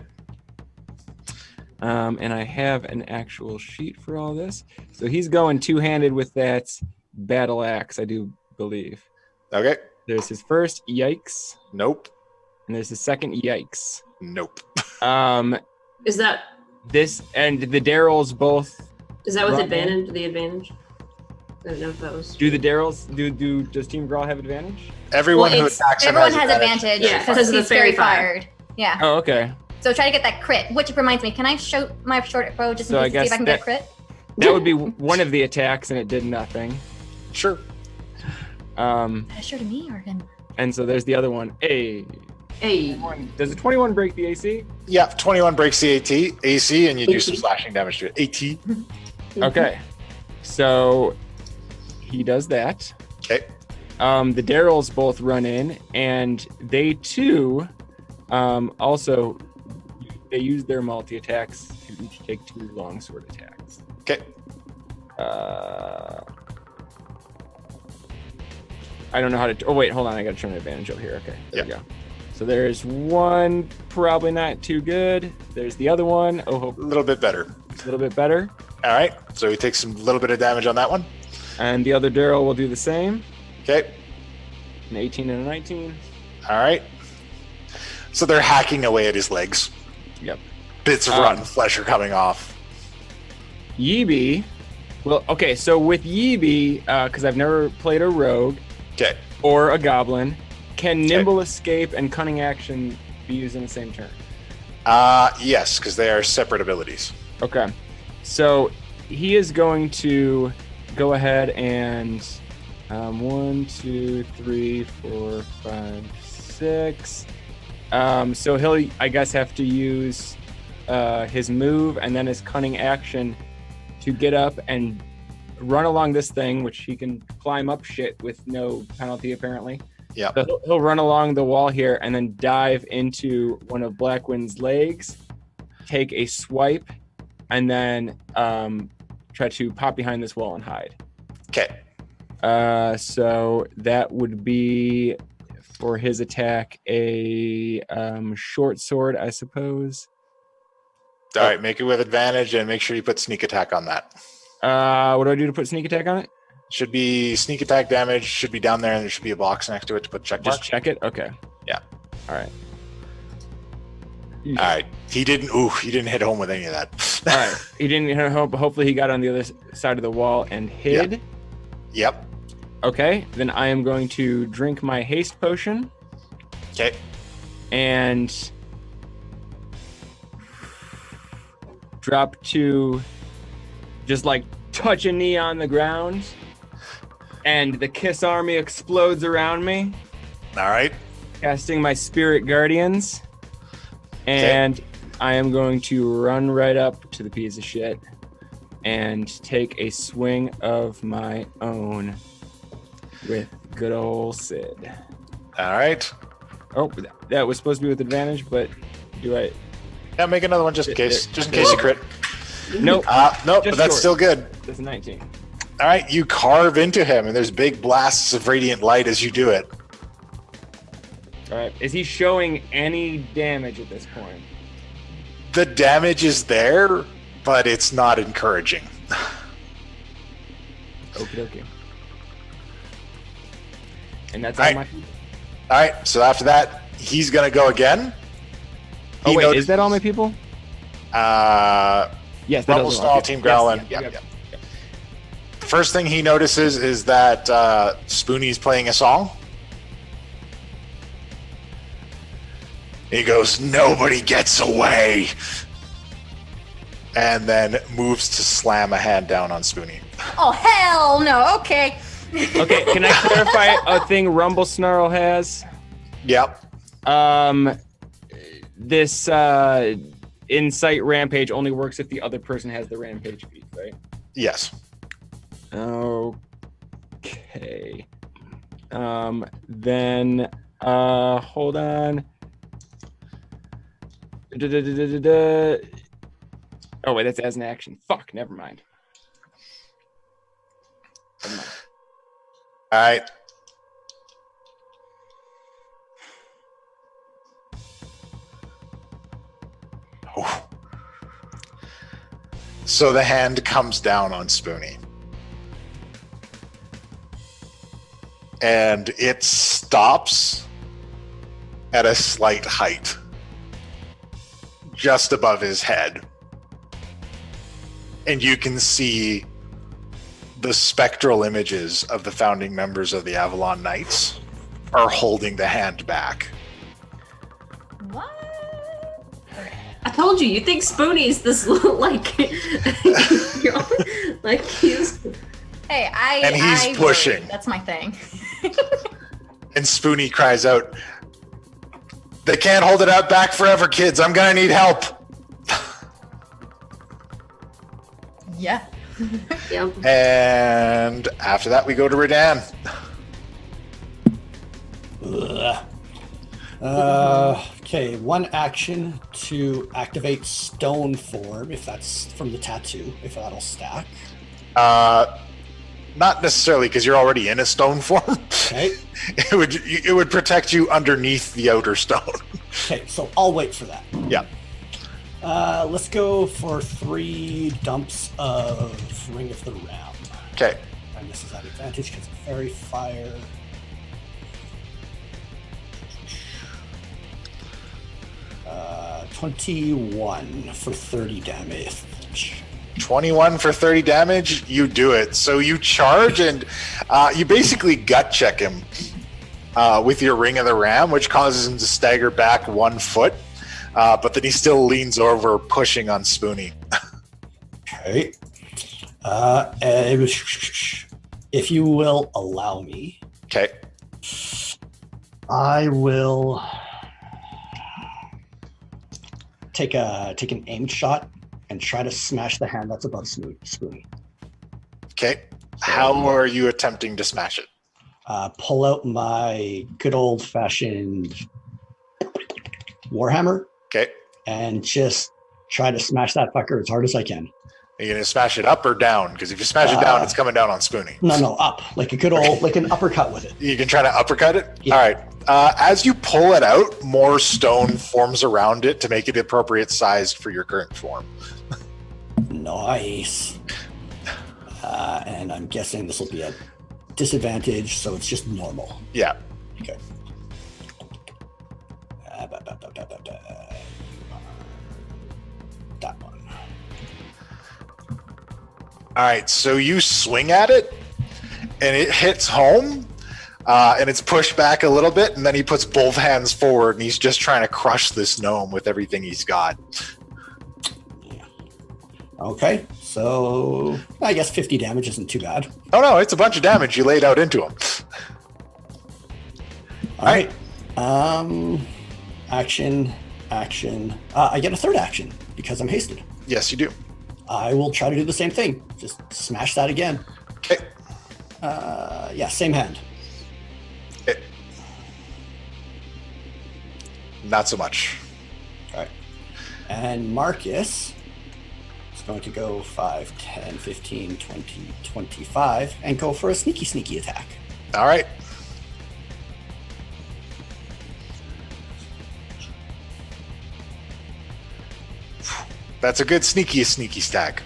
And I have an actual sheet for all this. So he's going 2-handed with that battle axe, I do believe. Okay. There's his first yikes, Nope. and there's his second yikes. Nope. Is that This and the Daryls both with Right. advantage? The advantage. I don't know if that was. do. The Daryls does Team Grawl have advantage? Everyone Well, who it's- attacks him Everyone has advantage Yeah, because because of the he's fairy fairy fire. fired. Yeah. Oh, okay. So try to get that crit. Which reminds me, can I shoot my short bow just in So I case to see if guess I can get a crit? That would be one of the attacks, and it did nothing. Sure. Is that a shoot to me or him? And so there's the other one. Hey, Hey. does a 21 break the AC? Yeah, 21 breaks the AC, and you do some slashing damage to it. 18. Okay, so he does that. Okay. The Daryls both run in, and they too, also they use their multi attacks to each take 2 longsword attacks. Okay. I don't know how to. Oh wait, hold on. I got to turn an advantage over here. Okay, there we Yeah. go. So there's one, probably not too good. There's the other one. Oh, hope A little bit better. a little bit better. All right. So he takes some little bit of damage on that one. And the other Daryl will do the same. Okay. An 18 and a 19. All right. So they're hacking away at his legs. Yep. Bits of rotten flesh are coming off. Yeeby. Well, okay. So with Yeeby, because I've never played a rogue Okay. or a goblin, can nimble escape and cunning action be used in the same turn? Yes, because they are separate abilities. Okay. So he is going to go ahead and 1, 2, 3, 4, 5, 6. So he'll, I guess, have to use his move and then his cunning action to get up and run along this thing, which he can climb up shit with no penalty, apparently. Yeah. So he'll run along the wall here and then dive into one of Blackwind's legs, take a swipe, and then try to pop behind this wall and hide. Okay. So that would be for his attack a short sword, I suppose. All right, make it with advantage and make sure you put sneak attack on that. What do I do to put sneak attack on it? Should be sneak attack damage, should be down there, and there should be a box next to it to put check mark. Just check it? Okay. Yeah. All right. All right. He didn't hit home with any of that. All right. He didn't hit home, but hopefully he got on the other side of the wall and hid. Yep. Okay. Then I am going to drink my haste potion. Okay. And drop to just like touch a knee on the ground. And the Kiss Army explodes around me. All right. Casting my Spirit Guardians. And I am going to run right up to the piece of shit and take a swing of my own with good old Sid. All right. Oh, that was supposed to be with advantage, but do I? Yeah, make another one just in case. Just in case you crit. Nope. Nope, Just but that's short. still good. That's a 19. All right, you carve into him, and there's big blasts of radiant light as you do it. All right. Is he showing any damage at this point? The damage is there, but it's not encouraging. Okie dokie. And that's All all right. my. All right, so after that, he's going to go again. Oh, wait, noticed- is that all my people? Yes, that Rumble is all. Stall, Okay. Team Yes, Growlin. yeah, Yep, yeah. yep. First thing he notices is that Spoonie's playing a song. He goes, "Nobody gets away," and then moves to slam a hand down on Spoonie. Oh, hell no. Okay. Okay, can I clarify a thing Rumble Snarl has? Yep. This Insight Rampage only works if the other person has the Rampage feat, right? Yes. Okay. Then hold on. Oh wait, that's as an action. Fuck, never mind. Never mind. All right. Oh. So the hand comes down on Spoonie. And it stops at a slight height, just above his head. And you can see the spectral images of the founding members of the Avalon Knights are holding the hand back. What? I told you, you think Spoonie's this like, like he's. Hey, And he's I pushing. worry. That's my thing. And Spoonie cries out, "They can't hold it out back forever, kids. I'm gonna need help." Yeah. Yeah. And after that, we go to Redan. Okay, one action to activate stone form, if that's from the tattoo, if that'll stack. Not necessarily, because you're already in a stone form. Okay. It would protect you underneath the outer stone. Okay, so I'll wait for that. Yeah. Let's go for 3 dumps of Ring of the Ram. Okay. And this is at advantage because of Fairy Fire. Uh, 21 for 30 damage. 21 for 30 damage. You do it. So you charge and you basically gut check him with your Ring of the Ram, which causes him to stagger back 1 foot. But then he still leans over, pushing on Spoonie. Okay. If you will allow me, Okay. I will take an aimed shot and try to smash the hand that's above Spoonie. Okay. How are you attempting to smash it? pull out my good old-fashioned Warhammer Okay. and just try to smash that fucker as hard as I can. Are you going to smash it up or down? Because if you smash it down, it's coming down on Spoonie. No, up. Like a good old, like an uppercut with it. You can try to uppercut it? Yeah. All right. As you pull it out, more stone forms around it to make it the appropriate size for your current form. Nice. And I'm guessing this will be a disadvantage, so it's just normal. Yeah. Okay. That one. All right. So you swing at it, and it hits home, and it's pushed back a little bit, and then he puts both hands forward, and he's just trying to crush this gnome with everything he's got. Yeah. Okay, so I guess 50 damage isn't too bad. Oh, no, it's a bunch of damage you laid out into him. All right. Action. I get a third action because I'm hasted. Yes, you do. I will try to do the same thing. Just smash that again. Okay. Yeah, same hand. Not so much. All right. And Marcus is going to go 5, 10, 15, 20, 25 and go for a sneaky attack. All right. That's a good sneaky stack.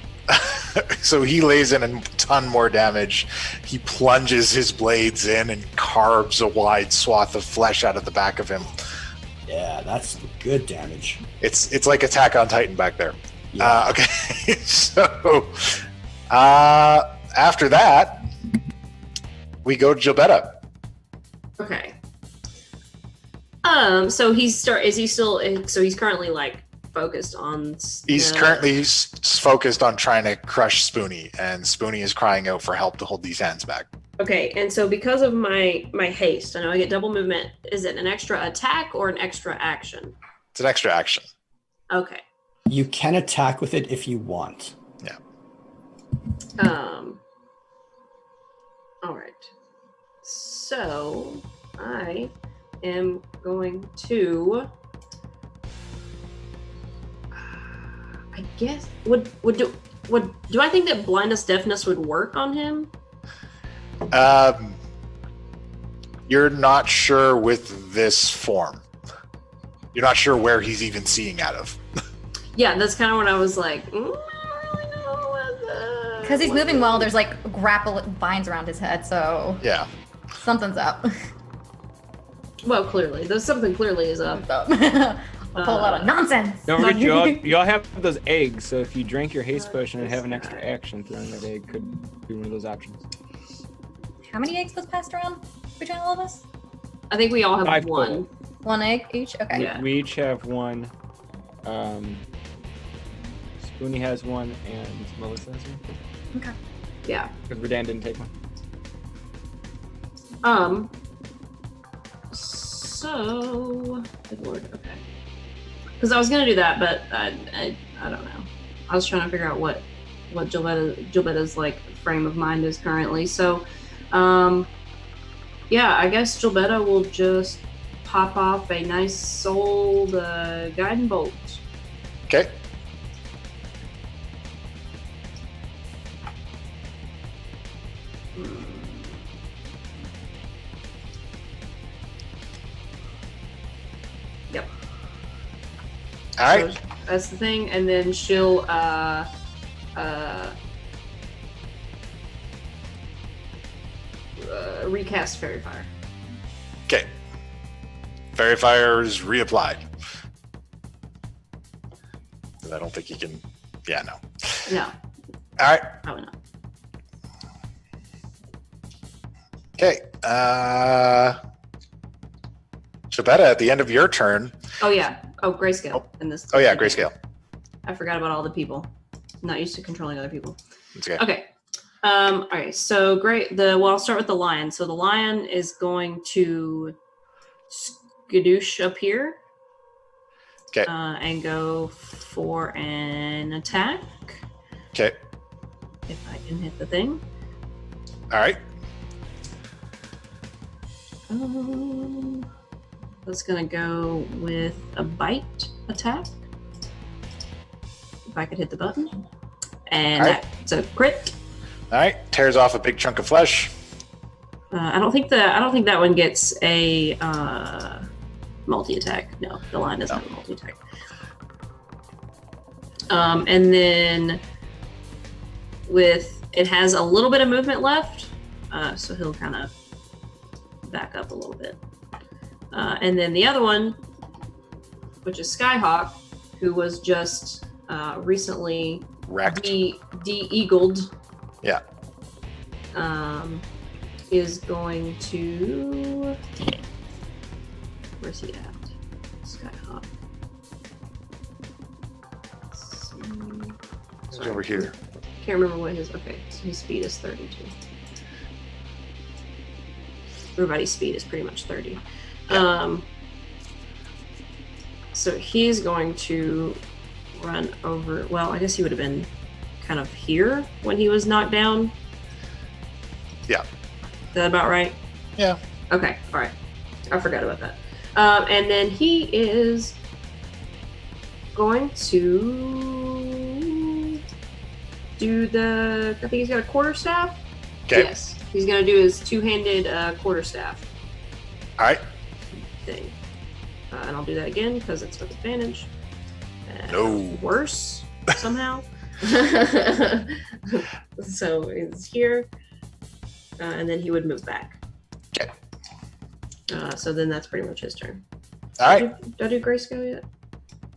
So he lays in a ton more damage. He plunges his blades in and carves a wide swath of flesh out of the back of him. Yeah, that's good damage. It's like Attack on Titan back there. Yeah. Okay. So after that, we go to Gilbetta. Okay. So he's currently like focused on. He's currently focused on trying to crush Spoonie, and Spoonie is crying out for help to hold these hands back. Okay, and so because of my haste, I know I get double movement. Is it an extra attack or an extra action? It's an extra action. Okay. You can attack with it if you want. Yeah. All right. So I am going to. I guess do I think that blindness deafness would work on him? You're not sure with this form. You're not sure where he's even seeing out of. Yeah, that's kind of what I was like. I don't really know what Because he's moving well, there's like grapple vines around his head, so Yeah. something's up. Well, clearly, there's something clearly is up. A whole lot of nonsense. Don't forget, you all have those eggs, so if you drink your haste potion and have an extra action, throwing that egg could be one of those options. How many eggs was passed around between all of us? I think we all have 5 one. total. 1 egg each? Okay. Yeah. We each have one. Spoonie has one, and Melissa has one. Okay. Yeah. Because Redan didn't take one. So, good lord. Okay. Because I was gonna do that, but I don't know. I was trying to figure out what Gilbetta's like frame of mind is currently. So, yeah, I guess Gilbetta will just pop off a nice souled guiding bolt. Okay. Yep. All right. So that's the thing, and then she'll recast Fairy Fire. Okay. Fairy Fire is reapplied. I don't think he can. Yeah, no. No, All right. probably not. Okay. Gilbetta, at the end of your turn. Oh yeah. Oh, grayscale in this. Oh, yeah, grayscale. I forgot about all the people. I'm not used to controlling other people. It's okay. Okay. All right. So great. I'll start with the lion. So the lion is going to skadoosh up here. Okay. And go for an attack. Okay. If I can hit the thing. All right. That's gonna go with a bite attack. If I could hit the button. And All right. that's a crit. All right, tears off a big chunk of flesh. I don't think that one gets a multi-attack. No, the line doesn't have a multi-attack. And then it has a little bit of movement left, so he'll kind of back up a little bit. And then the other one, which is Skyhawk, who was just recently Wrecked. de-eagled. Yeah. Is going to... Where's he at? Skyhawk. He's over here. Can't remember what his... Okay, so his speed is 32. Everybody's speed is pretty much 30. So he's going to run over... Well, I guess he would have been kind of here when he was knocked down. Yeah. Is that about right? Yeah. Okay, all right. I forgot about that. And then he is going to do the... I think he's got a quarterstaff. Okay. Yes. He's going to do his two-handed quarterstaff All right. thing. And I'll do that again because it's with advantage. No. Worse, somehow. So it's here. And then he would move back. Okay. So then that's pretty much his turn. All right. Did I do grayscale yet?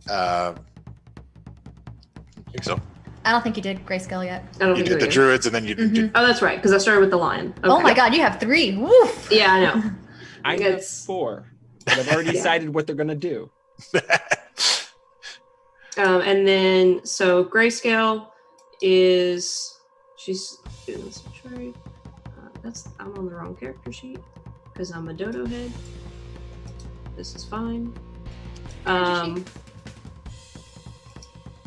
I think so. I don't think you did grayscale yet. I don't You think did I the did. druids, and then you did. Oh, that's right, because I started with the lion. Okay. Oh my god, you have 3. Woof! Yeah, I know. I have It's- 4, but I've already decided what they're gonna do. And then, so grayscale is... She's doing this trade. I'm on the wrong character sheet because I'm a dodo head. This is fine.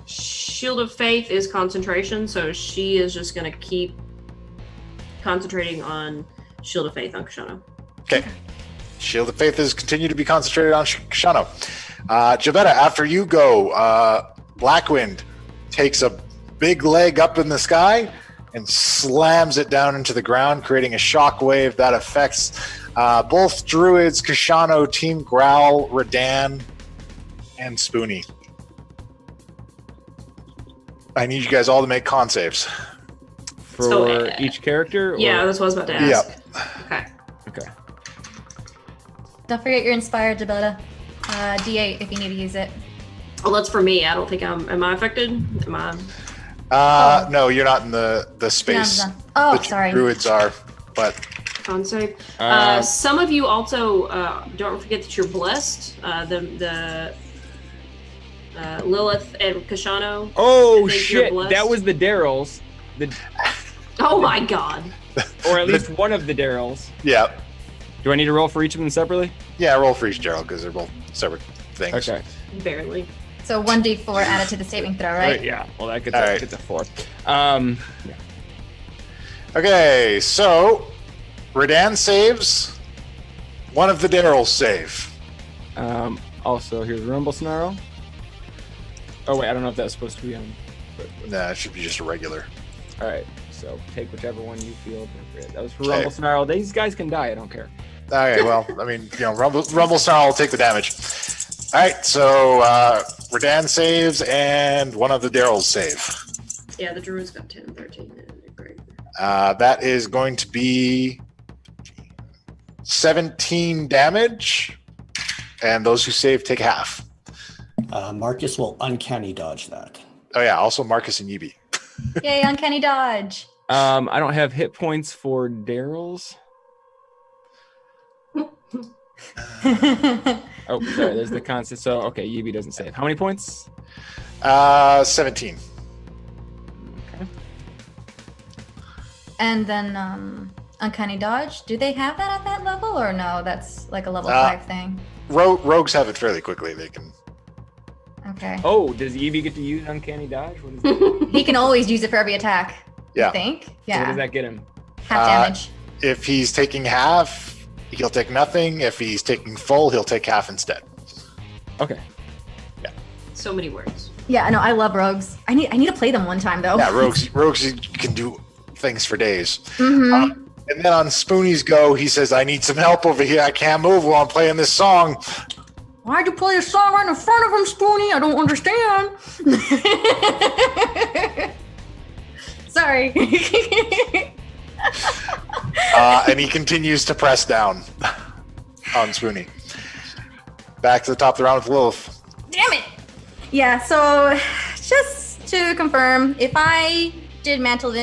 Shield of Faith is concentration, so she is just going to keep concentrating on Shield of Faith on Kashano. Okay. Shield of Faith is continue to be concentrated on Shano. Javetta, after you go, Blackwind takes a big leg up in the sky and slams it down into the ground, creating a shock wave that affects both druids, Kashano, Team Growl, Radan, and Spoony. I need you guys all to make con saves. For So, each character? Or... Yeah, that's what I was about to ask. Okay. Okay. Don't forget you're inspired, Jabetta. D8 if you need to use it. Well, that's for me. I don't think am I affected? Am I? No, you're not in the space. No, no. Oh, the sorry. druids are, but Con save. Uh, Some of you also don't forget that you're blessed. The Lilith and Kashano. Oh I think you're shit! blessed. That was the Daryls, Oh my god. or at least one of the Daryls. yeah. Do I need to roll for each of them separately? Yeah, roll for each Gerald because they're both separate things. Okay. Barely. So 1d4 added to the saving throw, right? Yeah. Well, that gets, All right. gets a 4. Okay, so Radan saves. One of the Daryls save. Also, here's Rumble Snarl. Oh wait, I don't know if that's supposed to be on. Nah, it should be just a regular. All right. So take whichever one you feel appropriate. That was for Okay. Rumble Snarl. These guys can die. I don't care. Okay, well, I mean, Rumble Snarl will take the damage. All right, so Radan saves and one of the Daryls save. Yeah, the druids got 10, 13. Great. That is going to be 17 damage, and those who save take half. Marcus will uncanny dodge that. Oh yeah, also Marcus and Yibi. Yay, uncanny dodge. I don't have hit points for Daryl's. Oh, sorry. There's the constant. So okay, Yibi doesn't save. How many points? 17. Okay. And then uncanny dodge. Do they have that at that level or no? That's like a level 5 thing. Rogues have it fairly quickly. They can. Okay. Oh, does Yibi get to use uncanny dodge? What is that? He can always use it for every attack. Yeah. I think. So what Yeah. does that get him? Half damage. If he's taking half, He'll take nothing. If he's taking full, he'll take half instead. Okay. So many words. Yeah, no, I love rogues. I need to play them one time though. Yeah, rogues can do things for days. Mm-hmm. And then on Spoonie's go, he says, I need some help over here. I can't move while I'm playing this song. Why'd you play a song right in front of him, Spoonie? I don't understand. Sorry. And he continues to press down on Spoonie. Back to the top of the round with Lilith. Damn it. Yeah, so just to confirm, if I did Mantle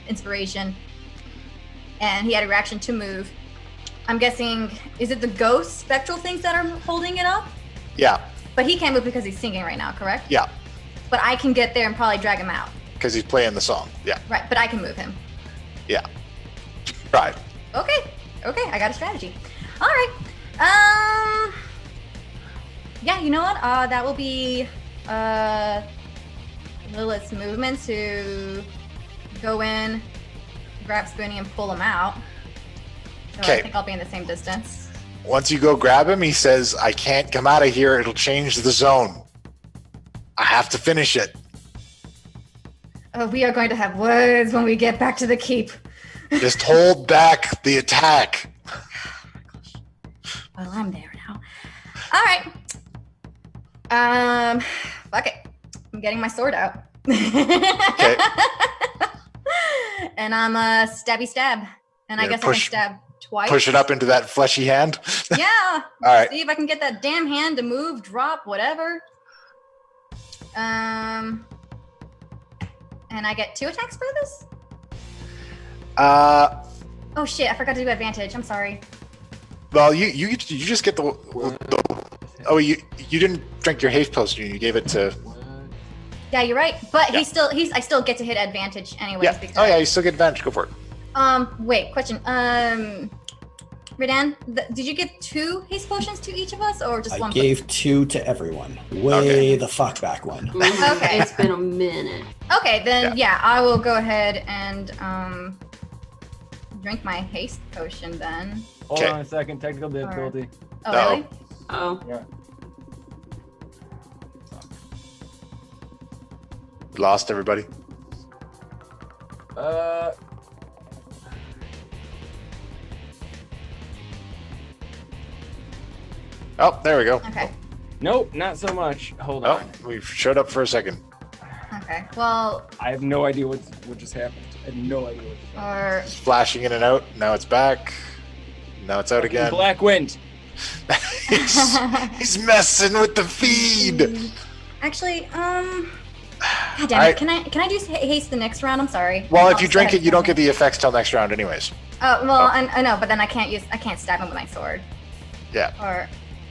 Inspiration and he had a reaction to move, I'm guessing, is it the ghost spectral things that are holding it up? Yeah. But he can't move because he's singing right now, correct? Yeah. But I can get there and probably drag him out. Because he's playing the song. Yeah. Right, but I can move him. Yeah. Right. Okay, I got a strategy. All right. Yeah, you know what? That will be Lilith's movement to go in, grab Spoonie, and pull him out. So Okay. I think I'll be in the same distance. Once you go grab him, he says, I can't come out of here. It'll change the zone. I have to finish it. Oh, we are going to have words when we get back to the keep. Just hold back the attack. Well, I'm there now. All right. Fuck it. I'm getting my sword out. Okay. And I'm stabby stab. And I Yeah, guess push- I can stab twice. Push it up into that fleshy hand. Yeah. All right. See if I can get that damn hand to move, drop, whatever. And I get 2 attacks for this? Oh shit, I forgot to do advantage. I'm sorry. Well, you just get the oh, you didn't drink your haste potion. You gave it to Yeah, you're right. But Yeah. I still get to hit advantage anyways. yeah. Because, Oh yeah, you still get advantage. Go for it. Wait, question. Redan, did you give 2 haste potions to each of us, or just I one? gave 2 to everyone. Way Okay. the fuck back one. Okay. It's been a minute. Okay, then yeah, I will go ahead and drink my haste potion then. Hold Okay. on a second. Technical difficulty. Oh, No. really? Oh. Yeah. Lost everybody. Oh, there we go. Okay. Nope, not so much. Hold Oh, on. we showed up for a second. Okay. Well, I have no idea what just happened. I have no idea what just happened. or It's flashing in and out. Now it's back. Now it's out again. Blackwind. he's messing with the feed. actually, God damn it. Alright. Can I do haste the next round? I'm sorry. Well, if Oh, you drink sorry. it, you don't get the effects till next round, anyways. Oh well, I know, but then I can't stab him with my sword. Yeah. Or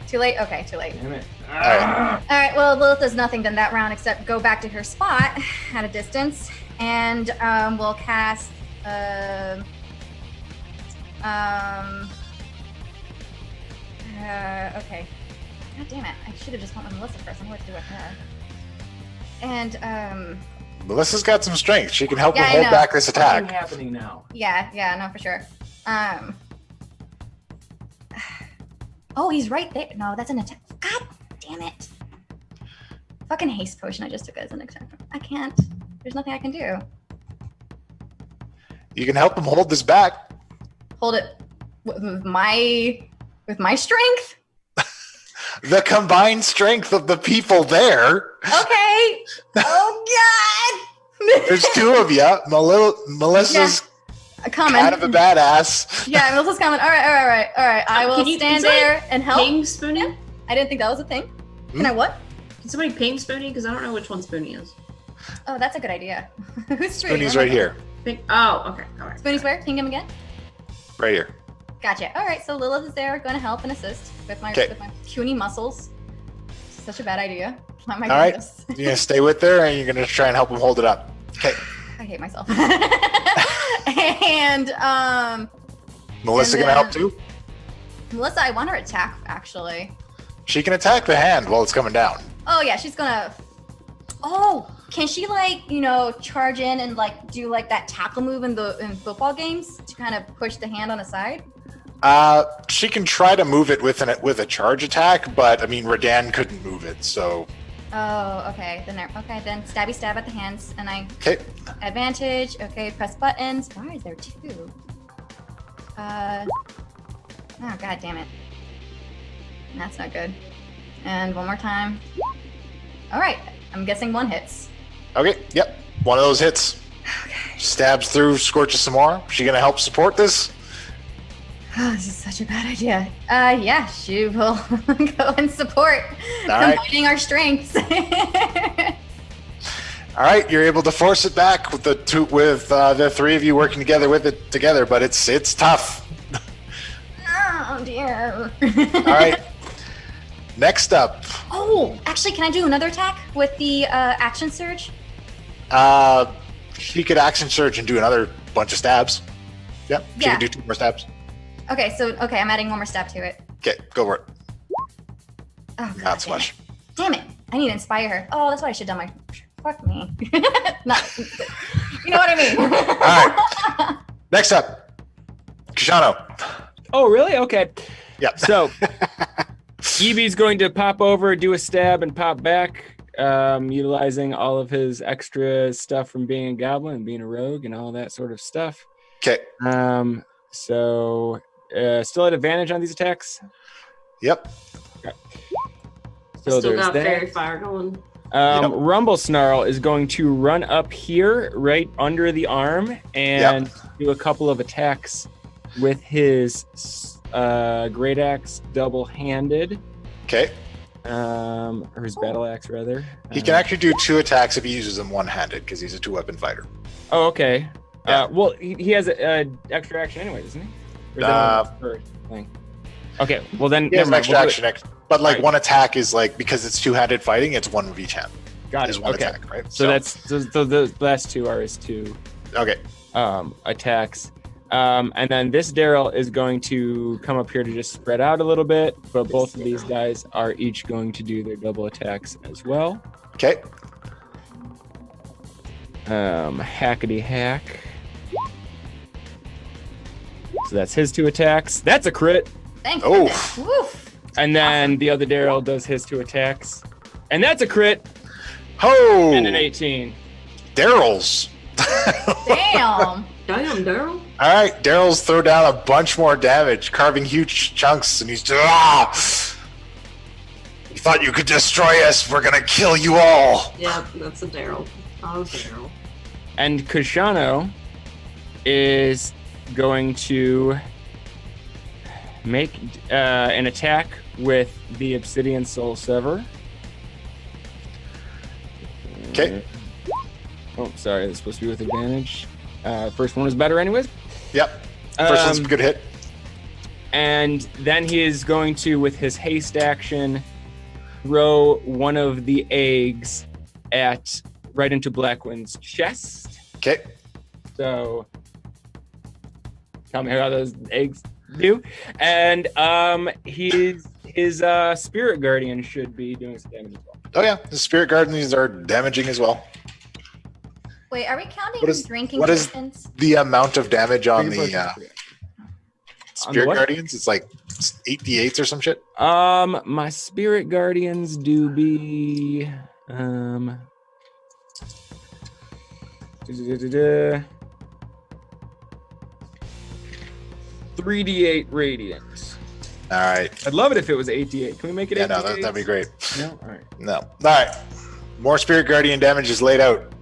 too late. Okay, too late. Damn it. All right. All right. Well, Lilith does nothing then that round except go back to her spot at a distance, and we'll cast. Okay. God damn it! I should have just went with Melissa first. I know what to do with her. And Melissa's got some strength. She can help Yeah, him I hold know. back this What's attack. happening now? yeah, no, for sure. Oh, he's right there. No, that's an attack. God damn it! Fucking haste potion. I just took it as an attack. I can't. There's nothing I can do. You can help him hold this back. Hold it with my strength. The combined strength of the people there. Okay. Oh God. There's 2 of you. Melissa's Coming. kind of a badass. Yeah, Melissa's coming. All right. I will Can you- stand can somebody there and help. Ping Spoonie? I didn't think that was a thing. Hmm? Can I what? Can somebody ping Spoonie? Because I don't know which one Spoonie is. Oh, that's a good idea. Who's Spoonie? Spoonie's right here. Ping. Oh, okay. All right. Spoonie's where? Ping him again. Right here. Gotcha. All right, so Lilith is there, going to help and assist with my Okay. puny muscles. Such a bad idea. Oh my All right. goodness. You're going to stay with her and you're going to try and help him hold it up. Okay. I hate myself. And Melissa And going to help then- too? Melissa, I want her attack actually. She can attack the hand while it's coming down. Oh yeah, she's gonna. Oh, can she charge in and do that tackle move in football games to kind of push the hand on the side? She can try to move it with a charge attack, but I mean, Radan couldn't move it, so. Oh, okay. Then stabby stab at the hands, and I Okay. advantage. Okay, press buttons. Why is there 2? Oh god damn it. That's not good. And one more time. All right. I'm guessing 1 hits. Okay. Yep. One of those hits. Okay. Stabs through, scorches some more. She gonna help support this? Oh, this is such a bad idea. Yeah, she will go and support, right. combining our strengths. All right, you're able to force it back with the 3 of you working together but it's tough. Oh dear. All right. Next up. Oh, actually, can I do another attack with the action surge? She could action surge and do another bunch of stabs. Yep. She Yeah. can do 2 more stabs. Okay, I'm adding 1 more stab to it. Okay, go for it. Oh, God, Not so much. Damn it. I need to inspire her. Oh, that's why I should have done my... Fuck me. Not... You know what I mean. All right. Next up, Kishano. Oh, really? Okay. Yep. So, Eevee's going to pop over, do a stab, and pop back, utilizing all of his extra stuff from being a goblin and being a rogue and all that sort of stuff. Okay. So, still at advantage on these attacks? Yep. Okay. So Still there's got that. fairy fire going. Yep. Rumble Snarl is going to run up here, right under the arm, and do a couple of attacks with his great axe double-handed. Okay. Or his battle axe, rather. He can actually do 2 attacks if he uses them one-handed because he's a 2-weapon fighter. Oh, okay. Yeah. Well, he has an extra action anyway, doesn't he? Or is that a thing? Okay, well then, He has never an mind. extra action, but like Right. one attack is like, because it's 2-handed fighting, it's 1 of each hand. Got Is it. one Okay. attack, right? So the last 2 are his 2 okay. attacks. And then this Daryl is going to come up here to just spread out a little bit, but both of these guys are each going to do their double attacks as well. Okay. Hackety hack. So that's his 2 attacks. That's a crit. Thank Oh. goodness. Woof. And then the other Daryl does his 2 attacks. And that's a crit Ho! and an 18. Daryl's. Damn. Damn, Daryl. All right, Daryl's throw down a bunch more damage, carving huge chunks, and he's just, You thought you could destroy us? We're gonna kill you all. Yeah, that's a Daryl. Oh, Daryl. And Kashano is going to make an attack with the Obsidian Soul Sever. Okay. Oh, sorry, that's supposed to be with advantage. First one was better anyways. Yep. First one's a good hit. And then he is going to, with his haste action, throw one of the eggs right into Blackwind's chest. Okay. So, tell me how those eggs do. And his Spirit Guardian should be doing some damage as well. Oh yeah, the Spirit Guardians are damaging as well. Wait, are we counting What is- drinking what is- potions? The amount of damage on the On Spirit what? Guardians, it's like 8d8s or some shit. My Spirit Guardians do be 3d8 radiant. All right. I'd love it if it was 8d8. Can we make it 8d8? Yeah, no, that'd be great. No? All right. No. All right. More Spirit Guardian damage is laid out.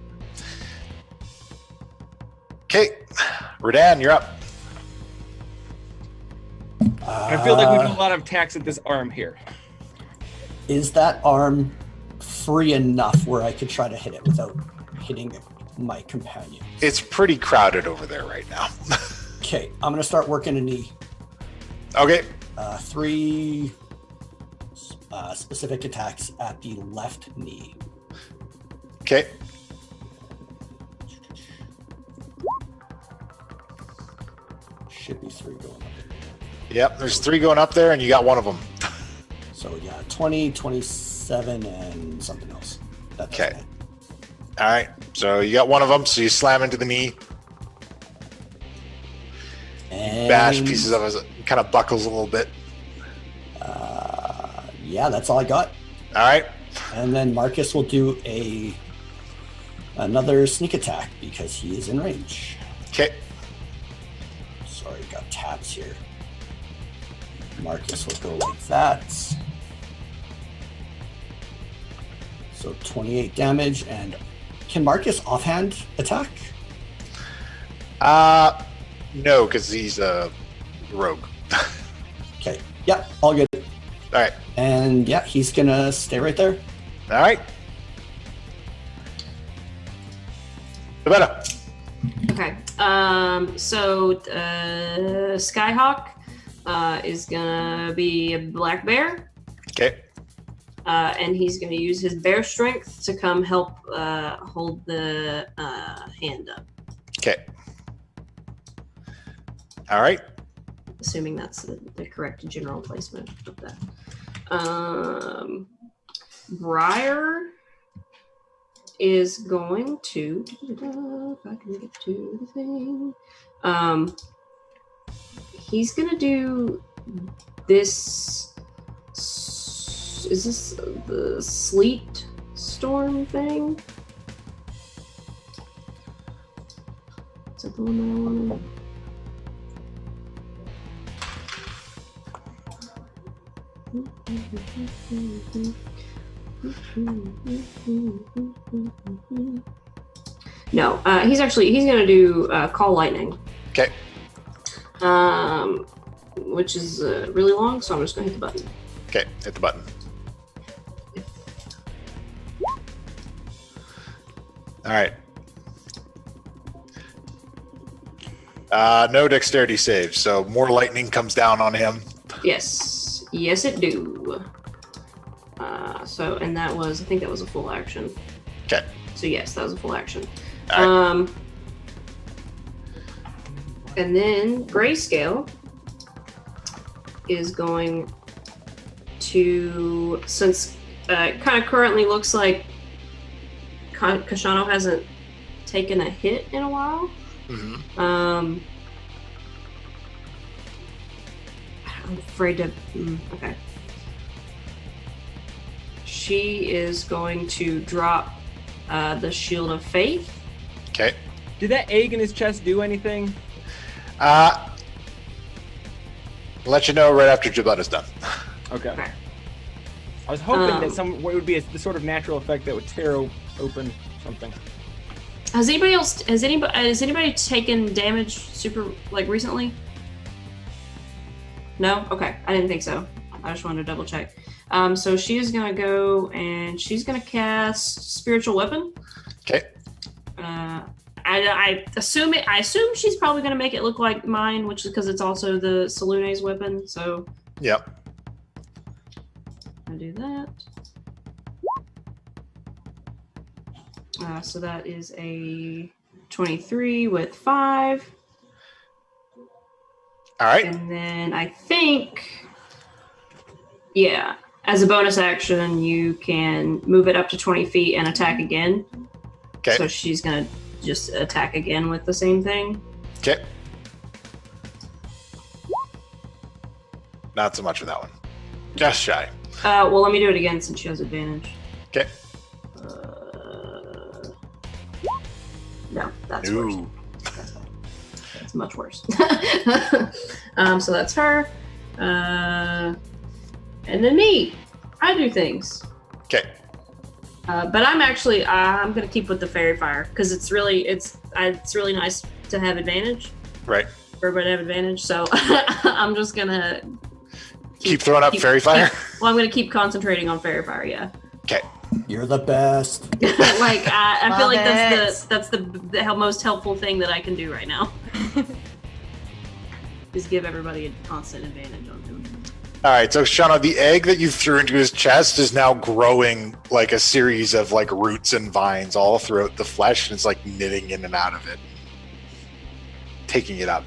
Okay. Radan, you're up. I feel like we do a lot of attacks at this arm here. Is that arm free enough where I could try to hit it without hitting my companion? It's pretty crowded over there right now. Okay, I'm gonna start working a knee. Okay. 3 specific attacks at the left knee. Okay. Should be 3 going up. Yep, there's 3 going up there, and you got one of them. So yeah, 20, 27, and something else. That's Okay. All right. So you got one of them, so you slam into the knee, And bash pieces of his. kind of buckles a little bit. Yeah, that's all I got. All right. And then Marcus will do another sneak attack because he is in range. Okay. Sorry, got tabs here. Marcus will go like that. So 28 damage. And can Marcus offhand attack? No, because he's a rogue. Okay. Yeah, all good. All right. And yeah, he's gonna stay right there. All right. Roberta. Okay. So Skyhawk is gonna be a black bear. Okay. And he's gonna use his bear strength to come help hold the hand up. Okay. All right. Assuming that's the correct general placement of that. Briar is going to, if I can get to the thing, he's gonna do this. Is this the sleet storm thing? Is that the one that I wanted? No, he's gonna do call lightning. Okay. Which is really long, so I'm just gonna hit the button. Okay. Hit the button. All right. No dexterity save, so more lightning comes down on him. Yes, it do. And that was, I think that was a full action. Okay. So yes, that was a full action. All right. And then Grayscale is going to, since it kind of currently looks like Kashano hasn't taken a hit in a while. Mm-hmm. I'm afraid to. Okay. She is going to drop the Shield of Faith. Okay. Did that egg in his chest do anything? I'll let you know right after Jabetta's done. Okay. Okay. I was hoping that it would be the sort of natural effect that would tear open something. Has anybody taken damage recently? No? Okay. I didn't think so. I just wanted to double check. So she is gonna go and she's gonna cast Spiritual Weapon. Okay. I assume she's probably gonna make it look like mine, which is because it's also the Salune's weapon. So Yep. I do that. So that is a 23 with 5. All right. And then I think, yeah, as a bonus action, you can move it up to 20 feet and attack again. Okay. So she's going to just attack again with the same thing. Okay. Not so much with that one. Just shy. Well, let me do it again since she has advantage. Okay. No, that's worse. Ooh. That's much worse. So that's her. And then me. I do things. Okay. But I'm gonna keep with the fairy fire because it's really nice to have advantage. Right. For everybody to have advantage. So I'm just gonna Keep throwing up fairy fire? I'm gonna keep concentrating on fairy fire. Yeah. Okay. You're the best. Like I feel Love like it. that's the most helpful thing that I can do right now. Is give everybody a constant advantage on him. All right. So, Shauna, the egg that you threw into his chest is now growing like a series of like roots and vines all throughout the flesh, and it's like knitting in and out of it, taking it up.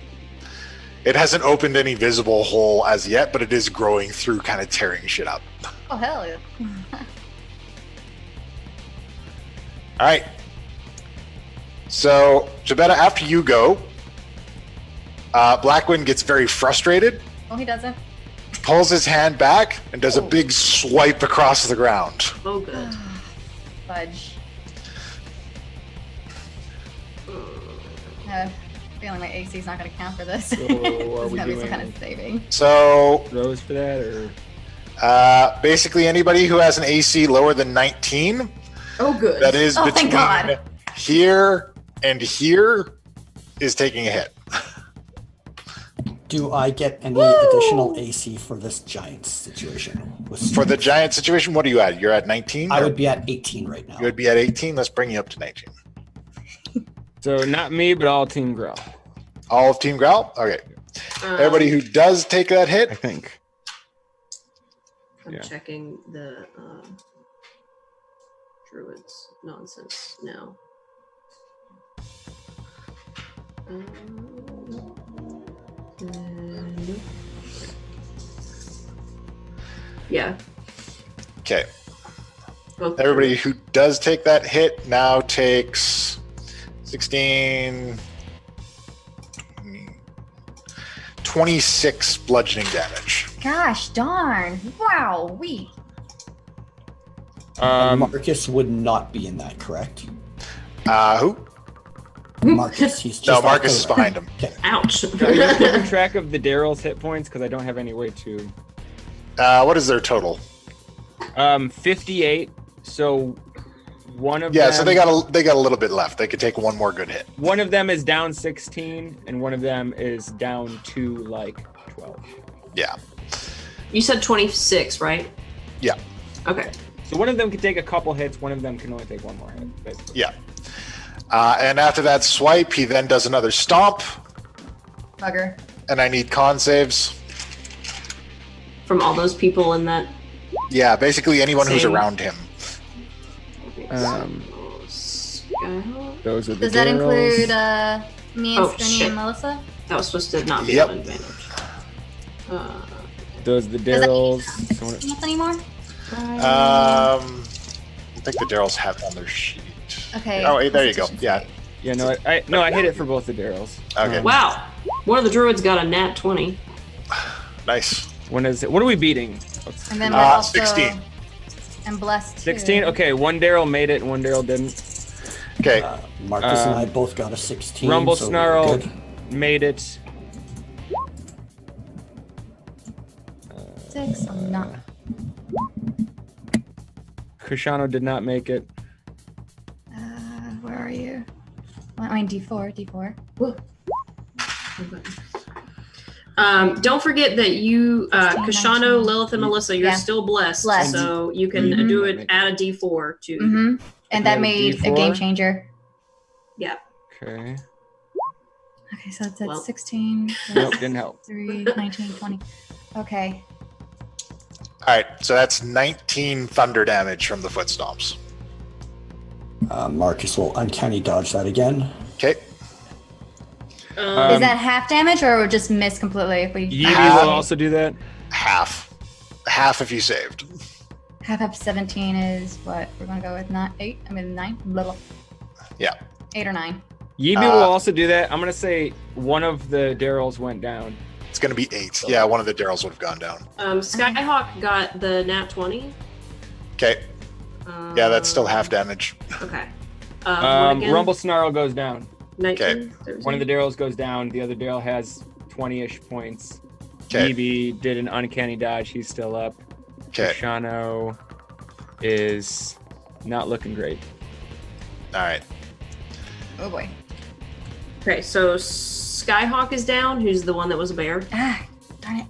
It hasn't opened any visible hole as yet, but it is growing through, kind of tearing shit up. Oh, hell yeah. All right. So, Jabetta, after you go, Blackwind gets very frustrated Oh, he doesn't. Pulls his hand back and does a big swipe across the ground. Oh, good. Fudge. Feeling my AC is not going to count for this. So are There's we going to be some doing kind of saving. So throws for that, or basically anybody who has an AC lower than 19, Oh, good. that is Oh, thank between God. here and here, is taking a hit. Do I get any additional AC for this giant situation? For the giant situation, what are you at? You're at 19? I would be at 18 right now. You would be at 18. Let's bring you up to 19. so not me, but all Team Growl. All of Team Growl? Okay. Everybody who does take that I hit, think. I'm Yeah. checking the druids nonsense now. Yeah. okay. Both Everybody who does take that hit now takes 16, 26 bludgeoning damage. Gosh darn. Wow, we. Marcus would not be in that, correct? Who? Marcus, he's just No, off Marcus to is the right. behind him. Okay. Ouch. Are you keeping track of the Daryl's hit points? Because I don't have any way to. What is their total? 58. So one of Yeah, them. so they got a little bit left. They could take one more good hit. One of them is down 16, and one of them is down to like 12. Yeah. You said 26, right? Yeah. Okay. So one of them can take a couple hits. One of them can only take one more hit. Basically. Yeah. And after that swipe, he then does another stomp, Bugger. and I need con saves. From all those people in that. Yeah, basically anyone who's Same. around him. Skyhawk? Those are the Does that Daryls. include me and Oh, Skinny shit. and Melissa? That was supposed to not be Yep. an advantage. Those are the Does that Daryls. mean not anymore? I think the Daryls have it on their sheet. Okay. Oh, there you go. Yeah. Yeah, no, I hit it for both the Daryls. Okay. Wow. One of the druids got a nat 20. Nice. When is it? What are we beating? And then we're also 16. and blessed too. 16. Okay, one Daryl made it, and one Daryl didn't. Okay. Marcus and I both got a 16. Rumble so we're Snarl good. made it. 6. I'm not. Krishano did not make it. Where are you? I mean D4. D4. Don't forget that you, Kashano, Lilith, and Melissa, you're Yeah. still blessed. Blessed. So you can Mhm. do it, add a D4 to. Mm-hmm. And that Okay, made a D4. game changer. Yeah. Okay. Okay, so it's at Well. 16. Nope, didn't help. 3, 19, 20. Okay. All right. So that's 19 thunder damage from the foot stomps. Marcus will uncanny dodge that again. Okay. Is that half damage or just miss completely if we Yee will also do that. Half. Half if you saved. half up 17 is what we're gonna go with? Not 8. I mean 9. Little. Yeah. 8 or 9. Yibi will also do that. I'm gonna say one of the Daryls went down. It's going to be 8. Yeah, one of the Daryls would have gone down. Skyhawk got the nat 20. Okay. Yeah, that's still half damage. Okay. What again? Rumble Snarl goes down. 19. One of the Daryls goes down. The other Daryl has 20-ish points. Okay. Yibi did an uncanny dodge. He's still up. Okay. Krishano is not looking great. All right. Oh boy. Okay, so Skyhawk is down. Who's the one that was a bear? Ah, darn it.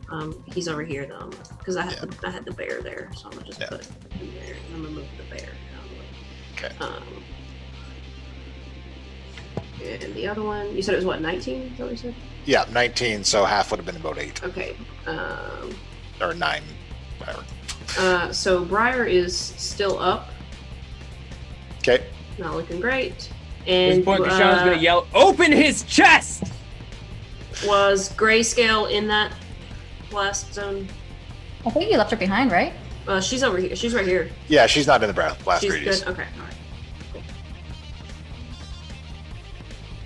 He's over here though, because I had the bear there, so I'm gonna just Yeah. put him there. And I'm gonna move the bear. Okay. And the other one, you said it was what, 19? Is that what you said? Yeah, 19, so half would have been about 8. Okay. Or 9. Whatever. So Briar is still up, Okay. not looking great. At this And point, Krishano's gonna yell, "Open his chest!" was Grayscale in that blast zone? I think you left her behind, right? She's over here. She's right here. Yeah, she's not in the blast She's radius. good. Okay. All right. Cool.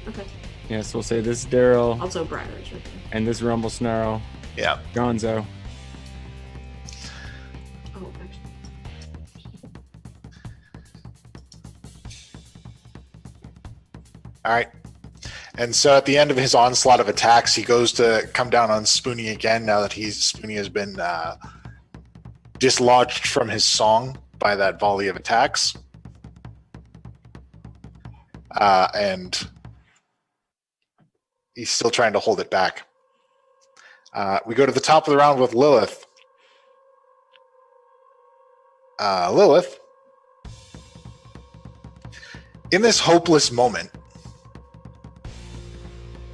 Okay. Yes, we'll say this Daryl Also Briar is right there. and this Rumble Snarl. Yeah. Gonzo. Oh, actually. All right. And so at the end of his onslaught of attacks, he goes to come down on Spoonie again now that Spoonie has been dislodged from his song by that volley of attacks. And he's still trying to hold it back. We go to the top of the round with Lilith. Lilith, in this hopeless moment,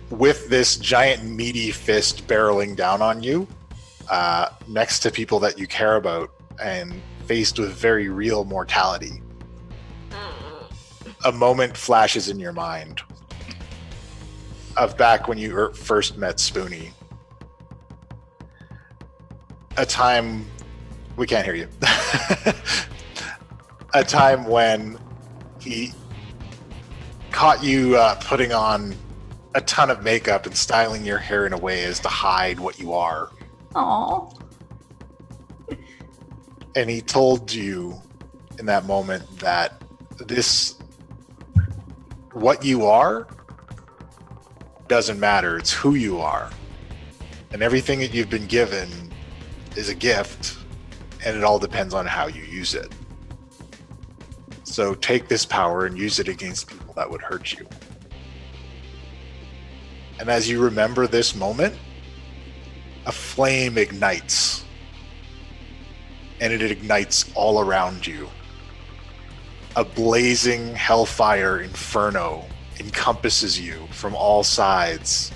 with this giant meaty fist barreling down on you, next to people that you care about, and faced with very real mortality, a moment flashes in your mind of back when you first met Spoonie. A time... We can't hear you. A time when he caught you putting on a ton of makeup and styling your hair in a way as to hide what you are. Aww. And he told you in that moment that what you are doesn't matter. It's who you are. And everything that you've been given is a gift, and it all depends on how you use it. So take this power and use it against people that would hurt you. And as you remember this moment, a flame ignites. And it ignites all around you. A blazing hellfire inferno encompasses you from all sides,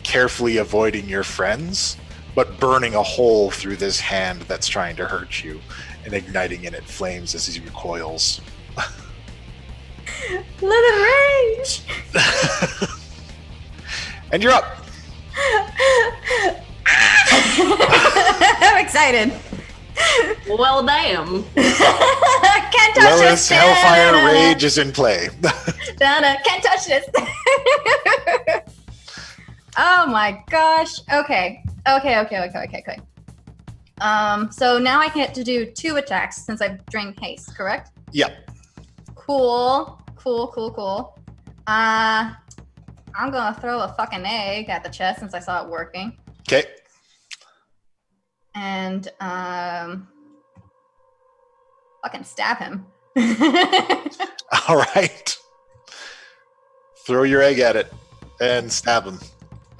carefully avoiding your friends, but burning a hole through this hand that's trying to hurt you and igniting in it flames as he recoils. Let it rage! And you're up. I'm excited. Well, damn. Can't touch Lilith's this. hellfire rage is in play. Can't touch this. Oh my gosh. Okay. So now I get to do 2 attacks since I've drained haste, correct? Yep. Cool. I'm gonna throw a fucking egg at the chest since I saw it working. Okay. And fucking stab him. All right. Throw your egg at it and stab him.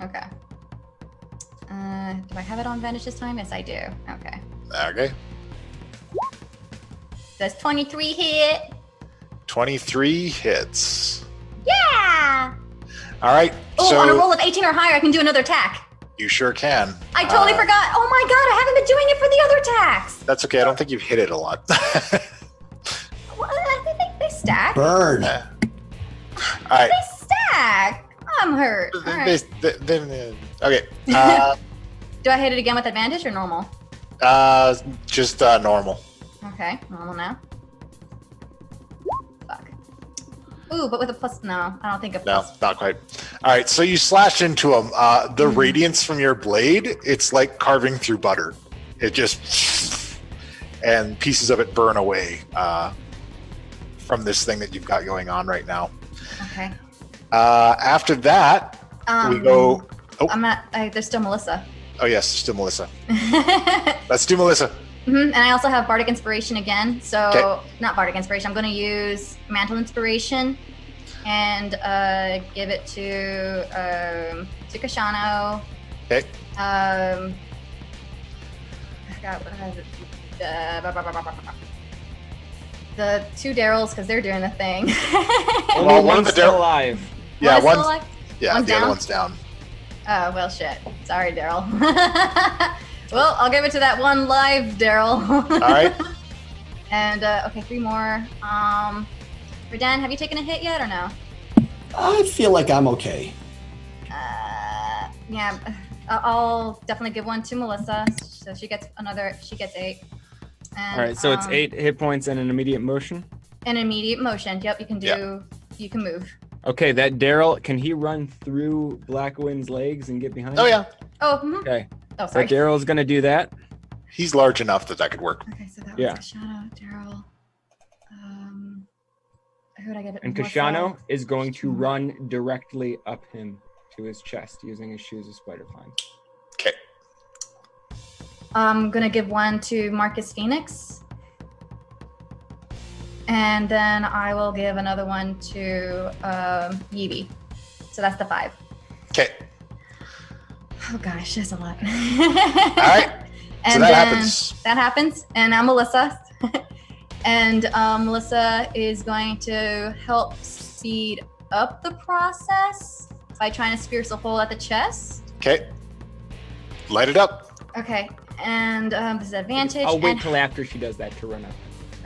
Okay. Do I have it on advantage this time? Yes, I do. Okay. Okay. Does 23 hit? 23 hits. Yeah! All right. Oh, on a roll of 18 or higher, I can do another attack. You sure can. I totally forgot. Oh my god, I haven't been doing it for the other attacks. That's okay. I don't think you've hit it a lot. Well, I think they stack. Burn. All right. They stack. I'm hurt. All right. Okay. Do I hit it again with advantage or normal? Just normal. Okay, normal now. Fuck. Ooh, but with a plus, no, I don't think a No, plus. not quite. All right, so you slash into him. The radiance from your blade, it's like carving through butter. It just, and pieces of it burn away from this thing that you've got going on right now. Okay. After that, we go. Oh, I'm not. There's still Melissa. oh yes, still Melissa. Let's do Melissa. And I also have Bardic Inspiration again. So, Okay. not Bardic Inspiration. I'm going to use Mantle Inspiration and give it to Kashano. Okay. I forgot the 2 Daryls because they're doing the thing. Only Well, one of one's the still Daryl- alive. Yeah, One is one. still alive? Yeah, One's the other down? one's down. Oh, well, shit. Sorry, Daryl. Well, I'll give it to that one live Daryl. All right. And, okay, 3 more. Redan, have you taken a hit yet or no? I feel like I'm okay. Yeah, I'll definitely give one to Melissa. So she gets 8. And, All right, so it's 8 hit points and an immediate motion. An immediate motion. Yep, you can do, Yeah. you can move. Okay, that Daryl, can he run through Blackwind's legs and get behind Oh him? yeah. Oh, Okay. Oh, So sorry. Daryl's gonna do that. He's large enough that could work. Okay, so that Yeah. was Kashano, Daryl. Who would I get? And Melissa? Kashano is going to run directly up him to his chest using his shoes of spider climb. Okay. I'm gonna give one to Marcus Phoenix. And then I will give another one to Yeeby. So that's the 5. Okay. Oh gosh, that's a lot. All right. And So that then happens. That happens. And I'm Melissa. And Melissa is going to help speed up the process by trying to pierce a hole at the chest. Okay. Light it up. Okay. And disadvantage. I'll wait and, till after she does that to run up.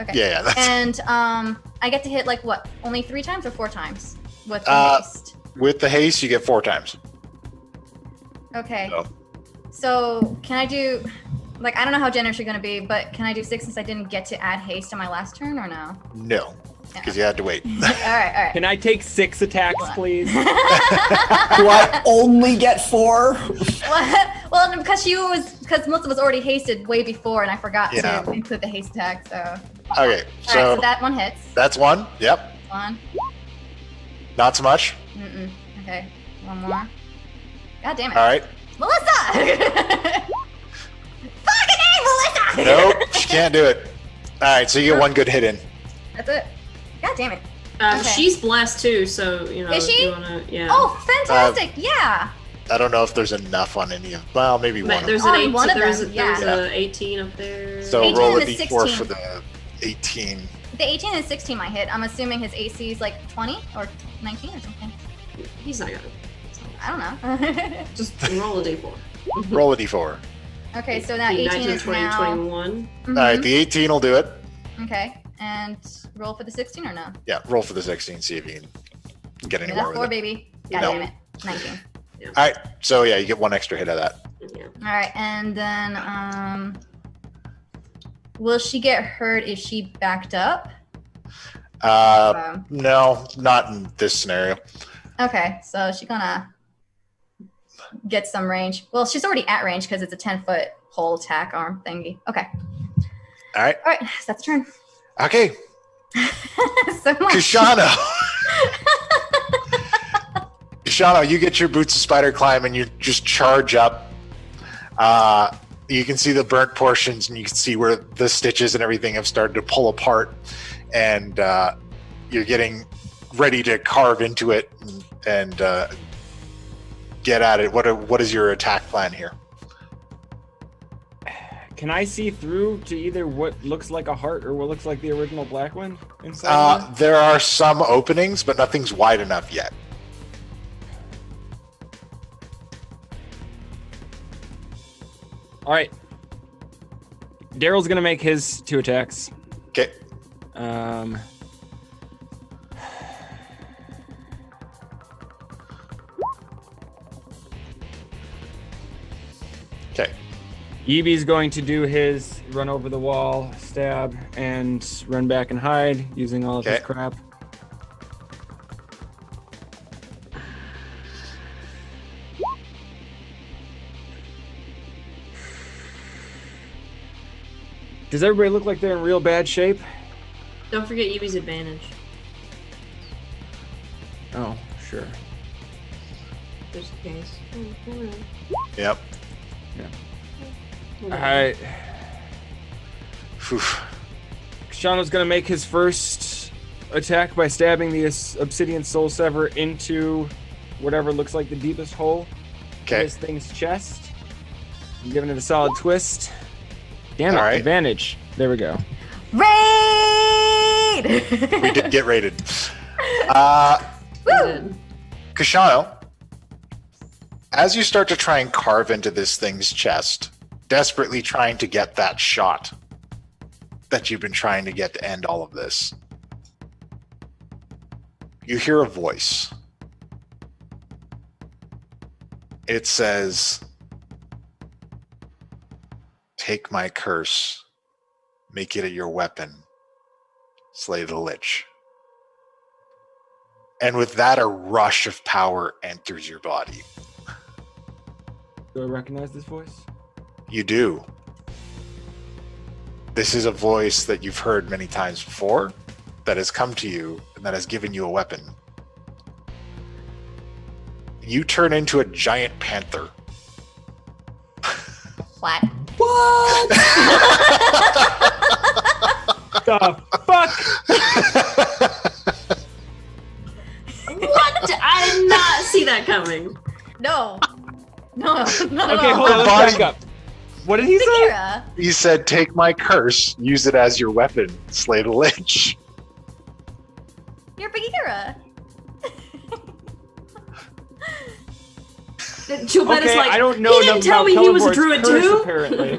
okay. Yeah, that's And I get to hit like what? Only 3 times or 4 times with the haste? with the haste, you get 4 times. Okay. Oh. So can I do, like, I don't know how generous you're going to be, but can I do 6 since I didn't get to add haste to my last turn or no? No, because you had to wait. All right. Can I take 6 attacks, please? Do I only get 4? Well, because Melissa was already hasted way before, and I forgot Yeah. to include the haste attack. So, Okay, all right, so so that one hits. that's 1. Yep. One. Not so much. Okay, one more. God damn it, All right. Melissa! Fucking A, Melissa! Nope, she can't do it. All right, so you get 1 good hit in. That's it. God damn it. Okay. She's blessed too, so you know. Is if she? You wanna, yeah. Oh, fantastic! Yeah. I don't know if there's enough on any of. Well, maybe one. But there's of an On 18. one of There's, them, there's yeah. a 18 up there. So 18 roll a and a d4 16. for the 18. The 18 and 16 might hit. I'm assuming his AC is like 20 or 19 or something. He's not gonna. I don't know. Just roll a d4. Roll a d4. Okay, so that 18 19, is 20, now. 21. All right, the 18 will do it. Okay, and roll for the 16 or no? Yeah, roll for the 16. See if you can get Yeah, anywhere that's with 4, it. baby. God No. damn it. 19. All right, so yeah, you get 1 extra hit of that. Yeah. All right, and then will she get hurt if she backed up? No, not in this scenario. Okay, so she's gonna get some range. Well, she's already at range because it's a 10-foot pole attack arm thingy. Okay. All right. All right, so that's turn. Okay, So much. Kashano. Kashano, you get your boots of spider climb and you just charge up. You can see the burnt portions and you can see where the stitches and everything have started to pull apart. And you're getting ready to carve into it and get at it. What is your attack plan here? Can I see through to either what looks like a heart or what looks like the original Blackwind inside? There are some openings, but nothing's wide enough yet. All right. Daryl's gonna make his 2 attacks. Okay. Okay. Yeeby's going to do his run over the wall, stab, and run back and hide using all of his Okay. crap. Does everybody look like they're in real bad shape? Don't forget Yubi's advantage. Oh, sure. Just in case. Yep. All right. Phew. Kashano's gonna make his first attack by stabbing the obsidian soul sever into whatever looks like the deepest hole in Okay. this thing's chest. I'm giving it a solid twist. Damn it! All right. Advantage. There we go. Raid! We did get raided. Good. Kashano, as you start to try and carve into this thing's chest, desperately trying to get that shot that you've been trying to get to end all of this, you hear a voice. It says, "Take my curse, make it your weapon, slay the Lich." And with that, a rush of power enters your body. Do I recognize this voice? You do. This is a voice that you've heard many times before, that has come to you, and that has given you a weapon. You turn into a giant panther. What? What? The fuck? What? I did not see that coming. No. No. Not Okay, at all. hold on. Let's back up. What did he say? Bagheera. He said, take my curse, use it as your weapon, slay the Lich. You're Bagheera. Gilberta's Okay, like, I don't know he didn't enough tell about me he was a Celeborn's druid curse, too. apparently.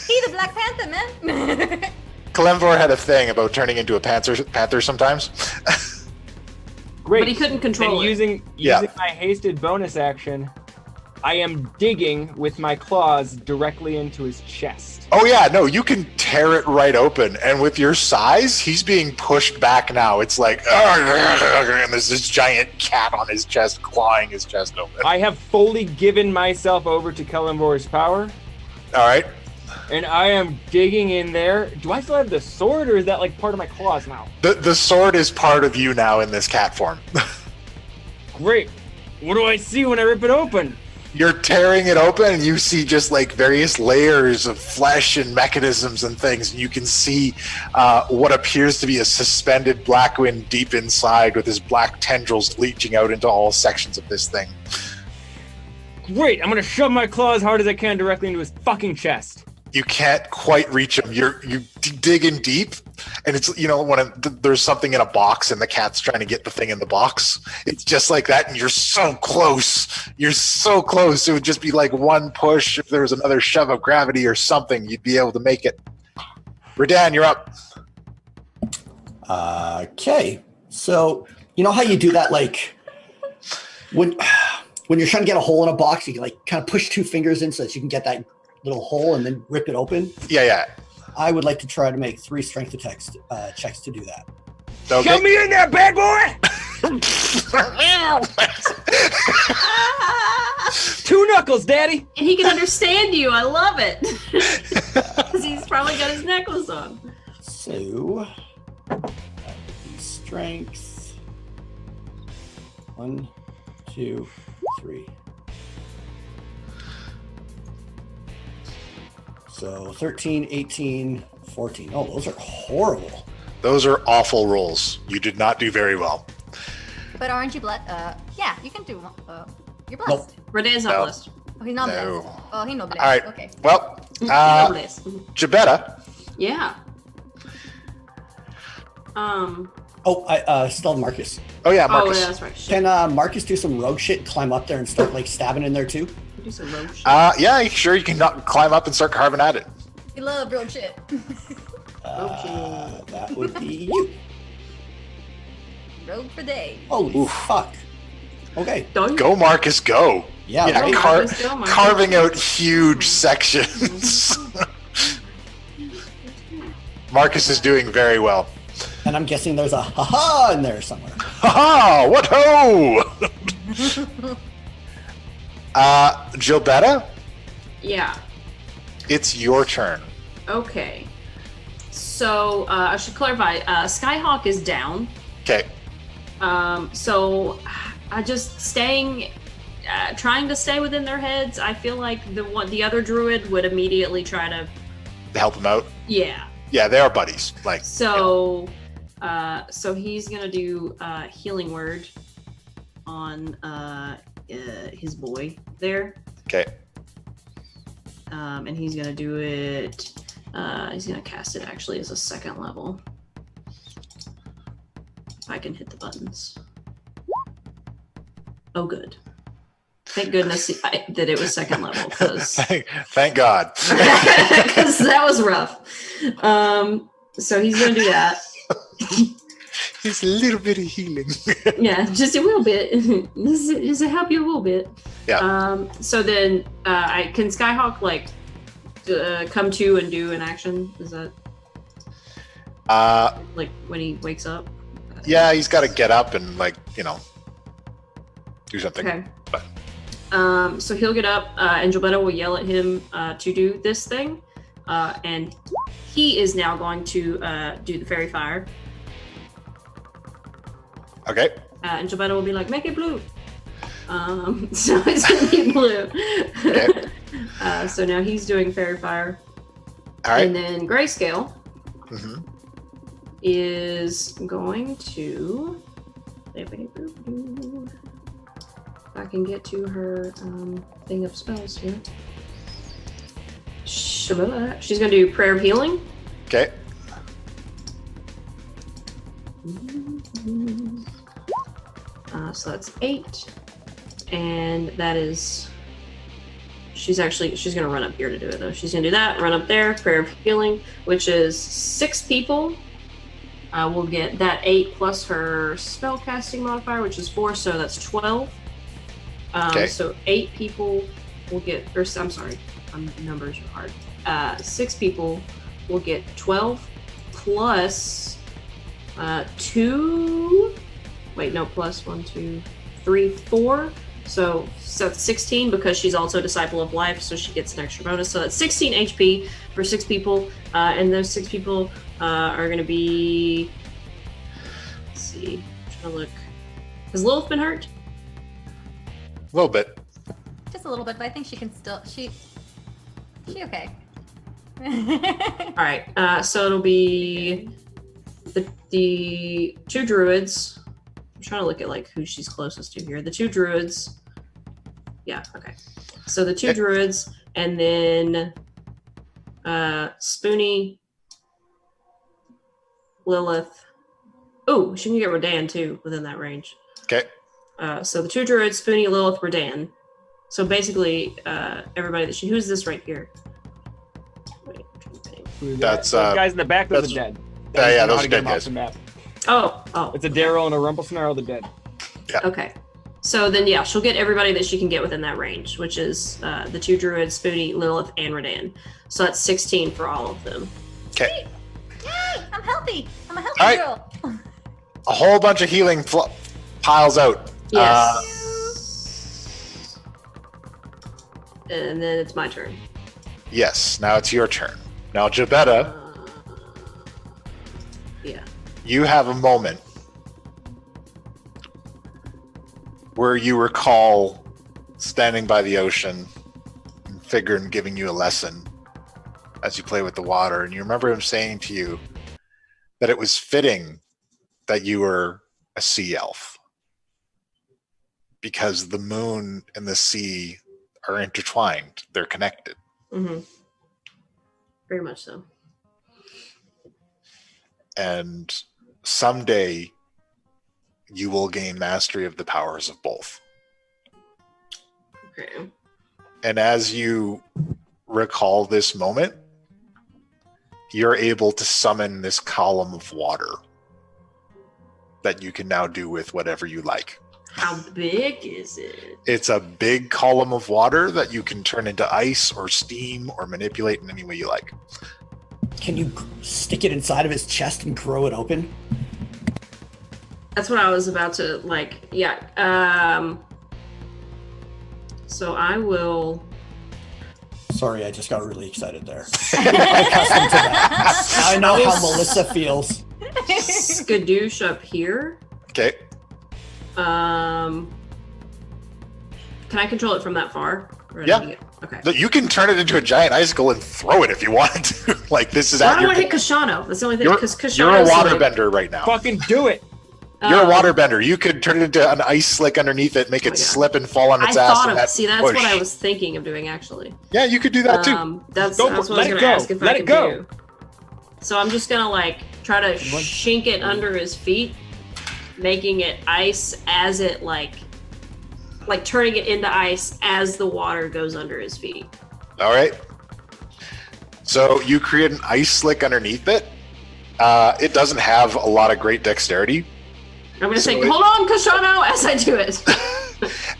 He's the Black Panther, man. Kalemvor had a thing about turning into a panther sometimes. Great. But he couldn't control and it. using my hasted bonus action, I am digging with my claws directly into his chest. Oh yeah, no, you can tear it right open, and with your size, he's being pushed back now. It's like, and there's this giant cat on his chest, clawing his chest open. I have fully given myself over to Kelemvor's power, All right, and I am digging in there. Do I still have the sword, or is that like part of my claws now? the sword is part of you now in this cat form. Great. What do I see when I rip it open? You're tearing it open, and you see just like various layers of flesh and mechanisms and things. And you can see what appears to be a suspended Blackwind deep inside, with his black tendrils leaching out into all sections of this thing. Great. I'm gonna shove my claw as hard as I can directly into his fucking chest. You can't quite reach him. You dig in deep, and it's, you know, when there's something in a box and the cat's trying to get the thing in the box. It's just like that, and you're so close. You're so close. It would just be like one push. If there was another shove of gravity or something, you'd be able to make it. Redan, you're up. Okay. So, you know how you do that, like, when you're trying to get a hole in a box, you can, like, kind of push two fingers in so that you can get that little hole and then rip it open? Yeah. I would like to try to make 3 strength checks to do that. Okay. Shove me in there, bad boy! 2 knuckles, daddy! And he can understand you. I love it. Because he's probably got his necklace on. So, that would be strength. 1, 2, 3. So 13, 18, 14. Oh, those are horrible. Those are awful rolls. You did not do very well. But aren't you blessed? Yeah, you can do. You're blessed. Renee's not No. blessed. Oh, he's not No. blessed. Oh, he's not blessed. All right. Okay. Well, He's not blessed. Jabetta. Yeah. Oh, I still have Marcus. Oh yeah, Oh, Marcus. yeah, that's right. Shit. Can Marcus do some rogue shit and climb up there and start like stabbing in there too? Do some rogue shit. Yeah, sure. You can climb up and start carving at it. You love road shit. That would be you. Road for day. Holy Oof. fuck. Okay. Don't Go, Marcus, go. Yeah. Yeah, Go, right. Marcus, go, Marcus. carving out huge sections. Marcus is doing very well. And I'm guessing there's a haha in there somewhere. Ha-ha! What ho! Gilbetta, Yeah. it's your turn. Okay. So I should clarify. Skyhawk is down. Okay. So I just trying to stay within their heads. I feel like the other druid would immediately try to. Help him out. Yeah. Yeah, they are buddies. Like, So, so he's gonna do healing word on his boy there, okay. and he's gonna do it. He's gonna cast it actually as a 2nd level. If I can hit the buttons. Oh, good. Thank goodness that it was 2nd level, because Thank God. that was rough. So he's gonna do that. Just a little bit of healing. Yeah, just a little bit. Does it help you a little bit? Yeah. So then, can Skyhawk like come to and do an action? Is that like when he wakes up? Yeah, he's got to get up and, like, you know, do something. Okay. But So he'll get up, and Gilberto will yell at him to do this thing, and he is now going to do the fairy fire. Okay. And Gilberto will be like, "Make it blue." So it's gonna be blue. Okay. So now he's doing fairy fire. All right. And then Grayscale Mm-hmm. is going to. If I can get to her thing of spells here. She's going to do Prayer of Healing. Okay. So that's 8. And that is. She's going to run up here to do it, though. She's going to do that, run up there, Prayer of Healing, which is 6 people. Will get that 8 plus her spell casting modifier, which is 4, so that's 12. Okay. So 8 people will get, or I'm sorry, numbers are hard. 6 people will get 12 plus 2. Wait, no, plus 1, 2, 3, 4. So that's 16 because she's also a Disciple of Life, so she gets an extra bonus. So that's 16 HP for 6 people, and those 6 people are going to be. Let's see. I'm trying to look. Has Lilith been hurt? A little bit. Just a little bit, but I think she can still. She okay. All right. So it'll be the 2 druids. I'm trying to look at like who she's closest to here. The 2 druids. Yeah. Okay. So the 2 druids, and then Spoonie, Lilith. Oh, she can get Rodan too within that range. Okay. So the 2 druids, Spoonie, Lilith, Rodan. So basically, everybody that who's this right here? Wait, I'm trying to think. That's, those guys in the back. Those are dead. Yeah, those How to are get dead them off guys. the map. Oh. It's a Daryl and a Rumplesnarl. They're dead. Okay. So then, yeah, she'll get everybody that she can get within that range, which is the 2 druids, Spoonie, Lilith, and Rodan. So that's 16 for all of them. Okay. Yay! I'm healthy. I'm a healthy All right. girl. A whole bunch of healing piles out. Yes. And then it's my turn. Yes. Now it's your turn. Now, Jabetta, Yeah. you have a moment where you recall standing by the ocean and Figrin giving you a lesson as you play with the water, and you remember him saying to you that it was fitting that you were a sea elf because the moon and the sea are intertwined, they're connected. Mm-hmm. Very much so. And someday you will gain mastery of the powers of both. Okay. And as you recall this moment, you're able to summon this column of water that you can now do with whatever you like. How big is it? It's a big column of water that you can turn into ice or steam or manipulate in any way you like. Can you stick it inside of his chest and grow it open? That's what I was about to like. Yeah. So I will. Sorry, I just got really excited there. I'm accustomed to that. I know how Melissa feels. Skadoosh up here. Okay. Can I control it from that far? Or do I Yeah. need to okay. You can turn it into a giant icicle and throw it if you wanted to. Like, this is So I at don't your... want to hit Kashano. That's the only thing. You're, Because Kashano's you're a like, waterbender right now. Fucking do it. You're a waterbender. You could turn it into an ice slick underneath it, make Oh it my God. slip and fall on I its ass. thought and of. See, that's push. what I was thinking of doing actually. Yeah, you could do that too. That's Go what for I it. was Let it gonna go. ask if Let I it could go. do. So I'm just gonna like try to shink it under his feet, making it ice as it like turning it into ice as the water goes under his feet. All right. So you create an ice slick underneath it. It doesn't have a lot of great dexterity. I'm gonna So say, it- "Hold on, Kashano," as I do it.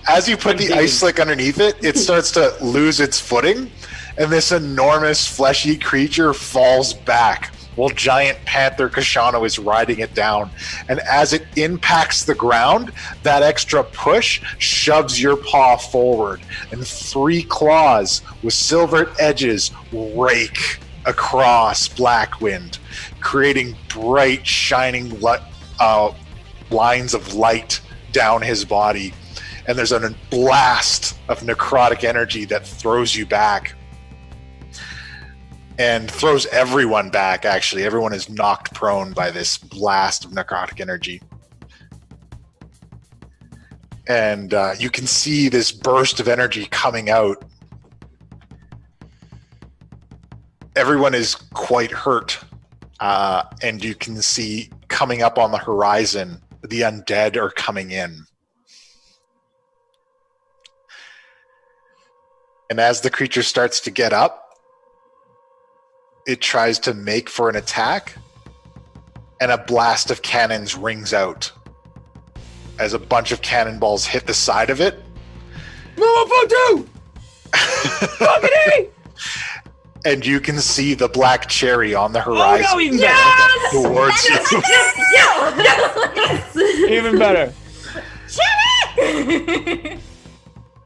As you put the digging. ice slick underneath it, it starts to lose its footing, and this enormous fleshy creature falls back while giant panther Kashano is riding it down. And as it impacts the ground, that extra push shoves your paw forward, and 3 claws with silver edges rake across Blackwind, creating bright, shining lines of light down his body. And there's a blast of necrotic energy that throws you back. And throws everyone back, actually. Everyone is knocked prone by this blast of necrotic energy. And you can see this burst of energy coming out. Everyone is quite hurt. And you can see coming up on the horizon, the undead are coming in. And as the creature starts to get up, it tries to make for an attack, and a blast of cannons rings out as a bunch of cannonballs hit the side of it. Motherfucker! Fucking And you can see the black cherry on the horizon Oh, no, even better. towards you. Even better.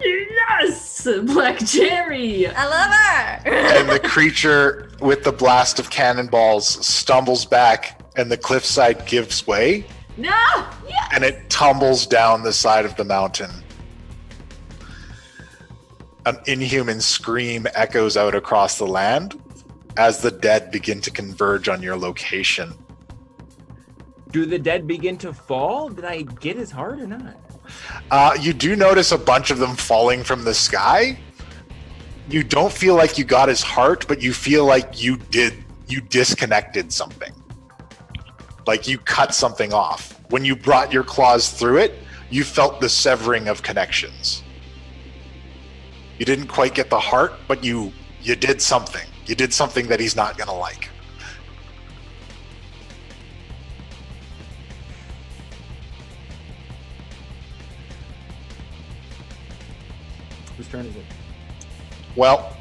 Yes! Black Cherry! I love her. And the creature with the blast of cannonballs stumbles back, and the cliffside gives way, No! Yes! and it tumbles down the side of the mountain. An inhuman scream echoes out across the land as the dead begin to converge on your location. Do the dead begin to fall? Did I get his heart or not? You do notice a bunch of them falling from the sky. You don't feel like you got his heart, but you feel like you disconnected something. Like you cut something off. When you brought your claws through it, you felt the severing of connections. You didn't quite get the heart, but you did something. You did something that he's not gonna like. Whose turn is it? Well,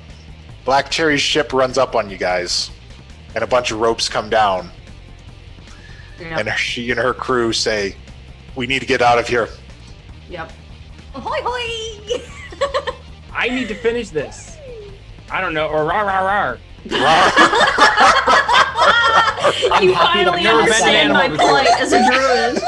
Black Cherry's ship runs up on you guys, and a bunch of ropes come down. Yep. And she and her crew say, "We need to get out of here." Yep. Ahoy, hoy! I need to finish this. I don't know. Or rah rah rah. You happy to finally never met understand an my animal plight as a druid.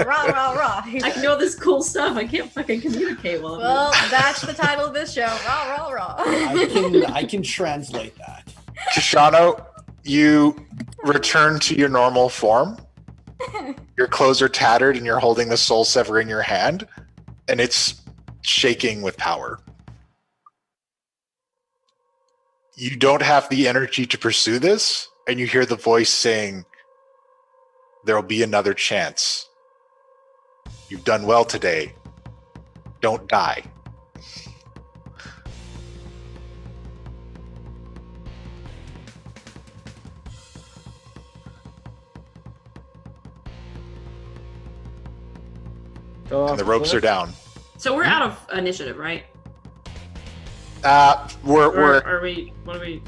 Rah, rah, rah. I can know this cool stuff. I can't fucking communicate well. Well, that's the title of this show. Rah, rah, rah. I can translate that. Kashano, you return to your normal form. Your clothes are tattered and you're holding the soul sever in your hand, and it's shaking with power. You don't have the energy to pursue this, and you hear the voice saying, "There'll be another chance. You've done well today. Don't die." And the ropes are down. So we're out of initiative, right? We're Or are we? What are we?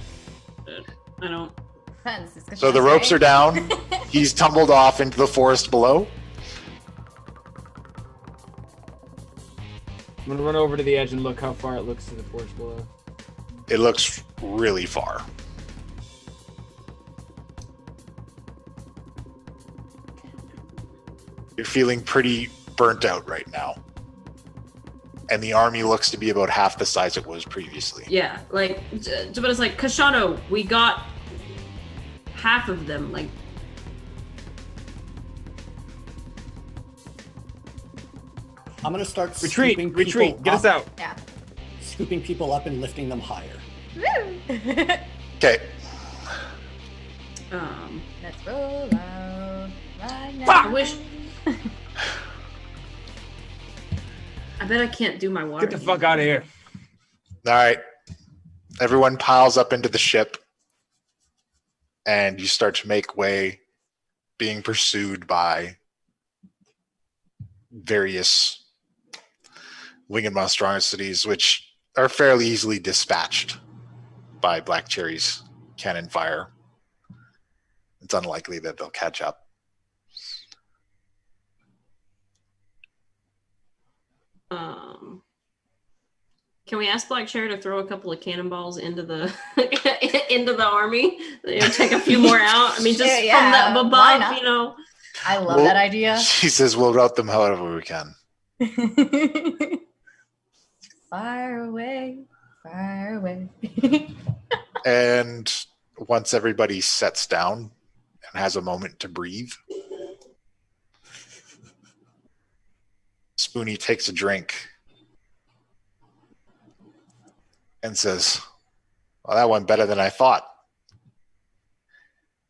I don't. Depends. It's so the ropes are down. He's tumbled off into the forest below. I'm gonna run over to the edge and look how far it looks to the forest below. It looks really far. You're feeling pretty burnt out right now. And the army looks to be about half the size it was previously. Yeah, like, but it's like Kashano. We got half of them. Like, I'm gonna start Retreat! scooping Retreat! people Get us up, out! Yeah. scooping people up and lifting them higher. Okay. Let's roll out right now. Fuck! I wish. I bet I can't do my water. Get the fuck out of here! All right. Everyone piles up into the ship. And you start to make way, being pursued by various winged monstrosities, which are fairly easily dispatched by Black Cherry's cannon fire. it's unlikely that they'll catch up. Can we ask Black Chair to throw a couple of cannonballs into the into the army? Take a few more out. I mean, just from that above, you know. I love that idea. She says we'll route them however we can. Far away, far away. And once everybody sets down and has a moment to breathe, Spoonie takes a drink and says, well, that went better than I thought.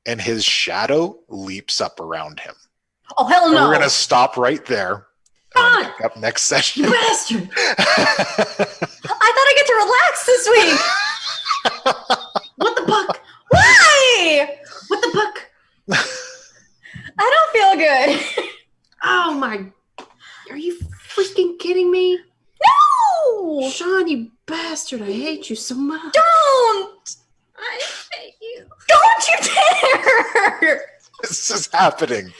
And his shadow leaps up around him. Oh, hell no. And we're going to stop right there. And pick up next session. You bastard. I thought I get to relax this week. What the fuck? Why? What the fuck? I don't feel good. Oh my. Are you freaking kidding me? No! Sean, you bastard. I hate you so much. Don't! I hate you. Don't you dare! This is happening.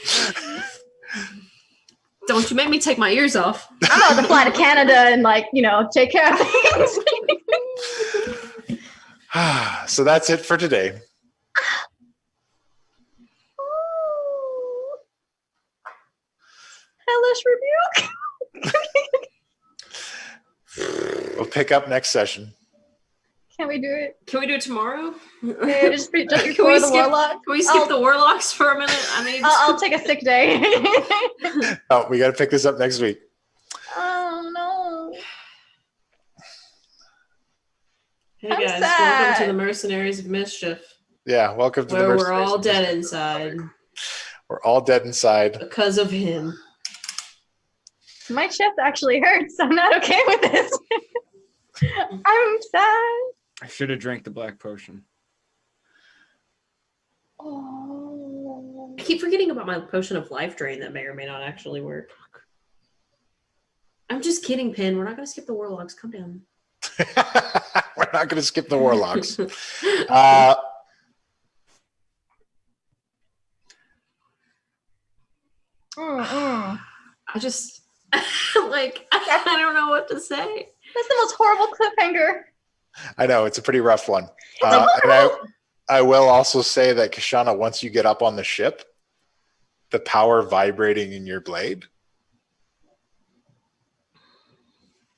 Don't you make me take my ears off. I'm about to fly to Canada and, take care of things. So that's it for today. Hellish rebuke. We'll pick up next session. Can we do it? Can we do it tomorrow? Yeah, just Can before we the skip, warlock. Can we skip the warlocks for a minute? I mean, I'll take a sick day. Oh, we got to pick this up next week. Oh no. hey I'm guys, sad. welcome to the Mercenaries of Mischief, Yeah, welcome to the where we're Mercenaries all of dead Mischief. inside We're all dead inside. because of him. My chest actually hurts. I'm not okay with this. I'm sad. I should have drank the black potion. Oh. I keep forgetting about my potion of life drain that may or may not actually work. I'm just kidding, Pin. We're not going to skip the warlocks. Calm down. We're not going to skip the warlocks. I just, I don't know what to say. That's the most horrible cliffhanger. I know, it's a pretty rough one. And I will also say that, Kashana, once you get up on the ship, the power vibrating in your blade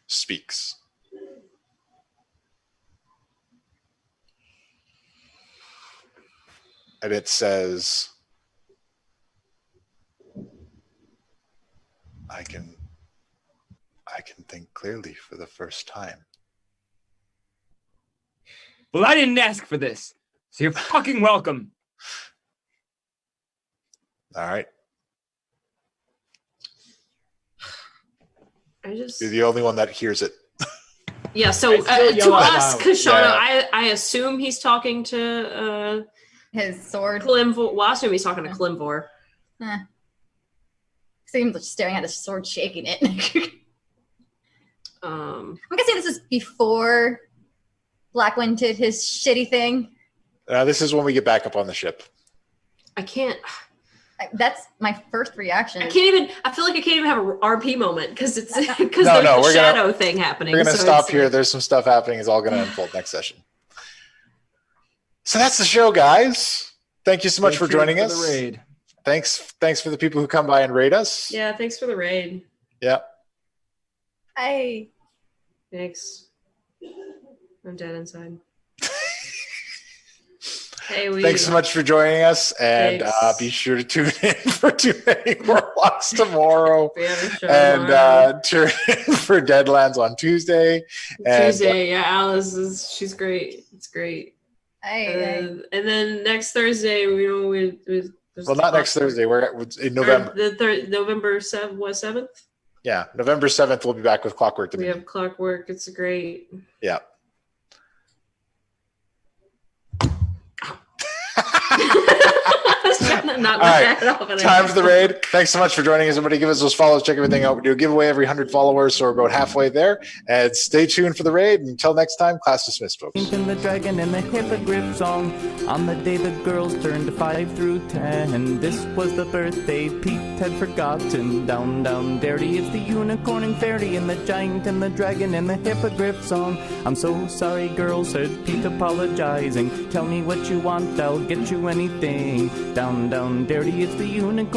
speaks. And it says, I can think clearly for the first time. Well, I didn't ask for this, so you're fucking welcome. All right. You're You're the only one that hears it. Yeah, so I still to yell out us, loud. Kashana, I assume he's talking to His sword. Klimvor. Well, I assume he's talking to Klimvor. Seems like staring at his sword, shaking it. Um, I'm guessing this is before Blackwind did his shitty thing. This is when we get back up on the ship. I can't. That's my first reaction. I feel like I can't even have a RP moment because it's because No, there's no, the we're shadow thing happening. We're going to so stop it's here. like- There's some stuff happening. It's all going to unfold next session. So that's the show, guys. Thank you so much Stay for tuned joining for us. the raid. Thanks for the people who come by and raid us. Yeah, thanks for the raid. Yeah. I Thanks. I'm dead inside. Hey, Thanks so much for joining us, and Thanks. be sure to tune in for Too Many Warlocks tomorrow, We have a show and tomorrow. tune in for Deadlands on Tuesday. And, Tuesday, yeah, Alice she's great. It's great. And then next Thursday, well, not next Thursday. We're in November. November 7th. Yeah, November 7th. We'll be back with Clockwork We Dominion. have Clockwork. It's great. Yeah. I was trying Not All right, bad at all. time for the raid. Thanks so much for joining us. Everybody, give us those follows. Check everything out. We do a giveaway every 100 followers, so we're about halfway there. And stay tuned for the raid. Until next time, class dismissed, folks. And the dragon and the hippogriff song on the day the girls turned 5 through 10. This was the birthday Pete had forgotten. Down, down, dirty, it's the unicorn and fairy and the giant and the dragon and the hippogriff song. I'm so sorry, girls, said Pete, apologizing. Tell me what you want, I'll get you anything. Down, down, dirty, it's the unicorn.